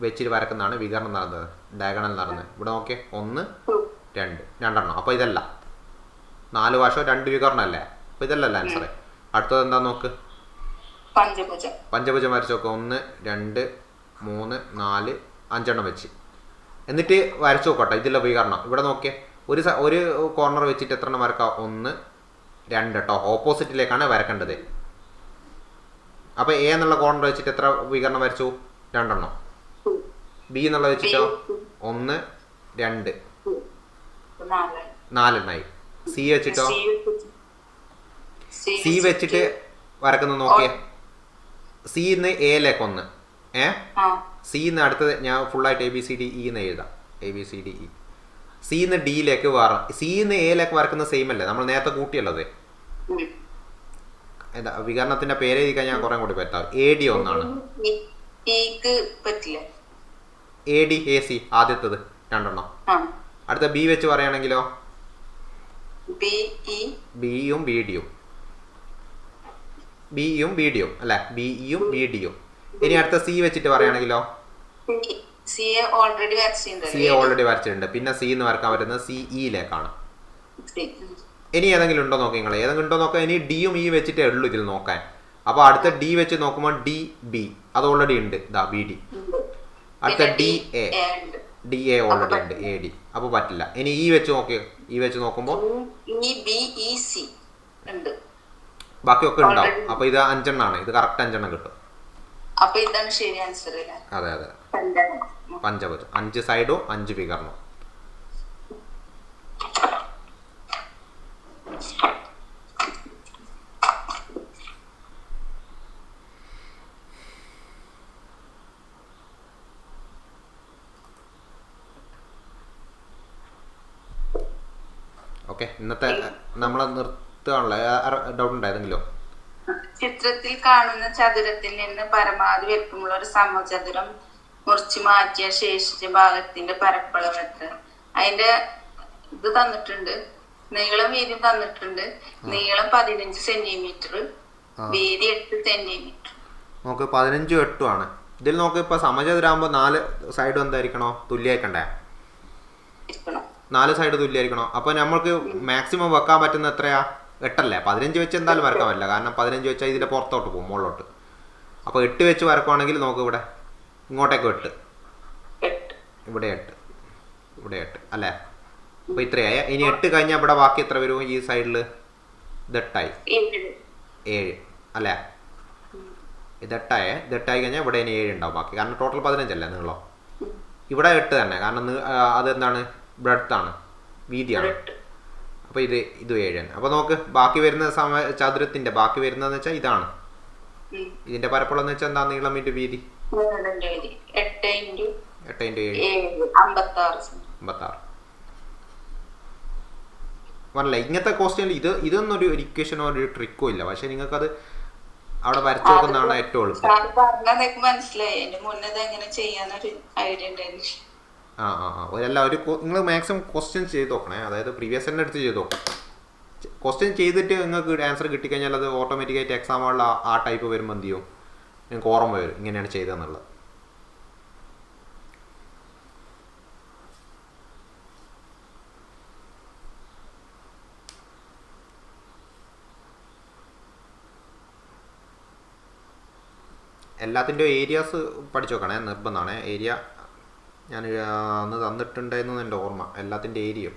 വെച്ചിട്ട് വരക്കുന്നതാണ് വികരണം നടന്നത്, ഡയഗണൽ നടന്നത്. ഇവിടെ നോക്കിയേ, 1 2 രണ്ടെണ്ണം. അപ്പോൾ ഇതല്ല 4 വശം 2 വികരണം അല്ലേ? അപ്പോൾ ഇതല്ലല്ലോ ആൻസർ. അടുത്തത് എന്താ നോക്ക്, പഞ്ചഭുജം വരച്ച് നോക്കുക. 1 2 3 4 5 വെച്ച്, എന്നിട്ട് വരച്ചു നോക്കട്ടെ ഇതിലുള്ള വികരണം. ഇവിടെ നോക്കിയേ, ഒരു കോർണർ വെച്ചിട്ട് എത്ര എണ്ണം വരക്കാം? 1 2 കേട്ടോ, ഓപ്പോസിറ്റിലേക്കാണ് വരക്കേണ്ടത്. അപ്പോൾ എ എന്നുള്ള കോർണർ വെച്ചിട്ട് എത്ര വികരണം വരച്ചു? 2. ബി എന്നുള്ള വെച്ചിട്ടോ 1 2 4 സി വെച്ചിട്ടോ, സി വെച്ചിട്ട് വരക്കുന്ന നോക്കിയേ, സിന്ന് എയിലേക്ക് 1, സിന്ന് അടുത്തത് ഞാൻ ഫുള്ളായിട്ട് ABCD E എന്ന് എഴുതാം, ABCD E. സിന്ന് ഡിയിലേക്ക് വേറെ, സിന്ന് എയിലേക്ക് വരക്കുന്ന സെയിം അല്ലേ, നമ്മൾ നേരത്തെ കൂട്ടിയുള്ളത്. എന്താ വികരണത്തിന്റെ പേര് എഴുതി കഴിഞ്ഞാൽ കുറെ കൂടി പറ്റാം. AD 1 AD AC ആദ്യത്തത് 2. അടുത്ത ബി വെച്ച് പറയുകയാണെങ്കിലോ ബിയും BDയും അല്ലെ, BEയും BDയും. ഇനി അടുത്ത സി വെച്ചിട്ട് പറയുകയാണെങ്കിലോ സി ഓൾറെഡി വരച്ചിട്ടുണ്ട്. പിന്നെ സി എന്ന് വരക്കാൻ പറ്റുന്നത് CEയിലേക്കാണ്. ഇനി ഏതെങ്കിലും ഉണ്ടോ നോക്കി, നിങ്ങൾ ഏതെങ്കിലും ഉണ്ടോ നോക്കാം. ഇനി ഡിയും ഇ വെച്ചിട്ടേ ഉള്ളൂ ഇതിൽ നോക്കാൻ. അപ്പോൾ അടുത്ത ഡി വെച്ച് നോക്കുമ്പോൾ DB അത് ഓൾറെഡി ഉണ്ട്, ഇതാ BD. അടുത്ത DA ഓൾറെഡി ഉണ്ട്, AD. അപ്പോൾ പറ്റില്ല. ഇനി ഇ വെച്ച് നോക്കിയോ, ഇ വെച്ച് നോക്കുമ്പോൾ ബാക്കിയൊക്കെ ഉണ്ടാവും. അപ്പോൾ ഇത് 5 ഇത് കറക്റ്റ് 5 കിട്ടും. അതെ അതെ, പഞ്ചഭുജം, 5 സൈഡും 5 വികരണം. ഓക്കെ, ഇന്നത്തെ നമ്മളെ നിർത്തുകയാണല്ലോ. ഡൗട്ട് ഉണ്ടായിരുന്നെങ്കിലോ? ചിത്രത്തിൽ കാണുന്ന ചതുരത്തിൽ നിന്ന് പരമാവധി വലുപ്പമുള്ള ഒരു സമചതുരം മുറിച്ച് മാറ്റിയ ശേഷിച്ച ഭാഗത്തിന്റെ പരപ്പളവ് എത്ര? അതിന്റെ ഇത് തന്നിട്ടുണ്ട്. നീളം വീതി തന്നിട്ടുണ്ട്. നീളം 15 സെന്റിമീറ്റർ, വീതി 8 സെന്റിമീറ്റർ. നമുക്ക് 15 8 ആണ്. ഇതിൽ നോക്ക് ഇപ്പൊ സമചതുരാകുമ്പോ 4 സൈഡും എന്തായിരിക്കണോ? തുല്യായിക്കണ്ടേ? 4 സൈഡ് തുല്യായിരിക്കണോ? അപ്പൊ നമ്മൾക്ക് മാക്സിമം വെക്കാൻ പറ്റുന്ന എത്രയാ? 8 അല്ലേ? 15 വെച്ച് എന്തായാലും വരക്കാൻ പറ്റില്ല, കാരണം 15 വെച്ചാൽ ഇതിന്റെ പുറത്തോട്ട് പോകും, മുകളിലോട്ട്. അപ്പൊ 8 വെച്ച് വരക്കുവാണെങ്കിൽ നോക്ക് ഇവിടെ ഇങ്ങോട്ടേക്ക് 8, ഇവിടെ 8, ഇവിടെ 8 അല്ലേ? അപ്പൊ ഇത്രയായ. ഇനി 8 കഴിഞ്ഞാൽ ഇവിടെ ബാക്കി എത്ര വരും? ഈ സൈഡില് ഇത് 8 ആയി, 7 അല്ലേ? ഇത് 8 ആയേ. ഇത് 8 ആയി കഴിഞ്ഞാൽ ഇവിടെ ഇനി 7 ഉണ്ടാവും ബാക്കി, കാരണം ടോട്ടൽ 15 അല്ലേ നീളം. ഇവിടെ 8 തന്നെ, കാരണം അതെന്താണ്? ബ്രെഡ്ത്ത് ആണ്, വീതിയാണ്. അപ്പൊ ഇത് 7 തന്നെ. അപ്പൊ നോക്ക് ബാക്കി വരുന്ന ചതുരത്തിന്റെ ബാക്കി വരുന്നതെന്ന് വെച്ചാൽ ഇതാണ്. ഇതിന്റെ പരപ്പളം എന്ന് വെച്ചാൽ എന്താ? നീളം ഇൻറ്റു വീതി, 8 × 7 56. പറഞ്ഞില്ല ഇങ്ങനത്തെ ക്വസ്റ്റ്യനിൽ ഇതൊന്നും ഒരു ഇക്വേഷനോ ഒരു ട്രിക്കോ ഇല്ല, പക്ഷെ നിങ്ങൾക്കത് അവിടെ വരച്ചു നോക്കുന്നതാണ് ഏറ്റവും എളുപ്പം. മനസ്സിലായി. മുന്നേ ചെയ്യാനൊരു ഐഡിയ ഉണ്ടായിരുന്നു. ഒരു നിങ്ങൾ മാക്സിമം ക്വസ്റ്റ്യൻ ചെയ്ത് നോക്കണേ, അതായത് പ്രീവിയസ് തന്നെ എടുത്ത് ചെയ്ത് നോക്കണം. ക്വസ്റ്റ്യൻ ചെയ്തിട്ട് നിങ്ങൾക്ക് ആൻസർ കിട്ടിക്കഴിഞ്ഞാൽ അത് ഓട്ടോമാറ്റിക്കായിട്ട് എക്സാമുള്ള ആ ടൈപ്പ് വരുമ്പോൾ എന്ത് ചെയ്യും? നിങ്ങൾക്ക് ഓർമ്മ വരും ഇങ്ങനെയാണ് ചെയ്തതെന്നുള്ളത്. എല്ലാത്തിൻ്റെയും ഏരിയാസ് പഠിച്ചു നോക്കണേ, നിർബന്ധമാണ്. ഏരിയ ഞാൻ അന്ന് തന്നിട്ടുണ്ടായിരുന്നു എൻ്റെ ഓർമ്മ. എല്ലാത്തിൻ്റെ ഏരിയയും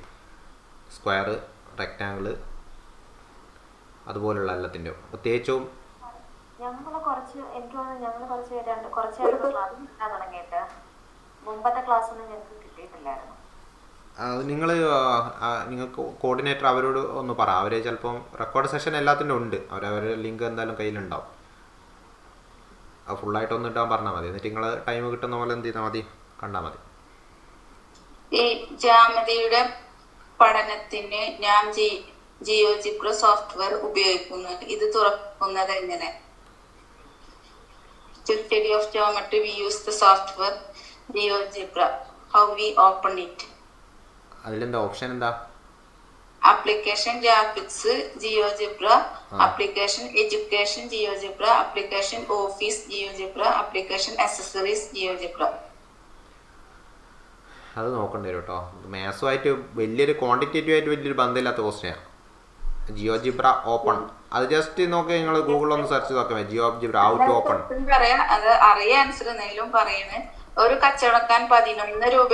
സ്ക്വയർ, റെക്റ്റാങ്കിള്, അതുപോലുള്ള എല്ലാത്തിൻ്റെയും പ്രത്യേകിച്ചും നിങ്ങൾക്ക് കോർഡിനേറ്റർ അവരോട് ഒന്ന് പറ. അവർ ചിലപ്പം റെക്കോർഡ് സെഷൻ എല്ലാത്തിൻ്റെ ഉണ്ട്, അവരുടെ ലിങ്ക് എന്തായാലും കയ്യിലുണ്ടാവും. അത് ഫുള്ളായിട്ടൊന്നും ഇട്ടാൻ പറഞ്ഞാൽ മതി. എന്നിട്ട് നിങ്ങൾ ടൈം കിട്ടുന്ന പോലെ എന്ത് ചെയ്താൽ മതി, കണ്ടാൽ മതി. ഈ ജ്യാമിതിയുടെ പഠനത്തിന് ഞാൻ ജിയോജിബ്ര സോഫ്റ്റ്വെയർ ഉപയോഗിക്കുന്നു. ഇത് തുറക്കുന്നത് എങ്ങനെ? To study of geometry we use the software GeoGebra. How we open it? അതിലെന്താ ഓപ്ഷൻ എന്താ? Application graphics GeoGebra, application education GeoGebra, application office GeoGebra, application accessories GeoGebra. അത് നോക്കേണ്ടി വരും കേട്ടോ. മാത്സുമായിട്ട് വലിയൊരു ക്വാണ്ടിറ്റേറ്റീവ് ആയിട്ട് വലിയൊരു ബന്ധമില്ലാത്ത ക്വസ്റ്റ്യനാണ്. ജിയോജിബ്ര ഓപ്പൺ, അത് ജസ്റ്റ് നോക്കി നിങ്ങൾ ഗൂഗിളിലൊന്ന് സെർച്ച് നോക്കാം. GeoGebra how to open. അത് അറിയാൻ ആൻസർ എന്തെങ്കിലും പറയണേ. ഒരു കച്ചവടക്കാൻ 11 രൂപ